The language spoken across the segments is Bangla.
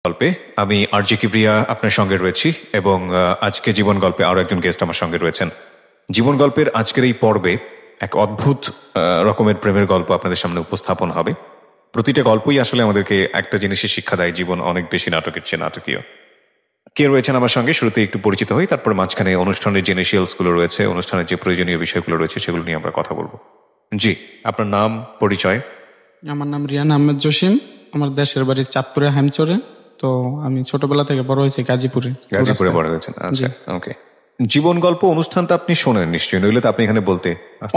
গল্পে আমি আরজি কিবরিয়া আপনার সঙ্গে রয়েছি এবং আজকে জীবন গল্পে আরো একজন গেস্ট আমার সঙ্গে রয়েছেন। জীবন গল্পের আজকের এই পর্বে এক অদ্ভুত রকমের প্রেমের গল্প আপনাদের সামনে উপস্থাপন হবে। প্রতিটা গল্পই আসলে আমাদেরকে একটা জিনিসের শিক্ষা দেয়, জীবন অনেক বেশি নাটকের চেয়ে নাটকীয়। কে রয়েছেন আমার সঙ্গে শুরুতে একটু পরিচিত হই, তারপর মাঝখানে অনুষ্ঠানের যে ইনিশিয়ালস গুলো রয়েছে, অনুষ্ঠানের যে প্রয়োজনীয় বিষয়গুলো রয়েছে সেগুলো নিয়ে আমরা কথা বলবো। জি, আপনার নাম, পরিচয়? আমার নাম রিয়ান আহমেদ জসিম। আমার দেশের বাড়ি চাঁদপুরে, হাইমচরে। তো আমি ছোটবেলা থেকে বড় হয়েছি গাজীপুরে। গাজীপুরে বড় হয়েছেন, আচ্ছা, ওকে। জীবন গল্প অনুষ্ঠানটা আপনি শোনেন নিশ্চয়ই, নইলে তো আপনি এখানে বলতে।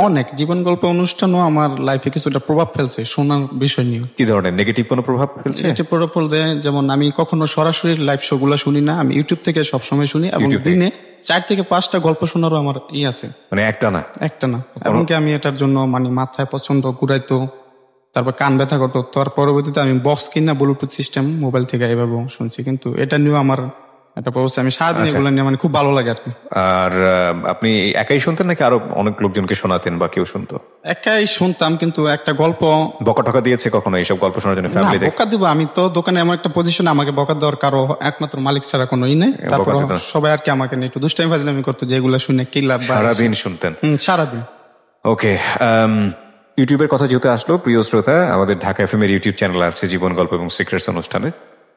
অনেক জীবন গল্প অনুষ্ঠানও আমার লাইফে কিছুটা প্রভাব ফেলছে শোনার বিষয় নিয়ে। কি ধরনের নেগেটিভ কোনো প্রভাব ফেলছে? নেগেটিভ প্রভাব ফেলতে, যেমন আমি কখনো সরাসরি লাইভ শো গুলা শুনি না, আমি ইউটিউব থেকে সবসময় শুনি এবং দিনে 4 থেকে 5টা গল্প শোনারও আমার আছে। মানে একটা না এমনকি আমি এটার জন্য মানে মাথায় প্রচন্ড ঘুরাইতো, তারপর কান ব্যথা করতো। তার পরবর্তীতে আমি বক্স কিনা ব্লুটুথ সিস্টেম মোবাইল থেকে এভাবে শুনছি, কিন্তু এটা নিয়েও আমার একটা প্রবস্থা। আমি সারাদিন এগুলো নিয়ে মানে খুব ভালো লাগে আর কি। আর আপনি একাই শুনতেন নাকি আরো অনেক লোকজনকে শোনাতেন বা কেউ শুনতো? একাই শুনতাম, কিন্তু একটা গল্প বকা টকা দিয়েছে কখনো এইসব গল্প শোনার জন্য? ফ্যামিলি বকা দিব? আমি তো দোকানে এমন একটা পজিশনে, আমাকে বকা দেওয়ার কারো একমাত্র মালিক ছাড়া কোনো নেই। তারপর সবাই আর কি আমাকে নিয়ে একটু দুষ্টামি ফাজলামি করতো, যেগুলো শুনে কি লাভ। সারাদিন শুনতেন? সারাদিন। ওকে, ইউটিউবের কথা যেহেতু আসলো, প্রিয় শ্রোতা, আমাদের ঢাকা এফএম এর ইউটিউব চ্যানেল আছে জীবন গল্প এবং সিক্রেটস অনুষ্ঠানে।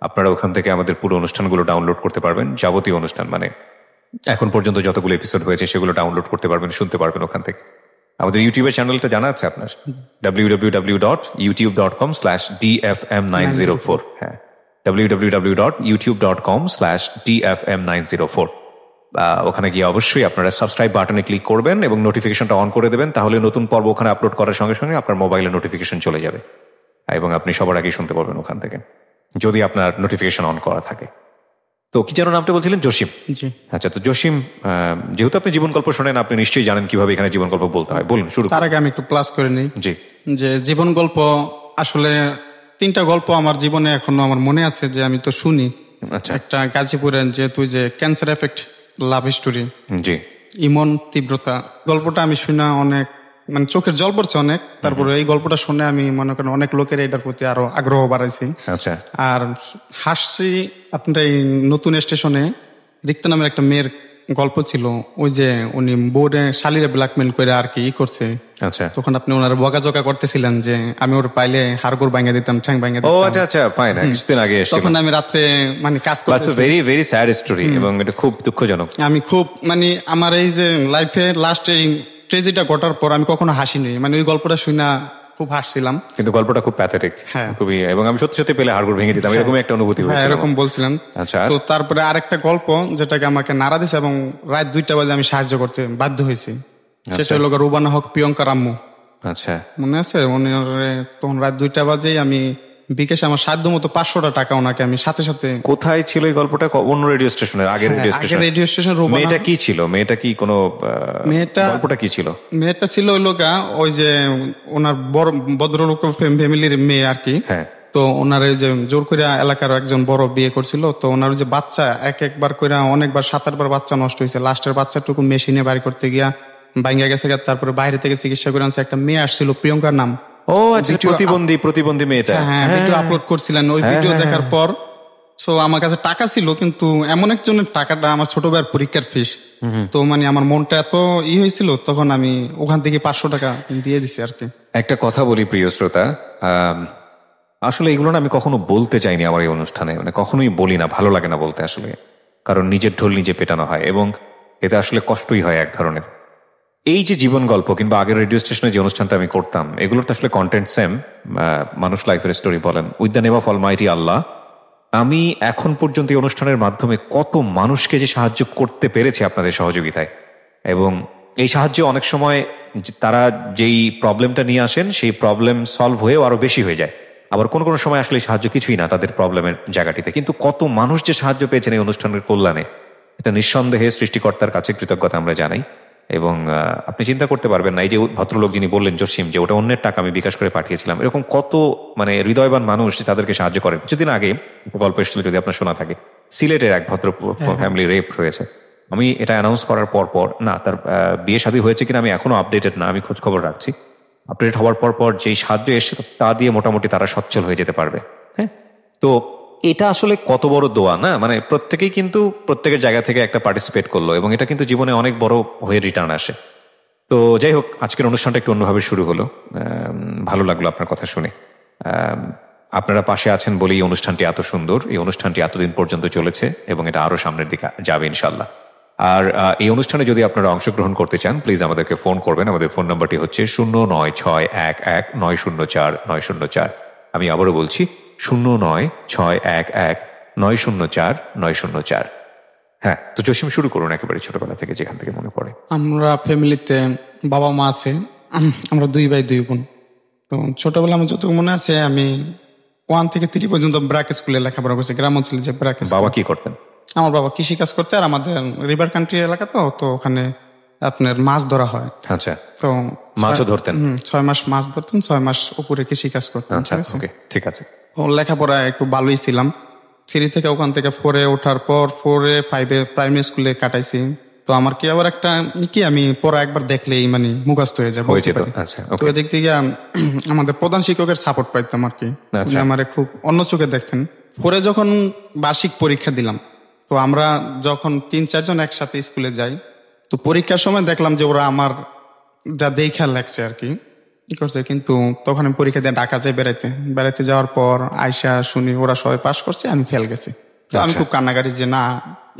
আপনারা ওখান থেকে আমাদের পুরো অনুষ্ঠানগুলো ডাউনলোড করতে পারবেন। যাবতীয় অনুষ্ঠান মানে এখন পর্যন্ত যতগুলো এপিসোড হয়েছে সেগুলো ডাউনলোড করতে পারবেন, শুনতে পারবেন ওখান থেকে। আমাদের ইউটিউবের চ্যানেলটা জানা আছে আপনার? www.youtube.com/dfm904। হ্যাঁ, www.youtube.com/dfm904। ওখানে গিয়ে অবশ্যই আপনারা সাবস্ক্রাইব বাটনে ক্লিক করবেন এবং নোটিফিকেশনটা অন করে দেবেন। তাহলে নতুন পর্ব ওখানে আপলোড করার সঙ্গে সঙ্গে আপনার মোবাইলে নোটিফিকেশন চলে যাবে এবং আপনি সবার আগেই শুনতে পারবেন ওখান থেকে, যদি আপনার নোটিফিকেশন অন করা থাকে। তো কি যেন নামটা বলছিলেন? জসিম। আচ্ছা, তো জসিম, যেহেতু আপনি জীবন গল্প শোনেন, আপনি নিশ্চয়ই জানেন কিভাবে এখানে জীবন গল্প বলতে হয়। বলুন শুরু। তার আগে আমি একটু প্লাস করে নিই। জি, যে জীবন গল্প আসলে 3টা গল্প আমার জীবনে এখনো আমার মনে আছে, যে আমি তো শুনি। আচ্ছা, একটা গাজীপুরের যে তুই যে ক্যান্সার এফেক্ট লাভ স্টোরি, জি, ইমন তীব্রতা, গল্পটা আমি শুনে অনেক মানে চোখের জল পড়ছে অনেক। তারপরে এই গল্পটা শুনে আমি মনে করেন অনেক লোকের এটার প্রতি আরো আগ্রহ বাড়াইছি। আচ্ছা। আর হাসছি আপনার এই নতুন স্টেশনে রিক্তা নামের একটা মেয়ের গল্প ছিল, ওই যে উনি বোর্ডে শালিরে ব্ল্যাকমেল করে আর কি করছে। আচ্ছা, তখন আপনি ওনার বকাঝকা করতেছিলেন যে আমি ওর পাইলে হাড়গোড় ভাঙা দিতাম, ঠ্যাং ভাঙা দিতাম। ও আচ্ছা আচ্ছা, ফাইন। কিছুদিন আগে তখন আমি রাত্রে মানে কাজ করতেছি। ভেরি ভেরি স্যাড স্টোরি এবং এটা খুব দুঃখজনক। আমি খুব মানে আমার এই যে লাইফে লাস্ট এই ট্রেজেডিটা ঘটার পর আমি কখনো হাসিনি, মানে ওই গল্পটা শুনে খুব হাসছিলাম। কিন্তু গল্পটা খুব প্যাথেটিক, খুবই, এবং আমি সত্যি সত্যি পেলে হাড়গোড় ভেঙে দিতাম, এরকম একটা অনুভূতি হয়েছিল। এরকম বলছিলেন। আচ্ছা। তো তারপরে আরেকটা গল্প যেটাকে আমাকে নাড়া দিছে এবং রাত 2টা বাজে আমি সাহায্য করতে বাধ্য হয়েছি, সেটা হলো রুবানা হক প্রিয়ঙ্কার আম্মু। আচ্ছা, মনে আছে? উনি তখন রাত 2টা বাজেই আমি বিকাশে আমার সাধ্য মতো 500 টাকা ওনাকে আমি সাথে সাথে। কোথায় ছিল এই গল্পটা? অন্য রেডিও স্টেশনের? আগের রেডিও স্টেশন। মেয়েটা কি ছিল? মেয়েটা কি কোনো গল্পটা কি ছিল? মেয়েটা ছিল ওই লোকা, ওই যে ওনার বড় ভদ্রলোক ফ্যামিলির মেয়ে আর কি। হ্যাঁ। তো ওনার যে জোর করে এলাকার একজন বড় বিয়ে করছিল, তো ওনার যে বাচ্চা একবার করে অনেকবার 7-8বার বাচ্চা নষ্ট হয়েছে। লাস্টের বাচ্চাটুকু মেশিনে বাড়ি করতে গিয়া ভাঙ্গা গেছে। তারপরে বাইরে থেকে চিকিৎসা করে আনছে। একটা মেয়ে আসছিল প্রিয়ঙ্কার নাম। ও আচ্ছা, প্রতিবন্ধী মেয়েটা। হ্যাঁ, ভিডিও আপলোড করছিলেন। ওই ভিডিও দেখার পর সো আমার কাছে টাকা ছিল, কিন্তু এমন একজনের টাকাটা আমার ছোট ভাইয়ের পরীক্ষার ফিস। তো মানে আমার মনটা এত হয়েছিল, তখন আমি ওখান থেকে 500 টাকা দিয়ে দিছি আর কি। একটা কথা বলি প্রিয় শ্রোতা, আসলে এগুলো না আমি কখনো বলতে চাইনি আমার এই অনুষ্ঠানে, মানে কখনোই বলি না, ভালো লাগে না বলতে আসলে, কারণ নিজের ঢোল নিজে পেটানো হয় এবং এতে আসলে কষ্টই হয় এক ধরনের। এই যে জীবন গল্প কিংবা আগের রেডিও স্টেশনে যে অনুষ্ঠানটা আমি করতাম, এগুলোর তো আসলে কন্টেন্ট সেম, মানুষ লাইফের স্টোরি বলেন, with the name of almighty Allah. আমি এখন পর্যন্ত এই অনুষ্ঠানের মাধ্যমে কত মানুষকে যে সাহায্য করতে পেরেছি আপনাদের সহযোগিতায়, এবং এই সাহায্যে অনেক সময় তারা যেই প্রবলেমটা নিয়ে আসেন সেই প্রবলেম সলভ হয়েও আরো বেশি হয়ে যায়। আবার কোন কোন সময় আসলে সাহায্য কিছুই না তাদের প্রবলেমের জায়গাটিতে, কিন্তু কত মানুষ যে সাহায্য পেয়েছেন এই অনুষ্ঠানের কল্যাণে, এটা নিঃসন্দেহে সৃষ্টিকর্তার কাছে কৃতজ্ঞতা আমরা জানাই। এবং আপনি চিন্তা করতে পারবেন না, এই যে ভদ্রলোক যিনি বললেন জসিম, যে ওটা অন্যের টাকা আমি বিকাশ করে পাঠিয়েছিলাম, এরকম কত মানে হৃদয়বান মানুষ তাদেরকে সাহায্য করেন। কিছুদিন আগে গল্প এসেছিল, যদি আপনার শোনা থাকে, সিলেটের এক ভদ্র ফ্যামিলি রেপ হয়েছে। আমি এটা অ্যানাউন্স করার পর না, তার বিয়ে শাদী হয়েছে কিনা আমি এখনো আপডেটেড না, আমি খোঁজ খবর রাখছি। আপডেট হওয়ার পর যেই সাহায্য এসছে তা দিয়ে মোটামুটি তারা সচ্ছল হয়ে যেতে পারবে। হ্যাঁ, তো এটা আসলে কত বড় দোয়া না, মানে প্রত্যেকেই কিন্তু প্রত্যেকের জায়গা থেকে একটা পার্টিসিপেট করলো এবং এটা কিন্তু জীবনে অনেক বড় হয়ে রিটার্ন আসে। তো যাই হোক, আজকের অনুষ্ঠানটা একটু অন্যভাবে শুরু হলো। ভালো লাগলো আপনার কথা শুনে। আপনারা পাশে আছেন বলেই অনুষ্ঠানটি এত সুন্দর, এই অনুষ্ঠানটি এতদিন পর্যন্ত চলেছে এবং এটা আরো সামনের দিকে যাবে ইনশাল্লাহ। আর এই অনুষ্ঠানে যদি আপনারা অংশগ্রহণ করতে চান, প্লিজ আমাদেরকে ফোন করবেন। আমাদের ফোন নাম্বারটি হচ্ছে 09611904 আমি আবারও বলছি 09611904 হ্যাঁ। তো জসিম, শুরু করুন একেবারে ছোটবেলা থেকে, যেখান থেকে মনে পড়ে। আমরা ফ্যামিলিতে বাবা মা আছে, আমরা 2 ভাই 2 বোন। তো ছোটবেলা আমার যতটুকু মনে আছে, আমি 1 থেকে 3 পর্যন্ত ব্র্যাক স্কুলে লেখাপড়া করছি, গ্রাম অঞ্চলে যে ব্র্যাক। বাবা কি করতেন? আমার বাবা কৃষি কাজ করতে, আর আমাদের রিভার কান্ট্রি এলাকা, তো ওখানে আপনার মাছ ধরা হয়। আচ্ছা, তো মাছও ধরতেন? 6 মাস মাছ ধরতেন, 6 মাস উপরে কৃষি কাজ করতেন। আচ্ছা, ওকে, ঠিক আছে। ও লেখাপড়া একটু ভালোই ছিলাম। 3 থেকে ওখান থেকে 4-এ ওঠার পর 4-এ 5-এ প্রাইমারি স্কুলে কাটাইছি। তো আমার কি আবার একটা কি, আমি পড়া একবার দেখলেই মানে মুখস্থ হয়ে যায়। তো এদিক থেকে আমাদের প্রধান শিক্ষকের সাপোর্ট পাইতাম আর কি, আমারে খুব অন্য চোখে দেখতেন। পরে যখন বার্ষিক পরীক্ষা দিলাম, তো আমরা যখন 3-4 জন একসাথে স্কুলে যাই, তো পরীক্ষার সময় দেখলাম যে ওরা আমার যা দেখা লাগছে আর কি করছে, কিন্তু তখন আমি পরীক্ষা দিয়ে ঢাকা যাই বেড়াইতে যাওয়ার পর আয়সা শুনি ওরা সবাই পাস করছে, আমি ফেল গেছি। তো আমি খুব কান্নাকাটি যে না,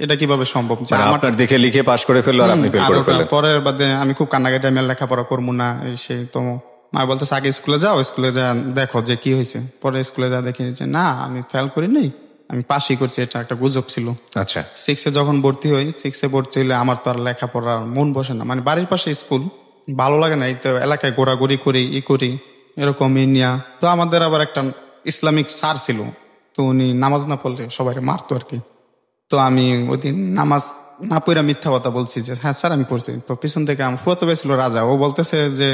এটা কিভাবে সম্ভব যে আপনার দেখে লিখে পাস করে ফেললো আর আপনি ফেল করে ফেললেন। পরের বাদে আমি খুব কান্নাকাটি, আমি লেখাপড়া করবো না এই সেই। তো মা বলতেছে আগে স্কুলে যাও, স্কুলে যা দেখো যে কি হয়েছে। পরে স্কুলে যা দেখি যে না, আমি ফেল করি নাই, আমি পাসই করছি। এটা একটা গুজব ছিল। আচ্ছা, 6-এ যখন ভর্তি হই, 6-এ ভর্তি হইলে আমার তো আর লেখাপড়ার মন বসে না, মানে বাড়ির পাশে স্কুল, ভালো লাগে না। এই তো এলাকায় ঘোরাঘুরি করি এরকম নিয়া। তো আমাদের আবার একটা ইসলামিক স্যার ছিল, তো উনি নামাজ না পড়লে সবাই মারতো আর কি। তো আমি ওই দিন নামাজ না পড়া মিথ্যা কথা বলছি যে হ্যাঁ স্যার আমি পড়ছি। তো পিছন থেকে আমার ফুয়াতো ভাই ছিল রাজা, ও বলতেছে যে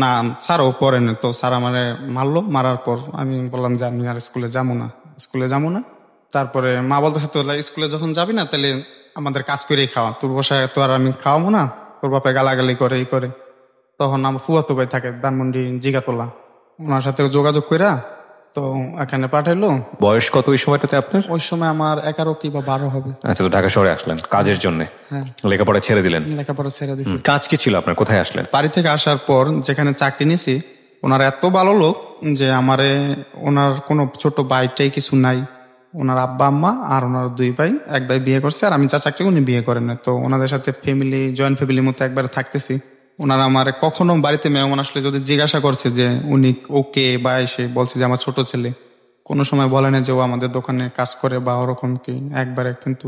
না স্যার ও পড়েন। তো স্যার আমারে মারলো, মারার পর আমি বললাম যে আমি আর স্কুলে যাবো না। তারপরে মা বলতেছে তো স্কুলে যখন যাবি না, তাহলে আমাদের কাজ করেই খাওয়া, তোর বসায় তো আর আমি খাওয়াবো না, তোর বাপে গালাগালি করে এই করে। তখন আমার ফুয়াতো ভাই থাকে ধানমন্ডি জিগাতলা, ওনার সাথে যোগাযোগ কইরা তো এখানে পাঠাইলো। বয়স কত ওই সময়টাতে আপনার? ওই সময় আমার 11 কি বা 12 হবে। আচ্ছা, তো ঢাকা শহরে আসলেন কাজের জন্য? হ্যাঁ, লেখাপড়া ছেড়ে দিলেন? লেখাপড়া ছেড়ে দিছি। কাজ কি ছিল আপনার? কোথায় আসলেন? বাড়ি থেকে আসার পর যেখানে চাকরি নিছি, ওনার এত ভালো লোক যে আমারে, ওনার কোনো ছোট ভাইটাই কিছু নাই, ওনার আব্বা আম্মা আর ওনার 2 ভাই, এক ভাই বিয়ে করছে আর আমি যা চাকরি উনি বিয়ে করেন না। তো ওনাদের সাথে ফ্যামিলি, জয়েন্ট ফ্যামিলির মতো একবার থাকতেছি। ওনারা আমার কখনো বাড়িতে মেহমান আসলে যদি জিজ্ঞাসা করছে যে উনি ওকে, বা এসে বলছে যে আমার ছোট ছেলে, কোনো সময় বলে না যে ও আমাদের দোকানে কাজ করে বা ওরকম কি, একবারে। কিন্তু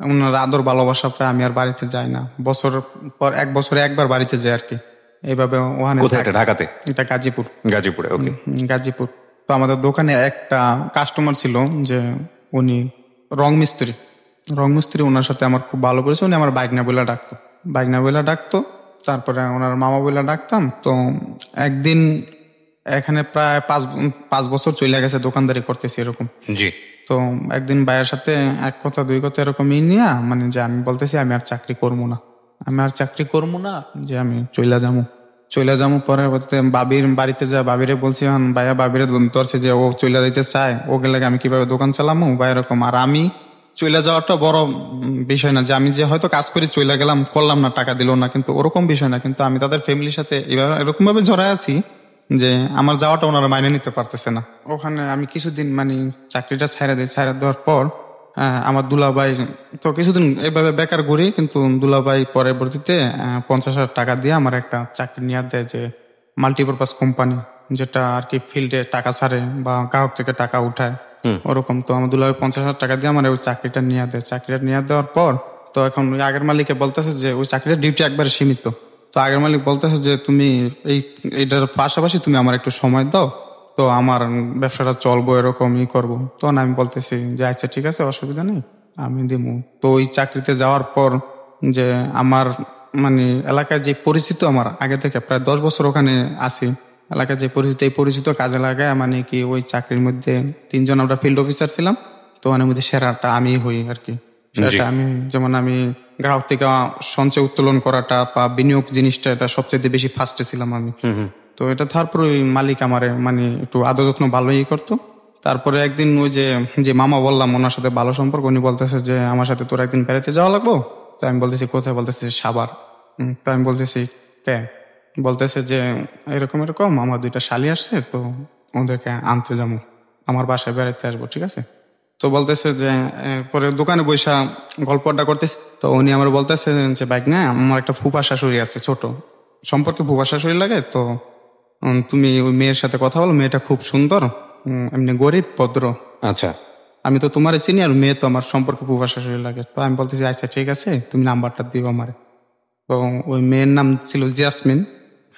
ওনার আদর ভালোবাসা পায়, আমি আর বাড়িতে যাই না। বছর পর 1 বছরে একবার বাড়িতে যাই আর কি, এইভাবে। ওখানে ঢাকাতে? এটা গাজীপুরে। ওকে, গাজীপুর। তো আমাদের দোকানে একটা কাস্টমার ছিল যে উনি রং মিস্ত্রি, ওনার সাথে আমার খুব ভালো পরিচয়। উনি আমার বাইকনা বইলা ডাকতো, তারপরে ওনার মামা বইলা ডাকতাম। তো একদিন এখানে প্রায় 5 বছর চলে গেছে দোকানদারি করতেছি এরকম। জি। তো একদিন ভাইয়ের সাথে 1 কথা 2 কথা এরকম নিয়ে, মানে যে আমি বলতেছি আমি আর চাকরি করবো না, যে আমি চলে যাবো। পরে বাবির বাড়িতে যা বাবিরে বলছি, ভাইয়া বাবিরে ধরছে যে ও চলে যাইতে চায়, ও গেলে আমি কিভাবে দোকান চালামো বা এরকম। আর আমি চলে যাওয়াটা বড় বিষয় না, যে আমি যে হয়তো কাজ করে চলে গেলাম, করলাম না, টাকা দিল না, কিন্তু ওরকম বিষয় না। কিন্তু আমি তাদের ফ্যামিলির সাথে এরকম ভাবে জড়ায় আছি যে আমার যাওয়াটা ওনারা মাইনে নিতে পারতেছে না। ওখানে আমি কিছুদিন মানে চাকরিটা ছাইড়া দেওয়ার পর আমার দুলাভাই তো কিছুদিন এইভাবে বেকার ঘুরি, কিন্তু দুলাভাই পরবর্তীতে 50,000 টাকা দিয়ে আমার একটা চাকরি নিয়ে দেয়, যে মাল্টিপারপাস কোম্পানি, যেটা আর কি ফিল্ডে টাকা ছাড়ে বা গ্রাহক থেকে টাকা উঠায় ওরকম। তো আমার দুলাভাই 50,000 টাকা দিয়ে আমার ওই চাকরিটা নিয়ে দেয়। চাকরিটা নিয়ে দেওয়ার পর তো এখন ওই আগের মালিকে বলতেছে যে ওই চাকরির ডিউটি একবারে সীমিত। তো আগের মালিক বলতেছে যে তুমি এইটার পাশাপাশি তুমি আমার একটু সময় দাও, তো আমার ব্যবসাটা চলবো, এরকমই করবো। তখন আমি বলতেছি যে আচ্ছা ঠিক আছে, অসুবিধা নেই, আমি দিব। তো ওই চাকরিতে যাওয়ার পর যে আমার মানে এলাকায় যে পরিচিত, আমার আগে থেকে প্রায় 10 বছর ওখানে আছি, এলাকায় যে পরিচিত, এই পরিচিত কাজে লাগায় মানে কি ওই চাকরির মধ্যে 3 জন আমরা ফিল্ড অফিসার ছিলাম। তো ওখানের মধ্যে সেরাটা আমি হই আর কি। সেটা আমি যেমন আমি গ্রাহক থেকে সঞ্চয় উত্তোলন করাটা বা বিনিয়োগ জিনিসটা, এটা সবচেয়ে বেশি ফার্স্টে ছিলাম আমি। তো এটা তারপর ওই মালিক আমারে মানে একটু আদর যত্ন ভালোই করতো। তারপরে একদিন ওই যে যে মামা বললাম ওনার সাথে ভালো সম্পর্ক, উনি বলতেছে যে আমার সাথে তোর একদিন বেড়াতে যাওয়া লাগবো। তো আমি বলতেছি কোথায়, বলতেছে সাভার। তো আমি বলতেছি কে, বলতেছে যে এরকম এরকম আমার 2টা শালি আসছে, তো ওদেরকে আনতে যাবো, আমার বাসায় বেড়াতে আসবো, ঠিক আছে। তো বলতেছে যে পরে দোকানে বৈশা গল্প আড্ডা করতেছে, তো উনি আমার বলতেছে যে বাইক না, আমার একটা ফুফা শাশুড়ি আছে, ছোট সম্পর্কে ফুফা শাশুড়ি লাগে, তো তুমি ওই মেয়ের সাথে কথা বলো, মেয়েটা খুব সুন্দর, এমনি গরিব ভদ্র। আচ্ছা, আমি তো তোমার চিনি, আর মেয়ে তো আমার সম্পর্কে ফুফা শাশুড়ি লাগে। তো আমি বলতেছি আচ্ছা ঠিক আছে, তুমি নাম্বারটা দিও আমার। তো ওই মেয়ের নাম ছিল জাসমিন।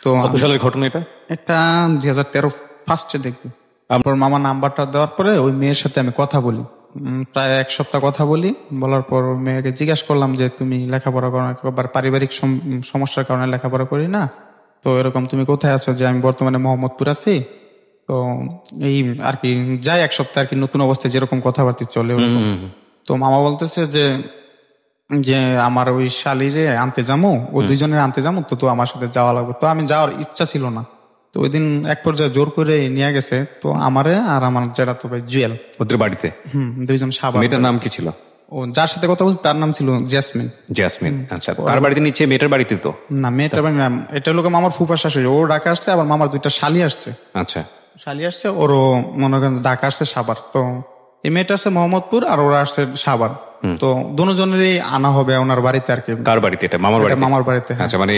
তো কত সালের ঘটনা এটা? এটা 2013 ফার্স্টে দেখবি। তারপর মামা নাম্বারটা দেওয়ার পরে ওই মেয়ের সাথে আমি কথা বলি, প্রায় 1 সপ্তাহ কথা বলি। বলার পর ওই মেয়েকে জিজ্ঞাসা করলাম যে তুমি লেখাপড়া করো না, একবার পারিবারিক সমস্যার কারণে লেখাপড়া করি না, তো এরকম তুমি কোথায় আছো? যে আমি বর্তমানে মোহাম্মদপুর আছি। তো এই আর কি যাই 1 সপ্তাহ আর কি নতুন অবস্থায় যেরকম কথাবার্তা চলে ওরকম। তো মামা বলতেছে যে যে আমার ওই শালিরে আনতে যাবো, ও 2জনের আনতে যাবো, তো আমার সাথে যাওয়া লাগবে। তো আমি যাওয়ার ইচ্ছা ছিল না, তো ওই দিন এক পর্যায়ে জোর করে নিয়ে গেছে, তো আমারে আর আমার যেটা তো ভাই জুয়েল, ওদের বাড়িতে 2জন সাবান। মেয়েটার নাম কি ছিল? ও যার সাথে কথা বলছি তার নাম ছিল জেসমিন। জেসমিন। আচ্ছা, কার বাড়িতে নিচ্ছে? মেয়েটার বাড়িতে তো না, মেয়েটার বাড়ি না, এটা হলো মামার ফুফার শাশুড়ি, ও ঢাকা আসছে, আবার মামার 2টা শালি আসছে। আচ্ছা, শালি আসছে, ওরও মনে করেন ঢাকা আসছে সাভার। তো এই মেয়েটা আসছে মোহাম্মদপুর আর ওরা আসছে সাভার। তো দুজনেরই আনা হবে ওনার বাড়িতে আর কি। কার বাড়িতে? এটা মামার বাড়িতে? মামার বাড়িতে। আচ্ছা, মানে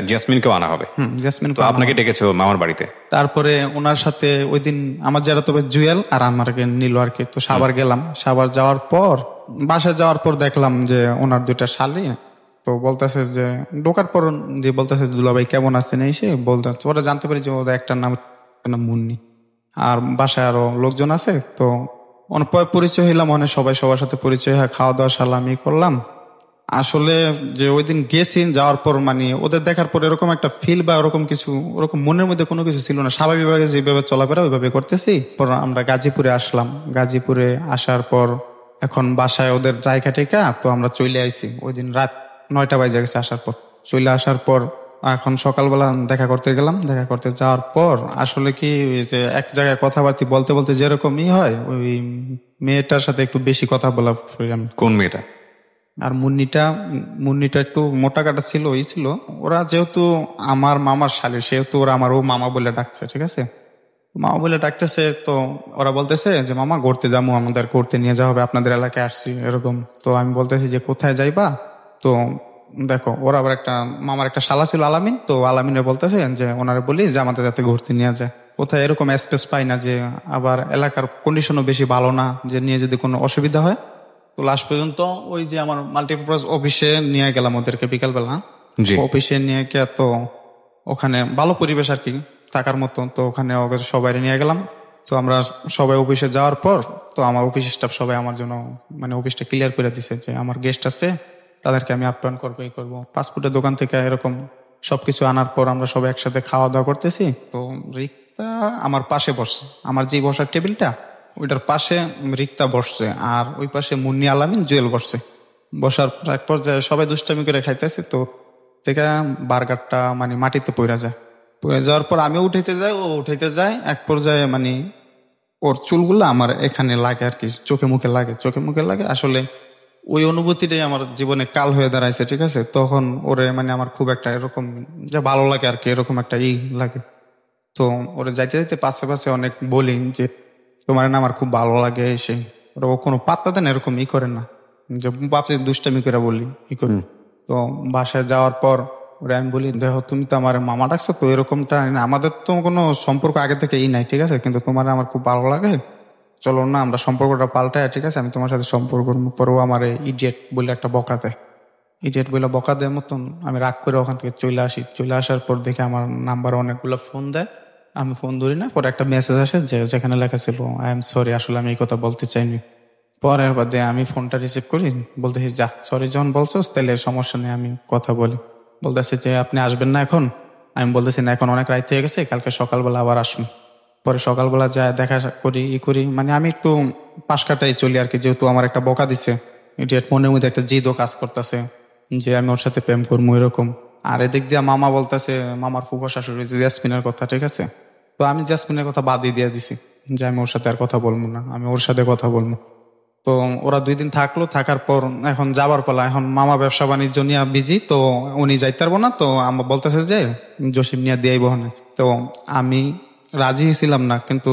জেসমিনকেও আনা হবে? জেসমিন তো আপনাকে ডেকেছো মামার বাড়িতে? তারপরে ওনার সাথে ওই দিন আমার যারা তবে জুয়েল আর আমাকে নিল আর কি। তো সাভার গেলাম, সাভার যাওয়ার পর বাসায় যাওয়ার পর দেখলাম যে ওনার 2টা শালি। তো বলতেছে যে ঢোকার পর যে বলতেছে দুলাভাই কেমন আছেন, এসে বলতে ওরা জানতে পারি যে ওদের একটা নাম মুন্নি, আর বাসায় আরো লোকজন আছে। তো অনেক পরিচয় হইলাম, অনেক সবাই সবার সাথে পরিচয় হয়, খাওয়া দাওয়া সালামি করলাম। আসলে যে ওই দিন গেছি, যাওয়ার পর মানে ওদের দেখার পর এরকম একটা ফিল বা ওরকম কিছু, ওরকম মনের মধ্যে কোনো কিছু ছিল না, স্বাভাবিকভাবে যেভাবে চলাফেরা ওইভাবে করতেছি। পর আমরা গাজীপুরে আসলাম, গাজীপুরে আসার পর এখন বাসায় ওদের রায়খা টেকা, তো আমরা চলে আইছি। ওই দিন রাত 9টা বাজে গেছে আসার পর। চলে আসার পর এখন সকালবেলা দেখা করতে গেলাম, দেখা করতে যাওয়ার পর আসলে কি ওই যে এক জায়গায় কথাবার্তা বলতে বলতে যেরকমই হয়, ওই মেয়েটার সাথে একটু বেশি কথা বলা। কোন মেয়েটা? আর মুন্নিটা একটু মোটা কাটা ছিল, ওই ছিল। ওরা যেহেতু আমার মামার শালী, সেহেতু ওরা আমার ও মামা বলে ডাকছে, ঠিক আছে। মামা বলে ডাকতেছে, তো ওরা বলতেছে যে মামা ঘুরতে যাবো, আমাদের ঘুরতে নিয়ে যাওয়া হবে, আপনাদের এলাকায় আসছি এরকম। তো আমি বলতেছি যে কোথায় যাইবা? তো দেখো ওরা আবার একটা মামার একটা শালা ছিল আলামিন, তো আলামিনে বলতেছে যে ওনারে বলি যে আমাদের যাতে ঘুরতে নিয়ে যায়। কোথায় এরকম স্পেস পাই না, যে আবার এলাকার কন্ডিশনও বেশি ভালো না, যে নিয়ে যদি কোনো অসুবিধা হয়। তো লাস্ট পর্যন্ত ওই যে আমার মাল্টিপারপাস অফিসে নিয়ে গেলাম ওদেরকে বিকালবেলা। অফিসে নিয়ে গিয়ে তো ওখানে ভালো পরিবেশ আর কি থাকার মতো, তো ওখানে সবাই নিয়ে গেলাম। তো আমরা সবাই অফিসে যাওয়ার পর তো আমার অফিস স্টাফ সবাই আমার জন্য মানে অফিসটা ক্লিয়ার করে দিছে যে আমার গেস্ট আছে, তাদেরকে আমি আপ্যায়ন করবো, এই করবো। ফাস্টফুডের দোকান থেকে এরকম সবকিছু আনার পর আমরা সবাই একসাথে খাওয়া দাওয়া করতেছি। তো রিক্তা আমার পাশে বসছে, আমার যে বসার টেবিলটা ওইটার পাশে রিক্তা বসছে, আর ওই পাশে মুন্নি আলামিন জুয়েল বসছে। বসার এক পর্যায়ে সবাই দুষ্টামি করে খাইতেছে, তো থেকে বার্গারটা মানে মাটিতে পড়ে যায়। পড়ে যাওয়ার পর আমিও উঠাইতে যাই, ও উঠাইতে যায়। এক পর্যায়ে মানে ওর চুলগুলো আমার এখানে লাগে আর কি, চোখে মুখে লাগে, চোখে মুখে লাগে। আসলে ওই অনুভূতিটাই আমার জীবনে কাল হয়ে দাঁড়াইছে, ঠিক আছে। তখন ওরে মানে আমার খুব একটা এরকম যে ভালো লাগে আর কি, এরকম একটা লাগে। তো ওরে যাইতে যাইতে পাশে পাশে অনেক বলি যে তোমার না আমার খুব ভালো লাগে এসে। ওরা ও কোনো পাত্তা দেন এরকম করেন না, যে ভাবছি দুষ্টামি করে বলি করি। তো বাসায় যাওয়ার পর ওরা আমি বলি দেখো তুমি তো আমার মামা ডাকছো, তো এরকমটা আমাদের তো কোনো সম্পর্ক আগে থেকে নাই, ঠিক আছে, কিন্তু তোমার আমার খুব ভালো লাগে, চলো না আমরা সম্পর্কটা পাল্টায়, ঠিক আছে, আমি তোমার সাথে সম্পর্ক। পরেও আমার ইডিয়েট বলে একটা বকা দেয়, ইডিয়েট বলে বকা দেওয়ার মতন আমি রাগ করে ওখান থেকে চলে আসি। চলে আসার পর দেখে আমার নাম্বারে অনেকগুলো ফোন দেয়, আমি ফোন ধরি না। পরে একটা মেসেজ আসে যেখানে লেখা ছিল আই এম সরি, আসলে আমি এই কথা বলতে চাইনি। পরের বাদে আমি ফোনটা রিসিভ করি, বলতেছি যা সরি যখন বলছো তাহলে সমস্যা নেই, আমি কথা বলি। বলতেছে যে আপনি আসবেন না এখন? আমি বলতেছি না, এখন অনেক রাত হয়ে গেছে, কালকে সকালবেলা আবার আসবো। পরে সকালবেলা যায় দেখা করি মানে আমি একটু পাশ কাটাই চলি আর কি, যেহেতু আমার একটা বকা দিছে। ইডিয়েট মনের মধ্যে একটা জিদও কাজ করতেছে যে আমি ওর সাথে প্রেম করবো এরকম। আর এদিক দিয়ে মামা বলতেছে, মামার ফুফা শাশুড়ি যে জেসমিনের কথা, ঠিক আছে। তো আমি জেসমিনের কথা বাদই দিয়ে দিছি, যে আমি ওর সাথে আর কথা বলবো না, আমি ওর সাথে কথা বলবো। তো ওরা 2 দিন থাকলো, থাকার পর এখন যাবার পালা। এখন মামা ব্যবসা বাণিজ্য নিয়ে বিজি, তো উনি যাইতে পারবো না। তো আমার বলতেছে যে জসিম নিয়ে দিয়ে বহনে। তো আমি রাজি হয়েছিলাম না, কিন্তু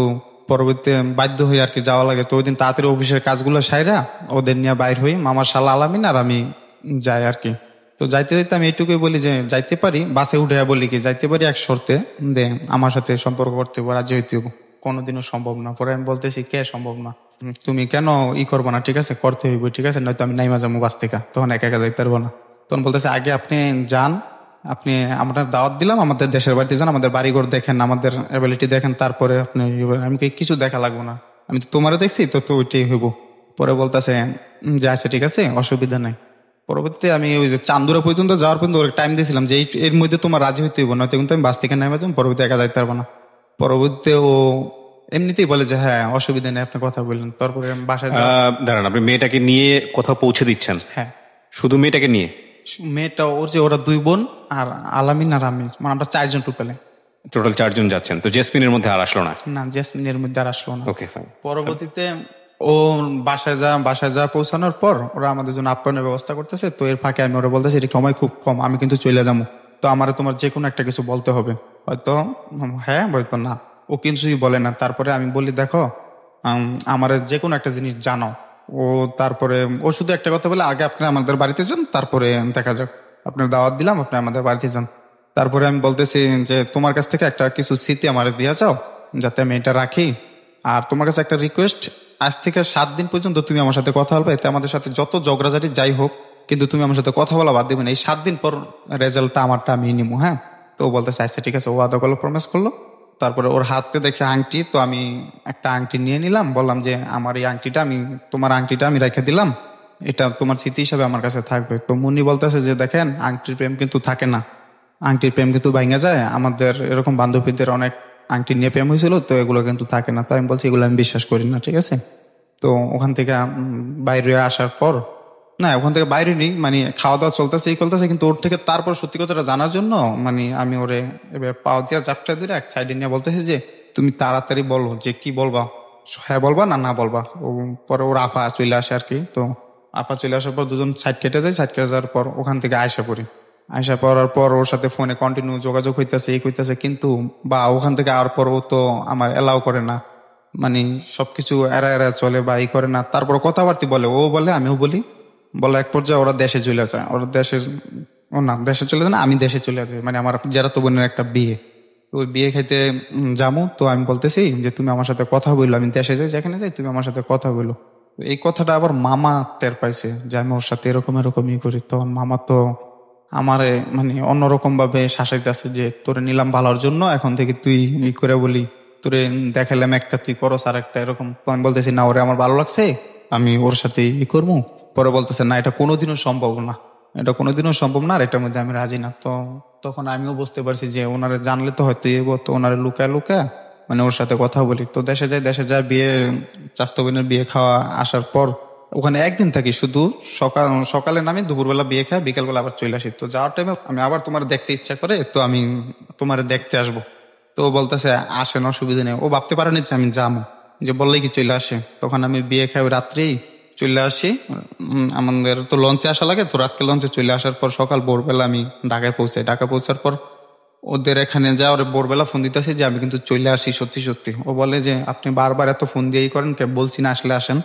পরবর্তীতে বাধ্য হই আর কি যাওয়া লাগে। তো ওই দিন তাড়াতাড়ি অফিসের কাজগুলো সাইরা ওদের নিয়ে বাইর হই, মামার শালা আলামিন আর আমি যাই আর কি। তো যাইতে যাইতে আমি এইটুকুই বলি যে যাইতে পারি, বাসে উঠে বলি কি যাইতে পারি এক শর্তে, যে আমার সাথে সম্পর্ক করতে হবো, রাজি হইতে হবো। কোনোদিনও সম্ভব না। পরে আমি বলতেছি কে সম্ভব না, তুমি কেন করবো না, ঠিক আছে করতে হইব, ঠিক আছে, নয়তো আমি নাইমা যাবো বাস থেকে, তখন একা একা যাইতে পারবো না। তখন বলতেছে আগে আপনি যান, আপনি আমরা দাওয়াত দিলাম, আমাদের দেশের বাড়িতে যান, আমাদের বাড়িঘর দেখেন, আমাদের অ্যাবিলিটি দেখেন, তারপরে আপনি। আমি কিছু দেখা লাগবো না, আমি তো তোমারও দেখছি, তো তো ওইটাই হইব। পরে বলতেছে যে আচ্ছা ঠিক আছে অসুবিধা নাই। পরবর্তীতে আমি ওই যে চান্দুরা পর্যন্ত যাওয়ার পর্যন্ত টাইম দিয়েছিলাম যে এর মধ্যে তোমার রাজি হইতে হইব, নয়তো কিন্তু আমি বাস থেকে নেমে যাবো, পরবর্তী একা যাইতে পারবো না। পরবর্তীতে ও এমনিতেই বলে যে হ্যাঁ অসুবিধা নেই, আপনি কথা বললেন। তারপরে আমি বাসায় দাঁড়ান, আপনি মেয়েটাকে নিয়ে কোথাও পৌঁছে দিচ্ছেন? হ্যাঁ, শুধু মেয়েটাকে নিয়ে? মেয়েটা ওর যে ওরা 2 বোন আর আলামিন আর আমি, মানে আমরা 4 জন টোটালে। টোটাল 4 জন যাচ্ছেন। তো জেসমিনের মধ্যে আর আসলো না? না, জেসমিনের মধ্যে আর আসলো না। ওকে। পরবর্তীতে ও বাসায় যা পৌঁছানোর পর ওরা আমাদের জন্য আপ্যায়নের ব্যবস্থা করতেছে। তো এর ফাঁকে আমি ওরা বলতেছি এটা সময় খুব কম, আমি কিন্তু চলে যাবো, তো আমার তোমার যে কোনো একটা কিছু বলতে হবে। হয়তো হ্যাঁ, হয়তো না। ও কিছুই বলে না। তারপরে আমি বলি দেখো আমার যে কোনো একটা জিনিস জানো। ও তারপরে ও শুধু একটা কথা বলে, আগে আপনি আমাদের বাড়িতে যান, তারপরে দেখা যাক, আপনার দাওয়াত দিলাম, আপনি আমাদের বাড়িতে যান। তারপরে আমি বলতেছি যে তোমার কাছ থেকে একটা কিছু স্মৃতি আমার দিয়ে যাও, যাতে আমি এটা রাখি। আর তোমার কাছে একটা রিকোয়েস্ট, আজ থেকে 7 দিন পর্যন্ত তুমি আমার সাথে কথা বলবে, এতে আমাদের সাথে যত ঝগড়াঝাটি যাই হোক, কিন্তু তুমি আমার সাথে কথা বলা বাদ দিবে না। এই 7 দিন পর রেজাল্টটা আমারটা আমি নিবো, হ্যাঁ। তো ও বলতেছে আচ্ছা ঠিক আছে, ও আদা করলো, প্রমিস করলো। তারপরে ওর হাতে দেখে আংটি, তো আমি একটা আংটি নিয়ে নিলাম, বললাম যে আমার এই আংটিটা আমি তোমার আংটিটা আমি রেখে দিলাম, এটা তোমার স্মৃতি হিসাবে আমার কাছে থাকবে। তো মুন্নি বলতেছে যে দেখেন আংটির প্রেম কিন্তু থাকে না, আংটির প্রেম কিন্তু ভাঙা যায়। আমাদের এরকম বান্ধবীদের অনেক আংটি নিয়ে প্রেম হয়েছিল, তো এগুলো কিন্তু থাকে না। তো আমি বলছি এগুলো আমি বিশ্বাস করি না, ঠিক আছে। তো ওখান থেকে বাইরে আসার পর, না ওখান থেকে বাইরে নেই, মানে খাওয়া দাওয়া চলতেছে এই চলতেছে, কিন্তু ওর থেকে তারপর সত্যি কথাটা জানার জন্য মানে আমি ওরে এবার পাও দিয়া চাপটা দিয়ে এক সাইডে নিয়ে বলতেছি যে তুমি তাড়াতাড়ি বলো যে কি বলবা, হ্যাঁ বলবা না না বলবা। ও পরে ওর আফা চলে আসে আর কি। তো আপা চলে আসার পর দুজন সাইড কেটে যায়, সাইড কেটে যাওয়ার পর ওখান থেকে আয়সা পড়ি। আয়সা পড়ার পর ওর সাথে ফোনে কন্টিনিউ যোগাযোগ হইতেছে, এই হইতেছে, কিন্তু বা ওখান থেকে আর পর ও তো আমার এলাও করে না, মানে সবকিছু এরা এরা চলে বা ই করে না। তারপর কথাবার্তি বলে, ও বলে আমিও বলি, বলে এক পর্যায়ে ওরা দেশে চলে যায়। ওরা দেশে, ও না দেশে চলে যায় না, আমি দেশে চলে যাই, মানে আমার জেরাতো বোনের একটা বিয়ে, ওই বিয়ে খেতে যাবো। তো আমি বলতেছি যে তুমি আমার সাথে কথা বললো, আমি দেশে যাই, যেখানে যাই তুমি আমার সাথে কথা বলো। এই কথাটা আবার মামা টের পাইছে যে আমি ওর সাথে এরকম এরকমই করি। তখন মামা তো আমারে মানে অন্যরকম ভাবে শাসাইতেছে যে তোরে নিলাম ভালোর জন্য, এখন থেকে তুই ই করে বলি, তোরে দেখালাম একটা তুই করস আর একটা এরকম। তো আমি বলতেছি না, ওরে আমার ভালো লাগছে, আমি ওর সাথে ই করবো। পরে বলতেছে না, এটা কোনোদিনও সম্ভব না, এটা কোনোদিনও সম্ভব না, আর এটার মধ্যে আমি রাজি না। তো তখন আমিও বুঝতে পারছি যে ওনারে জানলে তো হয়তো এবো, তো ওনারে লুকায় লুকায় মানে ওর সাথে কথা বলি। তো দেশে যায় বিয়ে, চাস্তো বোনের বিয়ে খাওয়া আসার পর ওখানে একদিন থাকি, শুধু সকালে নামি, দুপুরবেলা বিয়ে খাই, বিকেলবেলা আবার চলে আসি। তো যাওয়ার টাইমে আমি আবার তোমার দেখতে ইচ্ছা করে, তো আমি তোমার দেখতে আসবো। তো ও বলতেছে আসেন, অসুবিধা নেই। ও ভাবতে পারেনি যে আমি যাবো, যে বললেই কি চলে আসে। তখন আমি বিয়ে খাই রাত্রেই চলে আসি। আমাদের তো লঞ্চে আসা লাগে, তো রাতকে লঞ্চে চলে আসার পর সকাল ভোরবেলা আমি ঢাকায় পৌঁছাই। ঢাকা পৌঁছার পর ওদের এখানে যা ওরা ভোরবেলা ফোন দিতেছি যে আমি কিন্তু চলে আসি সত্যি সত্যি। ও বলে যে আপনি বারবার এত ফোন দিয়েই করেন কে, বলছি না আসলে আসেন।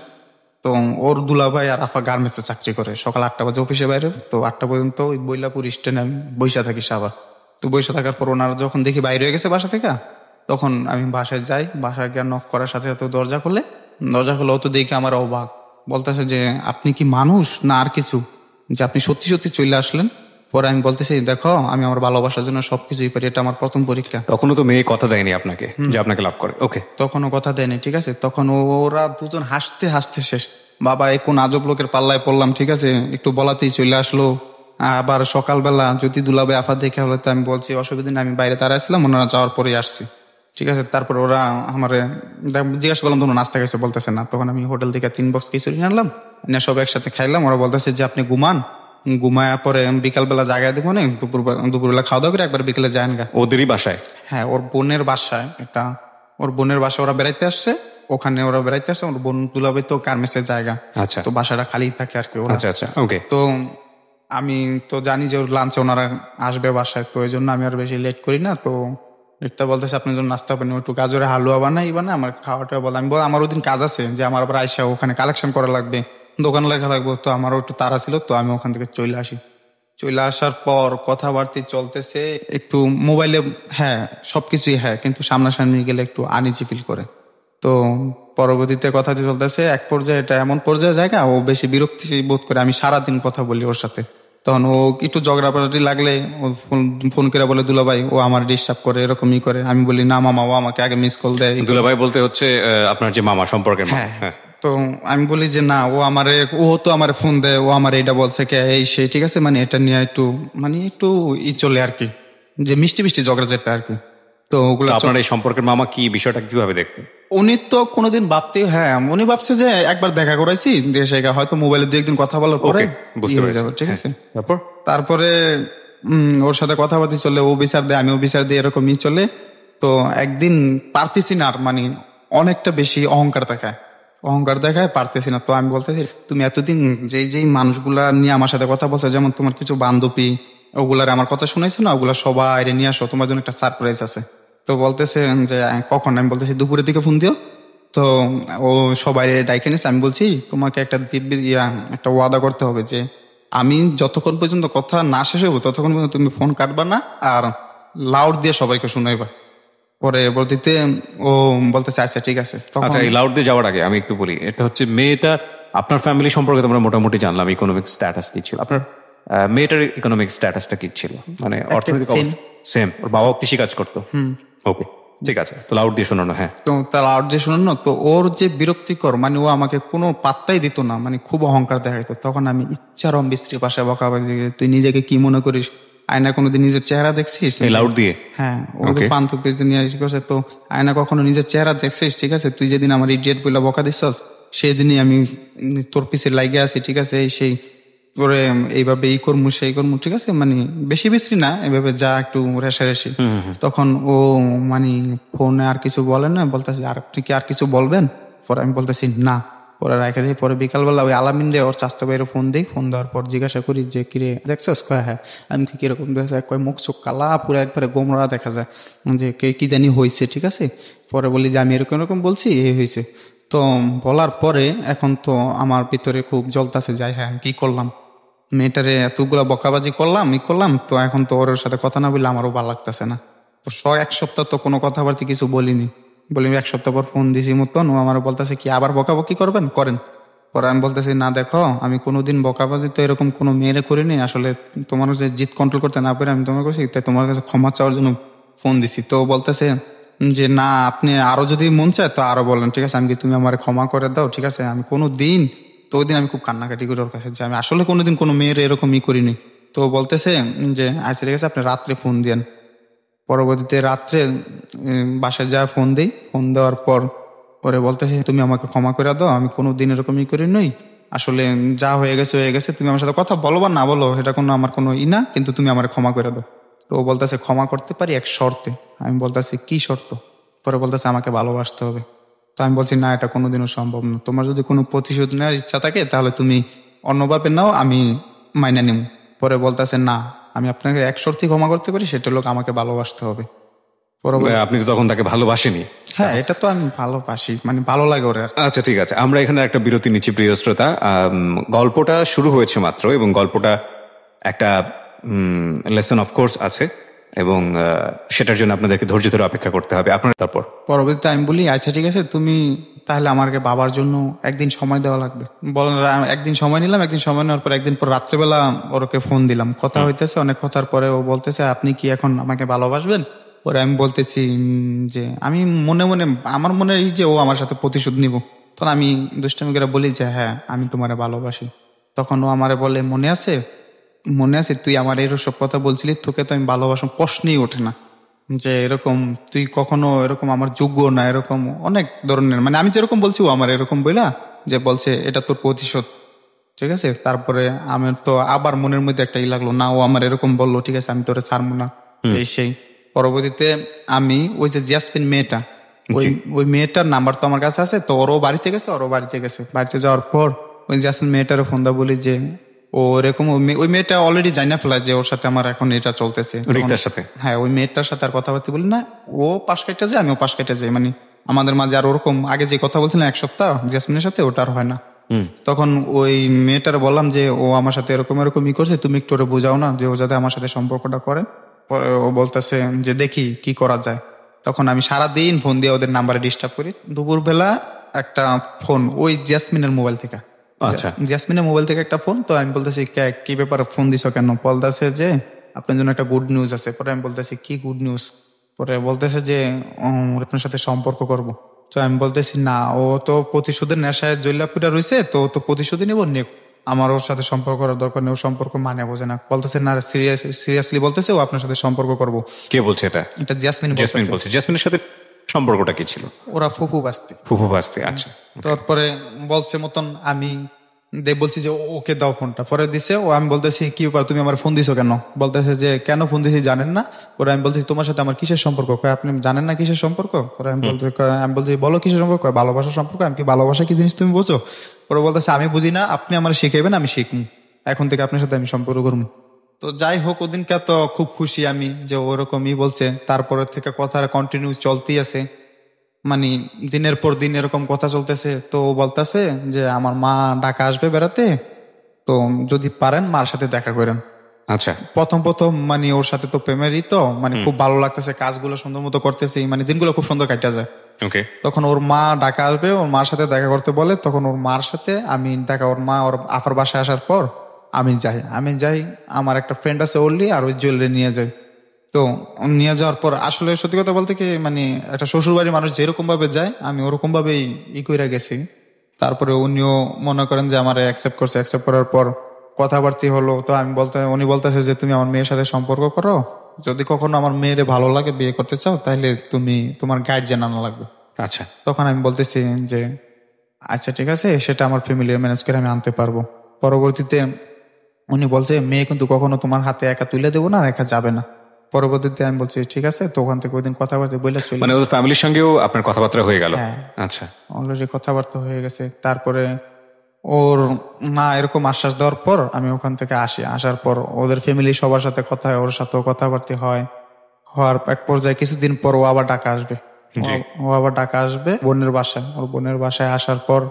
তো ওর দুলাভাই আর আফা গার্মেন্টসে চাকরি করে, সকাল 8টা বাজে অফিসে বাইরে, তো 8টা পর্যন্ত ওই বৈলাপুর স্ট্যান্ডে আমি বৈশা থাকি সাবার। তো বৈশা থাকার পর ওনারা যখন দেখি বাইরে হয়ে গেছে বাসা থেকে, তখন আমি বাসায় যাই। বাসায় গিয়ে নক করার সাথে সাথে দরজা খুলে ও তো দেখে আমার অবাক, বলতেছে যে আপনি কি মানুষ না আর কিছু, যে আপনি সত্যি সত্যি চলে আসলেন। পরে আমি বলতেছি দেখো আমি আমার ভালোবাসার জন্য সবকিছুই পারি, এটা আমার প্রথম পরীক্ষা। তখনও তো মেয়ে কথা দেয়নি আপনাকে যে আপনাকে লাভ করে? ওকে, তখনও কথা দেয়নি, ঠিক আছে। তখন ওরা দুজন হাসতে হাসতে শেষ, বাবা এই কোন আজব লোকের পাল্লায় পড়লাম, ঠিক আছে, একটু বলাতেই চলে আসলো। আবার সকালবেলা যদি দুলাবে আফা দেখে হলে, তো আমি বলছি অসুবিধা নেই, আমি বাইরে দাঁড়াইছিলাম, ওনারা যাওয়ার পরেই আসছি, ঠিক আছে। তারপর ওরা আমার জিজ্ঞাসা করলাম তোমরা নাস্তা খাইছে, বলতেছে না। তখন আমি হোটেল থেকে 3 বক্স খিচুড়ি আনলাম, নিয়ে সব একসাথে খাইলাম। ওরা বলতেছে যে আপনি ঘুমায় পরে বিকালবেলা জায়গায় দেবো না, দুপুরবেলা খাওয়া দাওয়া করে একবার বিকেলে যায়েন গা। ওদেরই বাসায়? হ্যাঁ, ওর বোনের বাসায় এটা। ওর বোনের বাসা ওরা বেড়াইতে আসছে, ওখানে ওরা বেড়াইতে আসছে, ওর বোন দুলাভাই তো গার্মেন্টসের জায়গা, আচ্ছা তো বাসাটা খালি থাকে আর কি ওরা। আচ্ছা আচ্ছা ওকে। তো আমি তো জানি যে ওর লাঞ্চে ওনারা আসবে বাসায়, তো এই জন্য আমি আর বেশি লেট করি না। তো একটা বলতেছে আপনার জন্য নাস্তা বানাই, একটু গাজরের হালুয়া বানাই আমার খাওয়াটা বলে। আমি বল আমার ওদিন কাজ আছে যে আমার আবার আইসা ওখানে কালেকশন করা লাগবে, দোকান লেখা লাগবে, তো আমারও একটু তাড়া ছিল, তো আমি ওখান থেকে চলে আসি। চলে আসার পর কথাবার্তা চলতেছে একটু মোবাইলে, হ্যাঁ সবকিছুই হ্যাঁ, কিন্তু সামনাসামনি গেলে একটু আনইজি ফিল করে। তো পরবর্তীতে কথা যে চলতেছে এক পর্যায়ে, এটা এমন পর্যায়ে জায়গা ও বেশি বিরক্তি বোধ করে, আমি সারাদিন কথা বলি ওর সাথে। তখন ও একটু ঝগড়াপাটি লাগলে ও ফোন করে বলে দুলাভাই ও আমার ডিস্টার্ব করে, এরকমই করে। আমি বলি না মামা, ও আমাকে আগে মিস কল দেয়। দুলাভাই বলতে হচ্ছে আপনার যে মামা সম্পর্কের? হ্যাঁ। তো আমি বলি যে না, ও তো আমার ফোন দেয়, ও আমার এটা বলছে কে এই সেই, ঠিক আছে, মানে এটা নিয়ে একটু একটু চলে আর কি, যে মিষ্টি মিষ্টি ঝগড়া যেটা আর কি। তো ওগুলো আপনার এই সম্পর্কের মামা কি বিষয়টা কিভাবে দেখবেন? উনি তো কোনোদিন ভাবতে, হ্যাঁ উনি ভাবছে যে একবার দেখা করাইছি দেশে, হয়তো মোবাইলে দু একদিন কথা বলার পরে বুঝতে হয়ে যাবে, ঠিক আছে। তারপরে ওর সাথে কথাবার্তা চলে, ও বিচার দেয় আমিও বিচার দিই, এরকমই চলে। তো একদিন পারতেছি না আর, অনেকটা বেশি অহংকার দেখায় পারতেছি না। তো আমি বলতেছি তুমি এতদিন যেই মানুষগুলা নিয়ে আমার সাথে কথা বলছো, যেমন তোমার কিছু বান্ধবী, ওগুলার আমার কথা শুনাইছো না, ওগুলা সবাই নিয়ে আসো, তোমার জন্য একটা সারপ্রাইজ আছে। তো বলতেছে যে কখন? আমি বলতেছি দুপুরের দিকে ফোন দিও। তো ও সবাই ডাইকে নিছে। আমি বলছি তোমাকে একটা একটা ওয়াদা করতে হবে যে আমি যতক্ষণ পর্যন্ত কথা না শেষ হবো ততক্ষণ পর্যন্ত তুমি ফোন কাটবা না, আর লাউড দিয়ে সবাইকে শুনাইবা। পরে বলতে ও বলতেছে আচ্ছা ঠিক আছে। আচ্ছা, এই লাউড দিয়ে যাওয়ার আগে আমি একটু বলি, এটা হচ্ছে মেয়েটা আপনার ফ্যামিলি সম্পর্কে তোমরা মোটামুটি জানলাম, ইকোনমিক স্ট্যাটাস কি ছিল আপনার মেয়েটার? ইকোনমিক স্ট্যাটাসটা কি ছিল, মানে অর্থনৈতিক অবস্থা? সেম, ওর বাবাও কৃষি কাজ করতো? ওকে ঠিক আছে, তো লাউড দিয়ে শোনানো। হ্যাঁ, তো তার লাউড দিয়ে শোনানো, তো ওর যে বিরক্তিকর, ও আমাকে কোনো পাত্তাই দিত না, খুব অহংকার দেখাইতো। তখন আমি ইচ্ছারম স্ত্রীর পাশে বকাবাজি, তুই নিজেকে কি মনে করিস, আয়না কোনোদিন নিজের চেহারা দেখছিস? লাউড দিয়ে? হ্যাঁ, ওর পান্থপীর নিয়ে করছে, তো আয়না কখনো নিজের চেহারা দেখছিস? ঠিক আছে, তুই যেদিন আমার ইডিয়েট বলে বকা দিচ্ছস সেদিনই আমি তোর পিছে লাগিয়ে আছি, ঠিক আছে, এই সেই করে এইভাবে এই করমু সেই করমু, ঠিক আছে, বেশি বিশ্রী না, এভাবে যা একটু রেশারেশি। তখন ও ফোনে আর কিছু বলে না, বলতেছে আর আপনি কি আর কিছু বলবেন? পরে আমি বলতেছি না, পরে রাখা যাই। পরে বিকালবেলা ওই আলামিন রে, ওর চাস্তো ভাইয়ের ফোন দিই, ফোন দেওয়ার পর জিজ্ঞাসা করি যে কিরে দেখছস? কয় হ্যাঁ। আমি কি কিরকম দেখা যায়? কয় মুখ চোখ কালা, পুরো একবারে গোমরা দেখা যায়, যে কে কি জানি হয়েছে, ঠিক আছে। পরে বলি যে আমি এরকম এরকম বলছি, এই হয়েছে। তো বলার পরে এখন তো আমার ভিতরে খুব জ্বলতাছে, যাই হ্যাঁ আমি কি করলাম, মেয়েটারে এতগুলা বকাবাজি করলাম, তো এখন তো ওর সাথে কথা না বললে আমারও ভালো লাগতেছে না। তো এক সপ্তাহ তো কোনো কথাবার্তা কিছু বলিনি, এক সপ্তাহ পর ফোন দিছি মতন, ও আমার বলতেছে কি আবার বকাবকি করেন। পরে আমি বলতেছি না দেখো, আমি কোনোদিন বকাবাজি তো এরকম কোনো মেয়েরে করিনি, আসলে তোমার যে জিদ কন্ট্রোল করতে না পারে আমি তোমার কাছে, তাই তোমার কাছে ক্ষমা চাওয়ার জন্য ফোন দিছি। তো বলতেছে যে না, আপনি আরো যদি মন চায় তো আরো বলেন, ঠিক আছে, আমি কি তুমি আমার ক্ষমা করে দাও, ঠিক আছে। আমি কোনো দিন, তো ওই দিন আমি খুব কান্নাকাটি করি ওর কাছে, যে আমি আসলে কোনোদিন কোনো মেয়ের এরকমই করিনি। তো বলতেছে যে আচ্ছা ঠিক আছে, আপনি রাত্রে ফোন দেন। পরবর্তীতে রাত্রে বাসায় যা ফোন দিই, ফোন দেওয়ার পর পরে বলতেছে তুমি আমাকে ক্ষমা করে দাও, আমি কোনো দিন এরকমই করি নই, আসলে যা হয়ে গেছে, তুমি আমার সাথে কথা বলো বা না বলো এটা কোনো আমার কোনো না, কিন্তু তুমি আমার ক্ষমা করে দাও। তো ও বলতেছে ক্ষমা করতে পারি এক শর্তে। আমি বলতেছি কি শর্ত? পরে বলতেছে আমাকে ভালোবাসতে হবে। তো আমি বলছি না, এটা কোনোদিনও সম্ভব না, তোমার যদি কোনো প্রতিশোধ নেওয়ার ইচ্ছা থাকে তাহলে তুমি অন্যভাবে নাও, আমি মাইনা নিব। পরে বলতেছে না, আমি আপনাকে এক শর্তেই ক্ষমা করতে পারি, সেটা লোক আমাকে ভালোবাসতে হবে। আপনি তো তখন তাকে ভালোবাসেনি? হ্যাঁ, এটা তো আমি ভালোবাসি, ভালো লাগে ওর। আচ্ছা ঠিক আছে, আমরা এখানে একটা বিরতি নিচ্ছি প্রিয় শ্রোতা। গল্পটা শুরু হয়েছে মাত্র, এবং গল্পটা একটা লেসন অফ কোর্স আছে, এবং সেটার জন্য আপনাদেরকে ধৈর্য ধরে অপেক্ষা করতে হবে। আপনার তারপর পরবর্তীতে আমি বলি আচ্ছা ঠিক আছে, তুমি তাহলে আমাকে বাবার জন্য একদিন সময় দেওয়া লাগবে। বলেন, একদিন সময় নিলাম, একদিন সময় নেওয়ার পর একদিন পর রাত্রেবেলা ওরকে ফোন দিলাম, কথা হইতেছে, অনেক কথার পরে ও বলতেছে আপনি কি এখন আমাকে ভালোবাসবেন? পরে আমি বলতেছি যে আমি মনে মনে, আমার মনে এই যে ও আমার সাথে প্রতিশোধ নিব, তখন আমি দুষ্টামি করে বলি যে হ্যাঁ আমি তোমারে ভালোবাসি। তখন ও আমারে বলে মনে আছে তুই আমার এরসব কথা বলছিলি, তোকে তো আমি ভালোবাসা প্রশ্নই ওঠে না, যে এরকম তুই কখনো এরকম আমার যোগ্য না, এরকম অনেক ধরনের, আমি যেরকম বলছি ও আমার এরকম বইলা যে বলছে এটা তোর প্রতিশোধ, ঠিক আছে। তারপরে আমার তো আবার মনের মধ্যে একটা লাগলো, না ও আমার এরকম বললো, ঠিক আছে আমি তোরে ছাড়বো না, এই সেই। পরবর্তীতে আমি ওই যে জিয়াসমিন মেয়েটা, ওই জি। ওই মেয়েটার নাম্বার তো আমার কাছে আছে, তো ওরও বাড়িতে গেছে, বাড়িতে যাওয়ার পর ওই জাসমিন মেয়েটারও ফোন দা বলি যে ও এরকম ওই মেয়েটা অলরেডি জানা ফেলা যে ওর সাথে আমার এখন এটা চলতেছে। রিক্তার সাথে? হ্যাঁ, ওই মেয়েটার সাথে আর কথাবার্তা বলি না, ও পাশ কাটতে যায়, আমিও পাশ কাটতে যাই, মানে আমাদের মাঝে আর ওরকম আগে যে কথা বলছিলাম এক সপ্তাহ জাসমিনের সাথে, ওটা আর হয় না। তখন ওই মেয়েটার বললাম যে ও আমার সাথে এরকম এরকম করছে, তুমি একটু ওরে বোঝাও না যে ও যাতে আমার সাথে সম্পর্কটা করে। পরে ও বলতেছে যে দেখি কি করা যায়। তখন আমি সারাদিন ফোন দিয়ে ওদের নাম্বারে ডিস্টার্ব করি। দুপুরবেলা একটা ফোন ওই জাসমিনের মোবাইল থেকে, আচ্ছা। জাসমিনের মোবাইল থেকে একটা ফোন। তো আমি বলতেছি কি ব্যাপারে ফোন দিছো কেন? বলতেছে যে আপনার জন্য একটা গুড নিউজ আছে। পরে আমি বলতেছি কি গুড নিউজ? পরে বলতেছে যে আপনার সাথে সম্পর্ক করব। তো আমি বলতেছি না, ও তো প্রতিশোধের নেশায় জল্লাপুরা রয়েছে, তো ও তো প্রতিশোধই নেব নেক, আমার ওর সাথে সম্পর্ক করার দরকার নেই, ও সম্পর্ক মানে বোঝে না। বলতেছে না, সিরিয়াসলি বলতেছে ও আপনার সাথে সম্পর্ক করব। কে বলছে এটা? এটা জাসমিন জেসমিন বলতেছে। বলছে। জেসমিনের সাথে সম্পর্কটা কি ছিল? ওরা ফুফু বাস্তি। ফুফু ভাস্তি। আচ্ছা। তারপরে বলছে মতন আমি বলছি যে ওকে দাও ফোনটা। পরে দিছে ও। আমি বলতেছি কি ব্যাপার, তুমি আমার ফোন দিছো কেন? বলতেছে যে কেন ফোন দিছি জানেন না? পরে আমি বলতেছি তোমার সাথে আমার কিসের সম্পর্ক? কয় আপনি জানেন না কিসের সম্পর্ক? পরে আমি বলতেছি বলো কিসের সম্পর্ক? ভালোবাসার সম্পর্ক। আমি কি ভালোবাসা কি জিনিস তুমি বোঝো? পরে বলতেছে আমি বুঝি না, আপনি আমার শিখাইবেন, আমি শিখবো, এখন থেকে আপনার সাথে আমি সম্পর্ক করবো। তো যাই হোক, ওদিনকে তো খুব খুশি আমি যে ওরকমই বলছে। তারপরে থেকে কথা কন্টিনিউ চলতেই আছে, মানে দিনের পর দিন এরকম কথা চলতেছে। তো ও বলতেছে যে আমার মা ঢাকা আসবে বেড়াতে, তো যদি পারেন মার সাথে দেখা করেন। আচ্ছা। প্রথম প্রথম মানে ওর সাথে তো প্রেমেরই, তো মানে খুব ভালো লাগতেছে, কাজগুলো সুন্দর মতো করতেছি, মানে দিনগুলো খুব সুন্দর কাটা যায়। ওকে। তখন ওর মা ঢাকা আসবে, ওর মার সাথে দেখা করতে বলে। তখন ওর মার সাথে আমি দেখা, ওর মা ওর আপার বাসায় আসার পর আমি যাই, আমার একটা ফ্রেন্ড আছে ওরলি, আর ওই জুয়েলারি নিয়ে যাই। তো নিয়ে যাওয়ার পর আসলে সত্যি কথা বলতে কি, মানে একটা শ্বশুর বাড়ির মানুষ যেরকম ভাবে যায় আমি ওরকম ভাবেই কইরা গেছি। তারপরে উনিও মনে করেন যে আমার অ্যাকসেপ্ট করছে। অ্যাকসেপ্ট করার পর কথাবার্তি হলো। তো উনি বলতেছে যে তুমি আমার মেয়ের সাথে সম্পর্ক করো, যদি কখনো আমার মেয়েরে ভালো লাগে বিয়ে করতে চাও তাহলে তুমি তোমার গার্জিয়ান আনা লাগবে। আচ্ছা। তখন আমি বলতেছি যে আচ্ছা ঠিক আছে, সেটা আমার ফ্যামিলির ম্যানেজ করে আমি আনতে পারবো। পরবর্তীতে উনি বলছে মেয়ে কিন্তু কখনো তোমার হাতে একা তুলে দেবো না, আর একা যাবে না। পরবর্তীতে আমি বলছি ঠিক আছে। তো ওখান থেকে ওই দিন কথাবার্তা বলে চলে, মানে ওদের ফ্যামিলির সঙ্গেও আপনার কথাবার্তা হয়ে গেল? হ্যাঁ, আচ্ছা। অলরেডি কথাবার্তা হয়ে গেছে। তারপরে ওর মা এরকম আশ্বাস দেওয়ার পর আমি ওখান থেকে আসার পর ওদের ফ্যামিলি সবার সাথে কথা হয়, ওর সাথেও কথাবার্তা হয়। হওয়ার এক পর্যায়ে কিছুদিন পর ও আবার ঢাকা আসবে। ও আবার ঢাকা আসবে বোনের বাসায়। ওর বোনের বাসায় আসার পর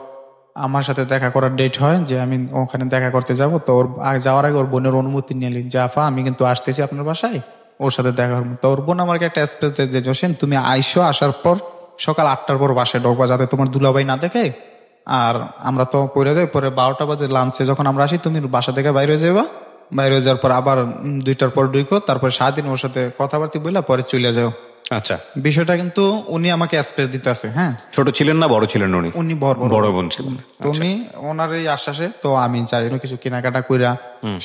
আমার সাথে দেখা করার ডেট হয় যে আমি ওখানে দেখা করতে যাব। তো ওর যাওয়ার আগে ওর বোনের অনুমতি নিয়ে নিই যে আফা আমি কিন্তু আসতেছি আপনার বাসায়, ওর সাথে দেখা করবো। তো ওর বোন আমাকে একটা স্পেস দেয় যে জোসেন তুমি আইসো, আসার পর সকাল 8টার পর বাসায় ঢোকবা যাতে তোমার দুলাভাই না দেখে। আর আমরা তো পড়ে যাই, পরে 12টা বাজে লাঞ্চে যখন আমরা আসি তুমি বাসা থেকে বাইরে যাবা, বাইরে যাওয়ার পর আবার 2টার পর ঢুকো, তারপরে সারাদিন ওর সাথে কথাবার্তা বললা, পরে চলে যাও। আচ্ছা। বিষয়টা কিন্তু উনি আমাকে স্পেস দিতে আছে। হ্যাঁ, ছোট ছিলেন না বড় ছিলেন উনি? উনি বড় বোন ছিলেন। তো উনি ওনার এই আশ্বাসে তো আমি যাই, কিছু কেনাকাটা কইরা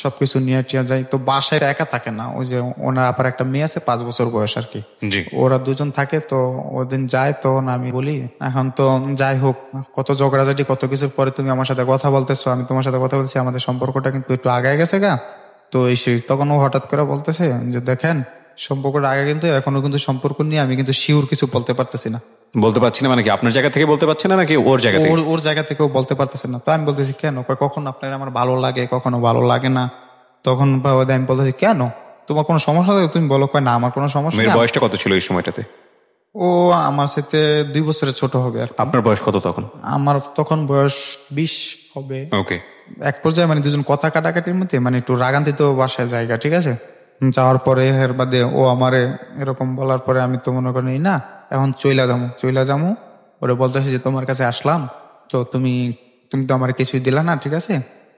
সবকিছু নিয়ে টিয়া যাই। তো বাসায় একা থাকে না, ওই যে ওনার আপার একটা মেয়ে আছে 5 বছর বয়স আর কি, জি। ওরা দুজন থাকে। তো ওদিন যায়, তখন আমি বলি এখন তো যাই হোক কত ঝগড়াঝাটি কত কিছুর পরে তুমি আমার সাথে কথা বলতেছো, আমি তোমার সাথে কথা বলছি, আমাদের সম্পর্কটা কিন্তু একটু আগায় গেছে গা। তো এই তখন ও হঠাৎ করে বলতেছে যে দেখেন সম্পর্কটা আগে, কিন্তু এখনো কিন্তু সম্পর্ক নিয়ে আমি কিন্তু শিওর কিছু বলতে পারতেছি না। বলতে পারছি না মানে কি আপনার জায়গা থেকে বলতে পারছে না নাকি ওর জায়গা থেকে? ওর জায়গা থেকেও বলতে পারতেছে না। তো আমি বলতেছি কেন? কখন আপনার আমার ভালো লাগে, কখনো ভালো লাগে না। তখন আমি বলতেছি কেন তোমার কোনো সমস্যা হবে তুমি বলো। কয় না আমার কোনো সমস্যা মেয়ের নেই। বয়সটা কত ছিল এই সময়টাতে? ও আমার সাথে 2 বছরের ছোট হবে আর কি। আপনার বয়স কত তখন? আমার তখন বয়স 20 হবে। ওকে। এক পর্যায়ে মানে দুজন কথা কাটাকাটির মধ্যে মানে একটু রাগান্তিত বাসায় জায়গা, ঠিক আছে। যাওয়ার পরে এর বাদে ও আমারে এরকম বলার পরে আমি তো মনে করি না এখন চইলা যামু। ওরে বলতেছি যে তোমার কাছে আসলাম, তো তুমি তো আমার কিছুই দিলা না, ঠিক আছে।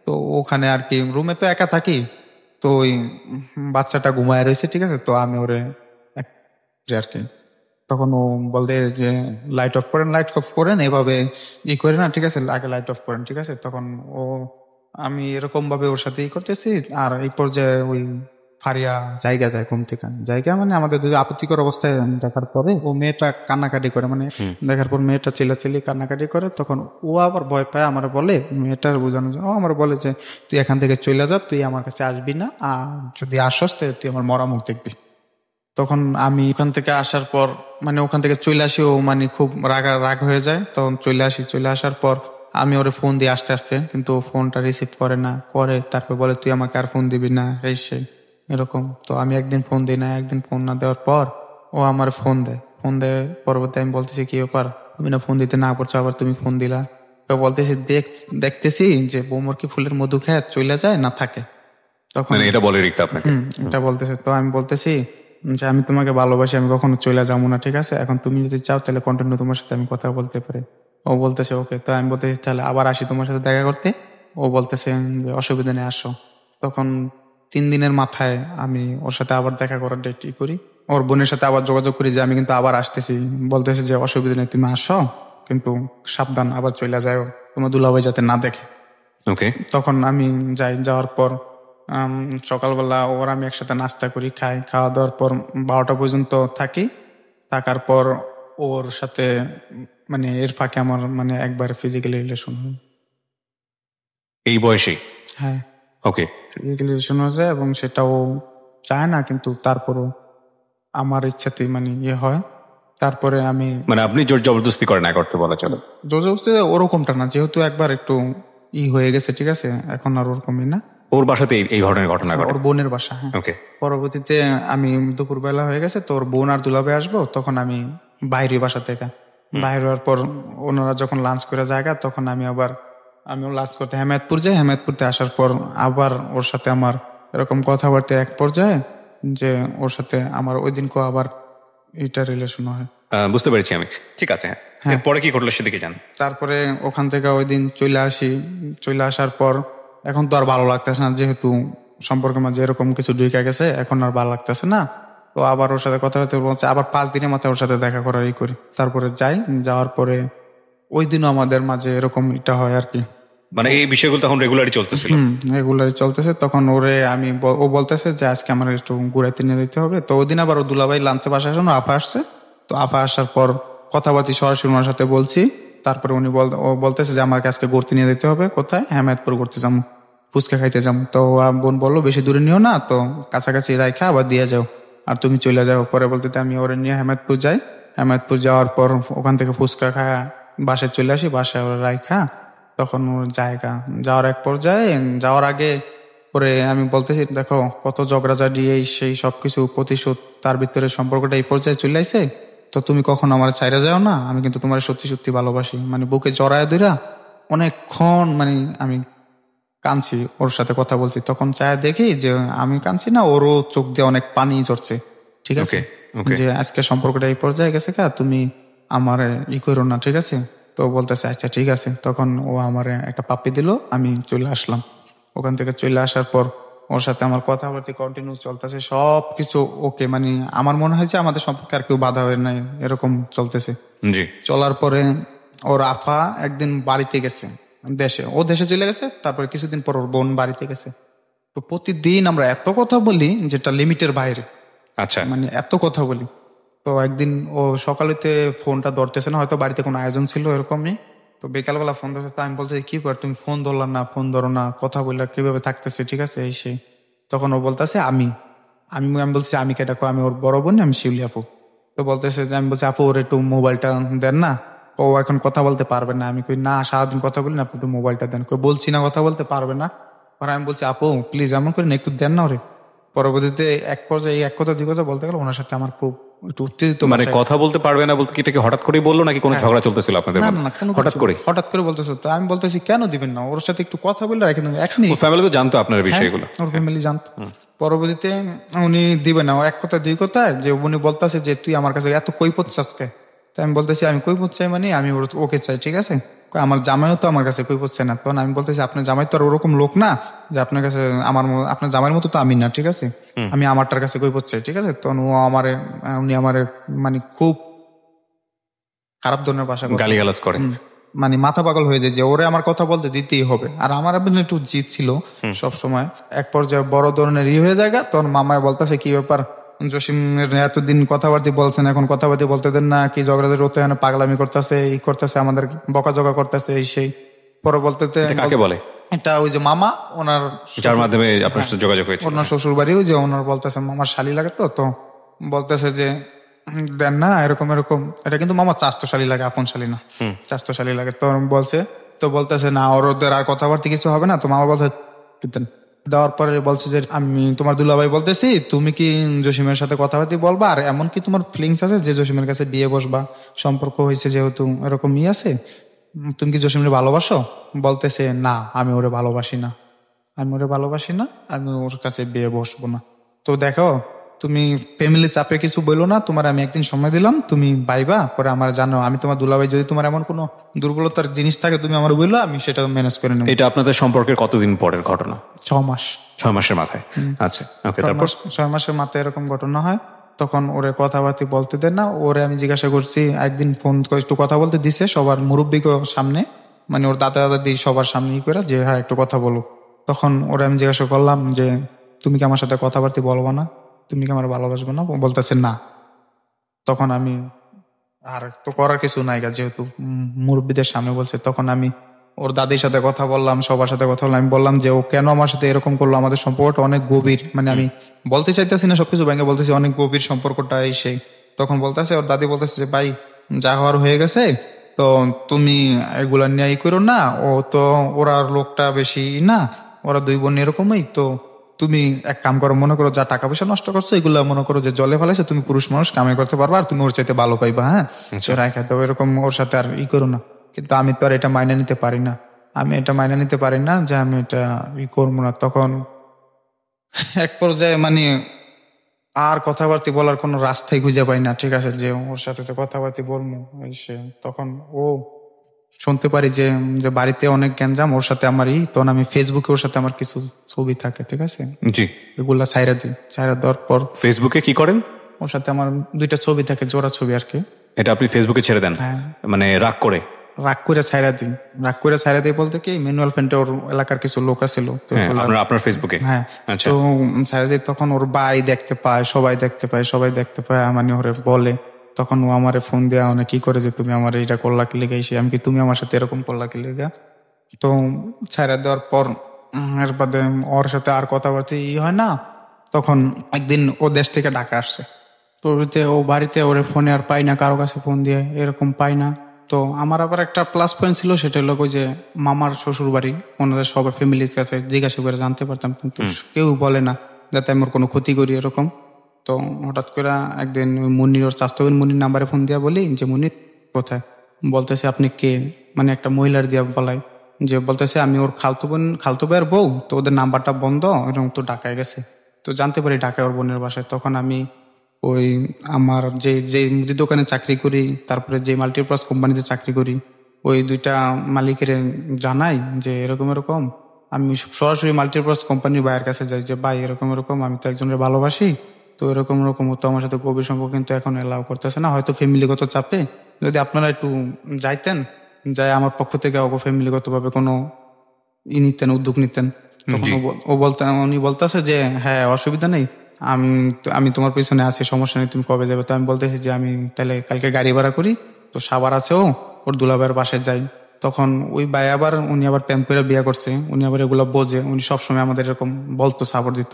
তো ওখানে আর কি রুমে তো একা থাকি, তো ওই বাচ্চাটা ঘুমায় রয়েছে, ঠিক আছে। তো আমি ওরে আর কি তখন ও বলতে যে লাইট অফ করেন এভাবে করে না, ঠিক আছে, আগে লাইট অফ করেন, ঠিক আছে। তখন ও আমি এরকম ভাবে ওর সাথে করতেছি। আর এই পর্যায়ে ওই ফারিয়া জায়গা যায়, ঘুম থেকে জায়গা মানে আমাদের দুটো আপত্তিকর অবস্থায় দেখার পরে ও মেয়েটা কান্নাকাটি করে, মানে দেখার পর মেয়েটা চিল্লাচিল্লি কান্নাকাটি করে। তখন ও আবার ভয় পায়, আমার বলে মেয়েটার বোঝানোর জন্য ও আমার বলে যে তুই এখান থেকে চলে যা, তুই আমার কাছে আসবি না, আর যদি আসস তুই আমার মরা মুখ দেখবি। তখন আমি ওখান থেকে আসার পর মানে ওখান থেকে চলে আসি, ও মানে খুব রাগ হয়ে যায়, তখন চলে আসার পর আমি ওরে ফোন দিয়ে আসতে আসতে, কিন্তু ও ফোনটা রিসিভ করে না, করে তারপর বলে তুই আমাকে আর ফোন দিবি না, এই সেই এরকম। তো আমি একদিন ফোন দিই না, একদিন ফোন না দেওয়ার পর ও আমার ফোন দেয় পরবর্তী আমি বলতেছি কি ব্যাপার, তুমি না ফোন দিতে না করছো, আবার তুমি ফোন দিলা। তো বলতেছি দেখতেছি যে বৌমর কি ফুলের মধু খেয়ে চলে যায় না থাকে, তখন মানে এটা বলে রিক্তা আপনাকে? এটা বলতেছে। তো আমি বলতেছি যে আমি তোমাকে ভালোবাসি, আমি কখনো চলে যাবো না, ঠিক আছে, এখন তুমি যদি চাও তাহলে কন্টিনিউ তোমার সাথে আমি কথা বলতে পারি। ও বলতেছে ওকে। তো আমি বলতেছি তাহলে আবার আসি তোমার সাথে দেখা করতে। ও বলতেছে যে অসুবিধা নেই, আসো। তখন 3 দিনের মাথায় আমি ওর সাথে আবার দেখা করার ডেট করি, ওর বোনের সাথে আবার যোগাযোগ করি যে আমি কিন্তু আবার আসতেছি। বলতেছে যে অসুবিধা নেই, তুমি আসো, কিন্তু সাবধান, আবার চলে যাও, তোমার দুলাভাই যাতে না দেখে। ওকে। তখন আমি যাওয়ার পর সকালবেলা ওর আমি একসাথে নাস্তা করি, খাওয়া দাওয়ার পর 12টা পর্যন্ত থাকার পর ওর সাথে মানে এর ফাঁকে আমার মানে একবার ফিজিক্যালি রিলেশন হয়। এই বয়সে? হ্যাঁ, ওকে। ফিজিক্যালি রিলেশন হয়েছে এবং সেটাও চায় না, কিন্তু তারপরও আমার ইচ্ছাতেই মানে হয়। তারপরে আমি মানে আপনি জোর জবরদস্তি করেন না করতে, বলা চলে? জোর জবরদস্তি ওরকমটা না, যেহেতু একবার একটু হয়ে গেছে, ঠিক আছে, এখন আর ওরকমই না। ওর বাসাতে এই ধরনের ঘটনা ঘটে? ওর বোনের বাসা, হ্যাঁ। ওকে। পরবর্তীতে আমি দুপুরবেলা হয়ে গেছে, তো ওর বোন আর দুলাভাই আসবো, তখন আমি বাইরে বাসা থেকে বাইরে হওয়ার পর ওনারা যখন লাঞ্চ করে জায়গা, তখন আমিও লাঞ্চ করতে হেমায়তপুর যাই। হেমায়তপুরতে আসার পর আবার ওর সাথে আমার এরকম কথাবার্তা এক পর্যায়ে যে ওর সাথে আমার ওই দিনকেও আবার এটা রিলেশন হয়। বুঝতে পেরেছি আমি, ঠিক আছে। হ্যাঁ, পরে কি ঘটলো সেদিকে যান। তারপরে ওখান থেকে ওই দিন চলে আসার পর এখন তো আর ভালো লাগতেছে না, যেহেতু সম্পর্কের মাঝে এরকম কিছু ঢুকে গেছে, এখন আর ভালো লাগতেছে না। তো আবার ওর সাথে কথা হতে বলছে, আবার 5 দিনের মাথায় ওর সাথে দেখা করার করি। তারপরে যাওয়ার পরে ওই দিনও আমাদের মাঝে এরকম এটা হয় আর কি। মানে এই বিষয়গুলো তখন রেগুলারই চলতেছিল? রেগুলারই চলতেছে। তখন ও বলতেছে যে আজকে আমার একটু ঘুরাইতে নিয়ে দিতে হবে। তো ওই দিন আবার ও দুলাভাই লাঞ্চে বাসায় আসে, আফা আসছে। তো আফা আসার পর কথাবার্তা সরাসরি ওনার সাথে বলছি। তারপরে ও বলতেছে যে আমাকে আজকে ঘুরতে নিয়ে দিতে হবে। কোথায়? হেমায়তপুর ঘুরতে যাবো, ফুচকা খাইতে যাবো। তো বোন বললো বেশি দূরে নিও না, তো কাছাকাছি রাইখা আবার দিয়ে যাও, আর তুমি চলে যাও। পরে বলতে আমি ওরে নিয়ে হেমায়তপুর যাই। হেমায়তপুর যাওয়ার পর ওখান থেকে ফুচকা খাওয়া বাসায় চলে আসি। বাসায় ওরা রাইখা তখন ওর যাওয়ার এক পর্যায়ে যাওয়ার আগে পরে আমি বলতেছি দেখো কত ঝগড়াঝাড়ি এই সেই সবকিছু প্রতিশোধ, তার ভিতরে সম্পর্কটা এই পর্যায়ে চলে আসে। তো তুমি কখন আমার ছাইরা যাও না, আমি কিন্তু তোমার সত্যি সত্যি ভালোবাসি। মানে বুকে জড়ায় ধইরা অনেকক্ষণ মানে আমি কাঁদছি, ওর সাথে কথা বলছি। তখন চায় দেখি যে আমি কাঁদছি না, ওরও চোখ দিয়ে অনেক পানি ঝরছে। ঠিক আছে, যে আজকে সম্পর্কটা এই পর্যায়ে গেছে, তুমি আমার করো না, ঠিক আছে। তো বলতেছে আচ্ছা ঠিক আছে। তখন ও আমার একটা পাপ্পি দিল, আমি চলে আসলাম। ওখান থেকে চলে আসার পর ওর সাথে আমার কথাবার্তা কন্টিনিউ চলতেছে, সব কিছু ওকে। মানে আমার মনে হয়েছে আমাদের সম্পর্কে আর কেউ বাধা হয় নাই, এরকম চলতেছে। চলার পরে ওর আফা একদিন বাড়িতে গেছে, দেশে চলে গেছে। তারপরে কিছুদিন পর ওর বোন বাড়িতে গেছে। তো প্রতিদিন আমরা এত কথা বলি যেটা লিমিটের বাইরে। আচ্ছা, মানে এত কথা বলি। তো একদিন ও সকালেতে ফোনটা ধরতেছে না, হয়তো বাড়িতে কোনো আয়োজন ছিল এরকমই। তো বিকালবেলা ফোন ধরছে। তো আমি বলতে কি কর, তুমি ফোন ধরলাম না, ফোন ধরো না, কথা বললে কিভাবে থাকতেছে, ঠিক আছে এই সেই। তখন ও বলতেছে আমি বলছি আমি কেটা, আমি ওর বড় বোন, আমি শিউলি আপু। তো বলতেছে যে আমি বলছি আপু ওর একটু মোবাইলটা দেন না, ও এখন কথা বলতে পারবে না। আমি কই না, সারাদিন কথা বলি না, আপনি একটু মোবাইলটা দেন। বলছি না কথা বলতে পারবে না। আর আমি বলছি আপু প্লিজ এমন করে একটু দেন না ওরে। পরবর্তীতে এক পর্যায়ে এক কথা দুই কথা বলতে গেলে ওনার সাথে আমার খুব একটু উত্তেজিত। মানে কথা বলতে পারবে না বলতে কি এটাকে হঠাৎ করে বললো নাকি কোনো ঝগড়া চলতেছিল আপনাদের? না, হঠাৎ করে বলতেছে। তো আমি বলতেছি কেন দিবেন না, ওর সাথে একটু কথা বললে রেখে দেবেন, 1 মিনিট। ফ্যামিলি তো জানতো আপনার বিষয়গুলো? ওর ফ্যামিলি জানতো। পরবর্তীতে উনি দিবেন না, এক কথা দুই কথা, যে উনি বলতেছে যে তুই আমার কাছে এত কৈফত চাসকে। তো আমি বলতেছি আমি কৈফত চাই মানে আমি ওকে চাই, ঠিক আছে। আমার জামাইও তো আমার কাছে কৈফত চাই না। তখন আমি বলতেছি আপনার জামাই তো আর ওরকম লোক না যে আপনার কাছে আপনার জামাইয়ের মতো তো আমি না, ঠিক আছে, আমি আমারটার কাছে কৈফত চাই, ঠিক আছে। তখন উনি আমারে মানে খুব খারাপ ধরনের ভাষা, গালিগালাজ করে, মানে মাথা পাগল হয়ে যায় যে ওরে আমার কথা বলতে দিতেই হবে। আর আমার একটু জিদ ছিল সব সময়। এক পর্যায়ে বড় ধরনের হয়ে যায়। তখন মামায় বলতেছে কি ব্যাপার, জসিমের এতদিন কথাবার্তি বলছেন, এখন কথাবার্তি বলতে দেন না, কি ঝগড়াঝাড়ি হতে হয় না, পাগলামি করতেছে, করতেছে, আমাদের বকাঝকা করতেছে এই সেই। পরে বলতে কাকে বলে এটা ওই যে মামা, ওনার যার মাধ্যমে আপনার সাথে যোগাযোগ হয়েছে, ওনার শ্বশুর বাড়ি, ওই যে ওনার বলতেছে মামার শালি লাগে। তো বলতেছে যে দেন না, এরকম এরকম। এটা কিন্তু মামা চাস্তশালী লাগে, আপন শালী না, চাস্তশালী লাগে। তো বলছে, তো বলতেছে না ওদের আর কথাবার্তা কিছু হবে না। তো মামা বলছে দেন। দেওয়ার পরে বলছে যে আমি তোমার দুলাভাই বলতেছি, তুমি কি জসিমের সাথে কথাবার্তা বলবা, আর এমন কি তোমার ফিলিংস আছে যে জসিমের কাছে বিয়ে বসবা, সম্পর্ক হয়েছে যেহেতু এরকম আছে, তুমি কি জসিমের ভালোবাসো? বলতেছে না, আমি ওরে ভালোবাসি না, আমি ওরে ভালোবাসি না, আমি ওর কাছে বিয়ে বসবো না। তো দেখো, তুমি ফ্যামিলি চাপে কিছু বললো না, তোমার আমি একদিন সময় দিলাম, তুমি বাইবা পরে আমার জানো, আমি তোমার দুলাভাই, যদি তোমার এমন কোনো দুর্বলতার জিনিস থাকে তুমি আমার বললো, আমি সেটা ম্যানেজ করে নেব। এটা আপনাদের সম্পর্কের কতদিন পরের ঘটনা? 6 মাস। 6 মাসের মাথায়? আচ্ছা, ওকে। তারপর 6 মাসের মাথায় এরকম ঘটনা হয়। তখন ওরে কথাবার্তা বলতে দেন না। ওরে আমি জিজ্ঞাসা করছি, একদিন ফোন করে একটু কথা বলতে দিছে সবার মুরব্বীকে সামনে, মানে ওর দাদা দাদি সবার সামনে করে যে হ্যাঁ একটু কথা বলো। তখন ওরে আমি জিজ্ঞাসা করলাম যে তুমি কি আমার সাথে কথাবার্তা বলবো না, তুমি কি আমার ভালোবাসবে না? বলতেছে না। তখন আমি আর তো করার কিছু নাই, যেহেতু মুরব্বীদের সামনে বলছে, তখন আমি ওর দাদির সাথে কথা বললাম, সবার সাথে কথা বললাম। আমি বললাম যে ও কেন আমার সাথে এরকম করলো, আমাদের সম্পর্কটা অনেক গভীর, মানে আমি বলতে চাইতেছি না সবকিছু ভেঙে বলতেছি, অনেক গভীর সম্পর্কটা এই সেই। তখন বলতেছে ওর দাদি বলতেছে যে ভাই যা হওয়ার হয়ে গেছে, তো তুমি এগুলা নিয়ে করো না, ও তো ওরা লোকটা বেশি না, ওরা 2 বোন এরকমই। তো তুমি এক কাম করো, মনে করো যা টাকা পয়সা নষ্ট করছো এগুলা মনে করো যে জলে ফেলাইছো, তুমি পুরুষ মানুষ কামাই করতে পারবা, আর তুমি ওর চাইতে ভালো পাইবা, হ্যাঁ রাখা দাও, এরকম ওর সাথে আর করো না। কিন্তু আমি তো আর এটা মাইনে নিতে পারি না, আমি এটা মাইনে নিতে পারি না যে আমি এটা করবো না। তখন এক পর্যায়ে মানে আর কথাবার্তা বলার কোনো রাস্তাই খুঁজে পাই না, ঠিক আছে, যে ওর সাথে তো কথাবার্তা বলবো সে। তখন ও শুনতে পারি যে যে বাড়িতে অনেক গ্যাঞ্জাম ওর সাথে আমারই, তখন আমি ফেসবুকে ওর সাথে আমার কিছু ছবি থাকে, ঠিক আছে, জি, এগুলা ছাইরা দিই। ছাইরা দেওয়ার পর ফেসবুকে কি করেন? ওর সাথে আমার 2টা ছবি থাকে, জোড়া ছবি আর কি। এটা আপনি ফেসবুকে ছেড়ে দেন? হ্যাঁ। মানে রাগ করে? রাগ করে ছাইরা দিই। রাগ করে ছাইরা দিই বলতে কি, ম্যানুয়াল ফ্রেন্ডে ওর এলাকার কিছু লোক আছিল, আপনার ফেসবুকে? হ্যাঁ। আচ্ছা। তো ছাইরা দিই, তখন ওর ভাই দেখতে পায়, সবাই দেখতে পায়, সবাই দেখতে পায়, মানে ওরে বলে। তখন ও আমারে ফোন দেয়া অনেক কি করে যে তুমি আমার এইটা করলা কি লেগে, এসে আমি কি তুমি আমার সাথে এরকম করলা কি লেগে। তো ছাইরা দেওয়ার পর এর বাদে ওর সাথে আর কথাবার্তা হয় না। তখন একদিন ও দেশ থেকে ঢাকা আসছে, প্রভৃতি ও বাড়িতে ওরে ফোনে আর পাই না, কারো কাছে ফোন দিয়ে এরকম পাই না। তো আমার আবার একটা প্লাস পয়েন্ট ছিল, সেটা হলো ওই যে মামার শ্বশুর বাড়ি, ওনাদের সবার ফ্যামিলির কাছে জিজ্ঞাসা করে জানতে পারতাম, কিন্তু কেউ বলে না যাতে আমার কোনো ক্ষতি করি এরকম। তো হঠাৎ করে একদিন মুন্নির, ওর চাস্তবেন মুন্নির নাম্বারে ফোন দিয়া বলি যে মুন্নির কোথায়, বলতেছে আপনি কে, মানে একটা মহিলার দিয়া বলাই, যে বলতেছে আমি ওর খালতো ভাইয়ের বউ, তো ওদের নাম্বারটা বন্ধ, এরকম তো ঢাকায় গেছে। তো জানতে পারি ঢাকায় ওর বোনের বাসায়। তখন আমি ওই আমার যে মুদি দোকানে চাকরি করি, তারপরে যে মাল্টিপ্লাস কোম্পানিতে চাকরি করি, ওই 2টা মালিকের জানাই যে এরকম এরকম। আমি সরাসরি মাল্টিপ্লাস কোম্পানির ভাইয়ের কাছে যাই যে ভাই এরকম এরকম, আমি তো একজনের ভালোবাসি, তো এরকম এরকম, তো আমার সাথে গভীর সম্পর্ক কিন্তু এখন এলাও করতেছে না, হয়তো ফ্যামিলিগত চাপে, যদি আপনারা একটু যাইতেন, যাই আমার পক্ষ থেকে ফ্যামিলিগত ভাবে কোনো নিতেন, উদ্যোগ নিতেন। তখন উনি বলতেছে যে হ্যাঁ অসুবিধা নেই, আমি তোমার পিছনে আছি, সমস্যা নেই, তুমি কবে যাবে। তো আমি বলতেছি যে আমি তাহলে কালকে গাড়ি ভাড়া করি, তো সাবার আছে ওর দুলাভাইয়ের বাসায় যাই। তখন ওই ভাই আবার উনি আবার প্রেম করে বিয়ে করছে, উনি আবার এগুলো বোঝে, উনি সবসময় আমাদের এরকম বলতো, সাপোর্ট দিত।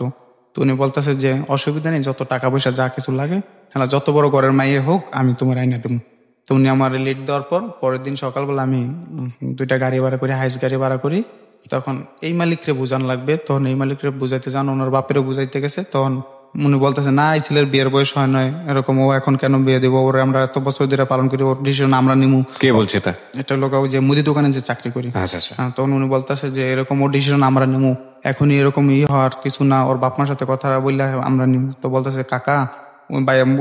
তো উনি বলতেছে যে অসুবিধা নেই, যত টাকা পয়সা যা কিছু লাগে, হ্যাঁ যত বড় ঘরের মাইয়ে হোক আমি তোমার আইনা দেবো। তো উনি আমার লিড দেওয়ার পর পরের দিন সকালবেলা আমি 2টা গাড়ি ভাড়া করি, হাইস গাড়ি ভাড়া করি। তখন এই মালিকরে বুঝান লাগবে, তখন এই মালিকরে বুঝাইতে যান, ওনার বাপেরও বুঝাইতে গেছে। তখন উনি বলতেছে না এই ছেলের বিয়ের বয়স হয় নয় এরকম, ও এখন কেন বিয়ে দেবো, ওরে আমরা এত বছর ধরে পালন করি, ওর ডিসিশন আমরা নিমু। কে বলছে এটা? এটা লোক যে মুদি দোকানে যে চাকরি করি। তখন উনি বলতেছে যে এরকম ওর ডিসিশন আমরা নিমু, এখনই এরকম হওয়ার কিছু না, ওর বাপ মার সাথে কথা বললে আমরা নিমু। তো বলতেছে কাকা,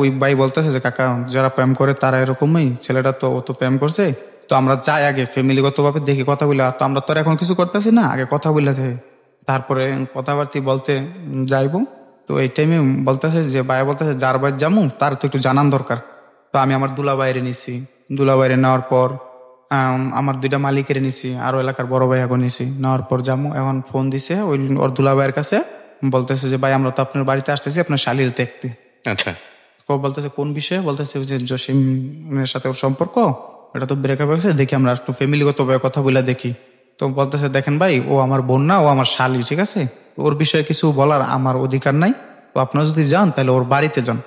ওই ভাই বলতেছে যে কাকা যারা প্রেম করে তারা এরকমই, ছেলেটা তো ও তো প্রেম করছে, তো আমরা যাই আগে ফ্যামিলিগত ভাবে দেখি কথা বলে, তো আমরা তো এখন কিছু করতেছি না, আগে কথা বলে তারপরে কথাবার্তা বলতে যাইবো। তো এই টাইমে বলতেছে যে ভাই বলতেছে যার বাইর যামু তার তো একটু জানান দরকার। তো আমি আমার দুলাভাইরে নিছি, দুলাভাইরে নেওয়ার পর আমার 2টা মালিকের নিছি, আরো এলাকার বড় ভাই এখন নিছি, নেওয়ার পর যামু। এখন ফোন দিছে ওই ওর দুলাভাইয়ের কাছে, বলতেছে যে ভাই আমরা তো আপনার বাড়িতে আসতেছি আপনার শালীর দেখতে। আচ্ছা। বলতেছে কোন বিষয়ে, বলতেছে যে জসিমের সাথে ওর সম্পর্ক, এটা তো ব্রেকআপ হয়েছে, দেখি আমরা একটু ফ্যামিলিগত ভাবে কথা বলে দেখি। তো বলতেছে দেখেন ভাই ও আমার বোন না, ও আমার শালী, ঠিক আছে, ওর বিষয়ে কিছু বলার আমার অধিকার নাই, তো আপনারা যদি যান তাহলে ওর বাড়িতে যান।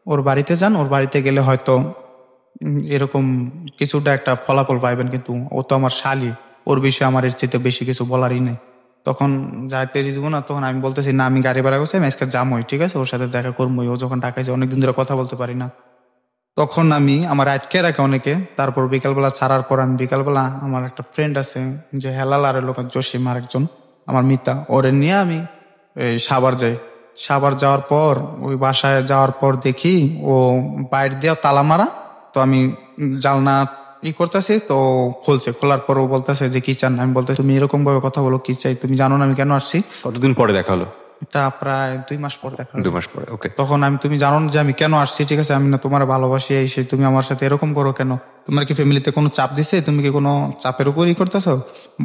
ওর বাড়িতে যান, ওর বাড়িতে গেলে হয়তো এরকম কিছুটা একটা ফলাফল পাইবেন, কিন্তু ও তো আমার শালি, ওর বিষয়ে আমার এর চেয়ে বেশি কিছু বলারই নেই। তখন যাইতে দিব না, তখন আমি বলতেছি না আমি গাড়ি ভাড়া করছি, আমি আজকে যামই, ঠিক আছে, ওর সাথে দেখা করবোই। ও যখন ঢাকায় যায়, অনেকদিন ধরে কথা বলতে পারি না, তখন আমি আমার আটকে রাখে অনেকে। তারপর বিকালবেলা ছাড়ার পর আমি বিকালবেলা আমার একটা ফ্রেন্ড আছে যে হেলাল আর লোক জসিম আরেকজন আমার মিতা, ওরে নিয়ে আমি এই সাভার যাই। সাভার যাওয়ার পর ওই বাসায় যাওয়ার পর দেখি ও বাইরে দিয়ে তালা মারা। তো আমি জানলা করতেছি, তো খুলছে, খোলার পর ও বলতেছে যে কি চান। আমি বলতে তুমি এরকম ভাবে কথা বলো, কি চাই, তুমি জানো না আমি কেন আসছি। কতদিন পরে দেখা হলো? এটা প্রায় 2 মাস পর দেখা হলো। 2 মাস পরে, ওকে। তখন তুমি জানো না যে আমি কেন আসছি, ঠিক আছে, আমি না তোমার ভালোবাসি, এই সেই, তুমি আমার সাথে এরকম করো কেন, তোমার কি ফ্যামিলিতে কোনো চাপ দিছে, তুমি কি কোনো চাপের উপরই করতেছো।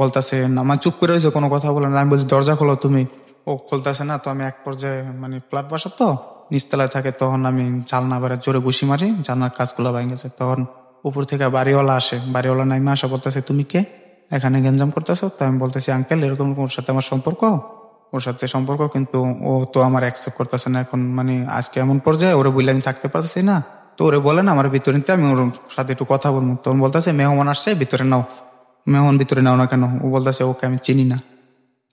বলতেছে না, আমার চুপ করে রয়েছে, কোনো কথা বলে না। আমি বলছি দরজা খোলো তুমি, ও খুলতেছে না। তো আমি এক পর্যায়ে মানে ফ্ল্যাট বাসা তো নিচতলায় থাকে, তখন আমি জানলা বেড়ে জোরে ঘুষি মারি, জানলার কাজগুলো ভেঙে গেছে। তখন উপর থেকে বাড়িওয়ালা আসে, বাড়িওয়ালা নাইমা আসা বলতেছে তুমি কে, এখানে গেঞ্জাম করতেছো। তো আমি বলতেছি আঙ্কেল এরকম ওর সাথে আমার সম্পর্ক, ওর সাথে সম্পর্ক, কিন্তু ও তো আমার অ্যাকসেপ্ট করতেছে না এখন, মানে আজকে এমন পর্যায়ে ওরে বললে আমি থাকতে পারতেছি না। তো ওরে বলে না আমার ভিতরে নিতে, আমি ওর সাথে একটু কথা বলবো। তখন বলতেছে মেহমান আসছে ভিতরে নাও। মেহমান ভিতরে নাও না কেন, ও বলতেছে ওকে আমি চিনি না।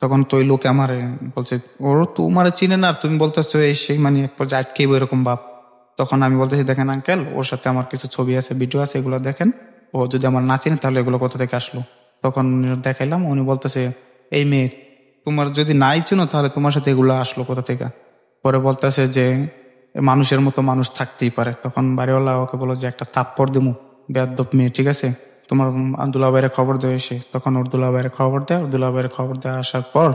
তখন তো ওই লোকে আমার বলছে ওর তোমার চিনে না, আর তুমি বলতেছো এই সেই, মানে এক পর্যায়ে আটকেইব এরকম ভাব। তখন আমি বলতেছি দেখেন আঙ্কেল, ওর সাথে আমার কিছু ছবি আছে, ভিডিও আছে, এগুলো দেখেন, ও যদি আমার না চিনে তাহলে এগুলো কোথা থেকে আসলো। তখন দেখাইলাম, উনি বলতেছে এই মেয়ে তোমার যদি নাই চিনো তাহলে তোমার সাথে এগুলো আসলো কোথা থেকে। পরে বলতেছে যে মানুষের মতো মানুষ থাকতেই পারে। তখন বাড়িওয়ালা ওকে বলো যে একটা থাপ্পড় দিমু, বেয়াদব মেয়ে, ঠিক আছে, তোমার দুলাভাইয়ের খবর দেয় এসে। তখন ওর দুলাভাইয়ের খবর দেয়, ওর দুলাভাইয়ের খবর দেওয়া আসার পর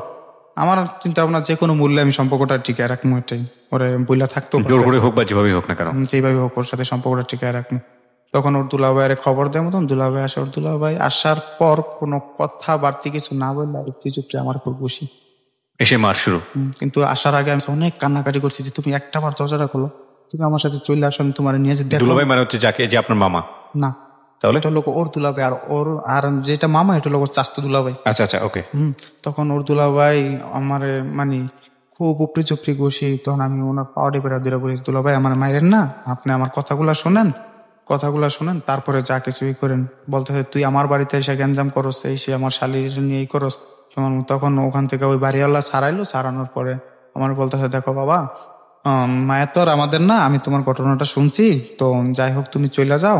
আমার চিন্তা ভাবনা যে কোনো মূল্যে আমি সম্পর্কটা টিকায় রাখবো, এটাই। ওরে বইলা থাকতো জোর করে হোক বা যেভাবেই হোক না কেন, যেভাবে হোক ওর সাথে সম্পর্কটা টিকায় রাখবো। তখন ওর দুলাভাইয়ের খবর দেয় মতন দুলাভাই আসে, ওর দুলাভাই আসার পর কোনো কথা বাড়তি কিছু না বললে একটু চুপটি আমার উপর বসি এসে মার শুরু। কিন্তু আসার আগে আমি অনেক কান্নাকাটি করছি যে তুমি একটা বার দরজাটা খোলো, তুমি আমার সাথে চলে আসো, আমি তোমার নিয়ে দেখো। দুলাভাই মানে হচ্ছে যাকে, যে আপনার মামা? না, তাহলে এটা লোক ওর দুলাভাই, আর ওর আর যেটা মামা এটা লোক ওর চাস্তো দুলাভাই। আচ্ছা আচ্ছা, ওকে। তখন ওর দুলাভাই আমার মানে খুব উপরি চুপড়ি বসি। তখন আমি ওনার পাওয়ারে বেড়া দূরে বলেছি দুলাভাই আমার মায়ের না, আপনি আমার কথাগুলা শোনেন, কথাগুলা শোনেন, তারপরে যা কিছুই করেন। বলতে হয় তুই আমার বাড়িতে এসে গ্যাঞ্জাম করস, এই সে আমার শালির নিয়েই করস। তখন ওখান থেকে ওই বাড়িওয়ালা ছাড়াইলো, ছাড়ানোর পরে আমার বলতে হয় দেখো বাবা, মায়ের তো আর আমাদের না, আমি তোমার ঘটনাটা শুনছি, তো যাই হোক তুমি চলে যাও,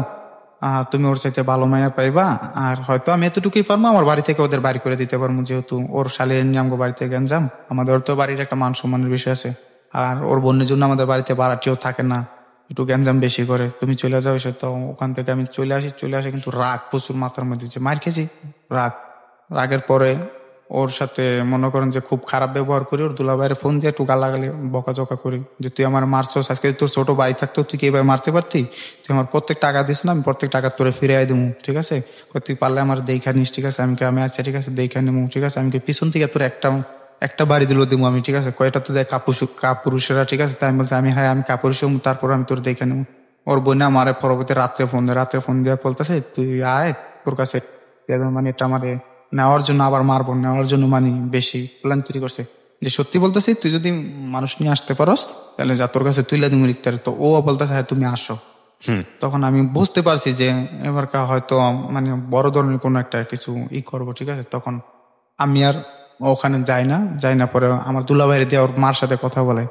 তুমি ওর চাইতে ভালো মায়া পাইবা। আর হয়তো আমি এতটুকুই পারবো, আমার বাড়ি থেকে ওদের বাড়ি করে দিতে পারবো, যেহেতু ওর শালির নিয়ে আমাকে বাড়িতে গ্যাঞ্জাম, আমাদের তো বাড়ির একটা মান সম্মানের বিষয় আছে। আর ওর বোনের জন্য আমাদের বাড়িতে বাড়াটিও থাকে না, একটু গ্যাঞ্জাম বেশি করে, তুমি চলে যাও এসে। তো ওখান থেকে আমি চলে আসি, কিন্তু রাগ প্রচুর মাথার মধ্যে, যে মার খেয়েছি, রাগের পরে ওর সাথে মনে করেন যে খুব খারাপ ব্যবহার করি। ওর দুলাভাইয়ের ফোন দিয়ে একটু গালাগালি বকাঝকা করি যে তুই আমার মারছস, আজকে তোর ছোট ভাই থাকতো তুই কি এবার মারতে পারতি, তুই আমার প্রত্যেক টাকা দিস না, আমি প্রত্যেক টাকা তোরে ফিরিয়ে দেবো, ঠিক আছে, তুই পারলে আমার দেখা নিস, ঠিক আছে। আমি আচ্ছা ঠিক আছে দেখা নেবো, ঠিক আছে, আমি পিছন থেকে তোর একটা বাড়ি দিল দেবো আমি, ঠিক আছে, কয়টা তো দেয় কাপুরুষেরা, ঠিক আছে। তাই আমি বলছি আমি হ্যাঁ আমি কাপুরুষ, তারপর আমি তোর দেখে নেবো। ওর বোনে আমার পরবর্তী রাত্রে ফোন দিয়ে বলতেছে তুই আয়, তোর কাছে মানে এটা আমার নেওয়ার জন্য, আবার মারবো নেওয়ার জন্য, মানে বেশি প্ল্যান তৈরি করছে। যে সত্যি বলতেছি তুই যদি মানুষ নিয়ে আসতে পারস তাহলে যা তোর কাছে তুইলা তুমি লিখতে। তো ও বলতেছে হ্যাঁ তুমি আসো। তখন আমি বুঝতে পারছি যে এবার হয়তো মানে বড় ধরনের কোনো একটা কিছু করবো, ঠিক আছে। তখন আমি আর ওখানে যাই না। পরে আমার দুলাভাইয়ের দিয়ে ওর মার সাথে কথা বলে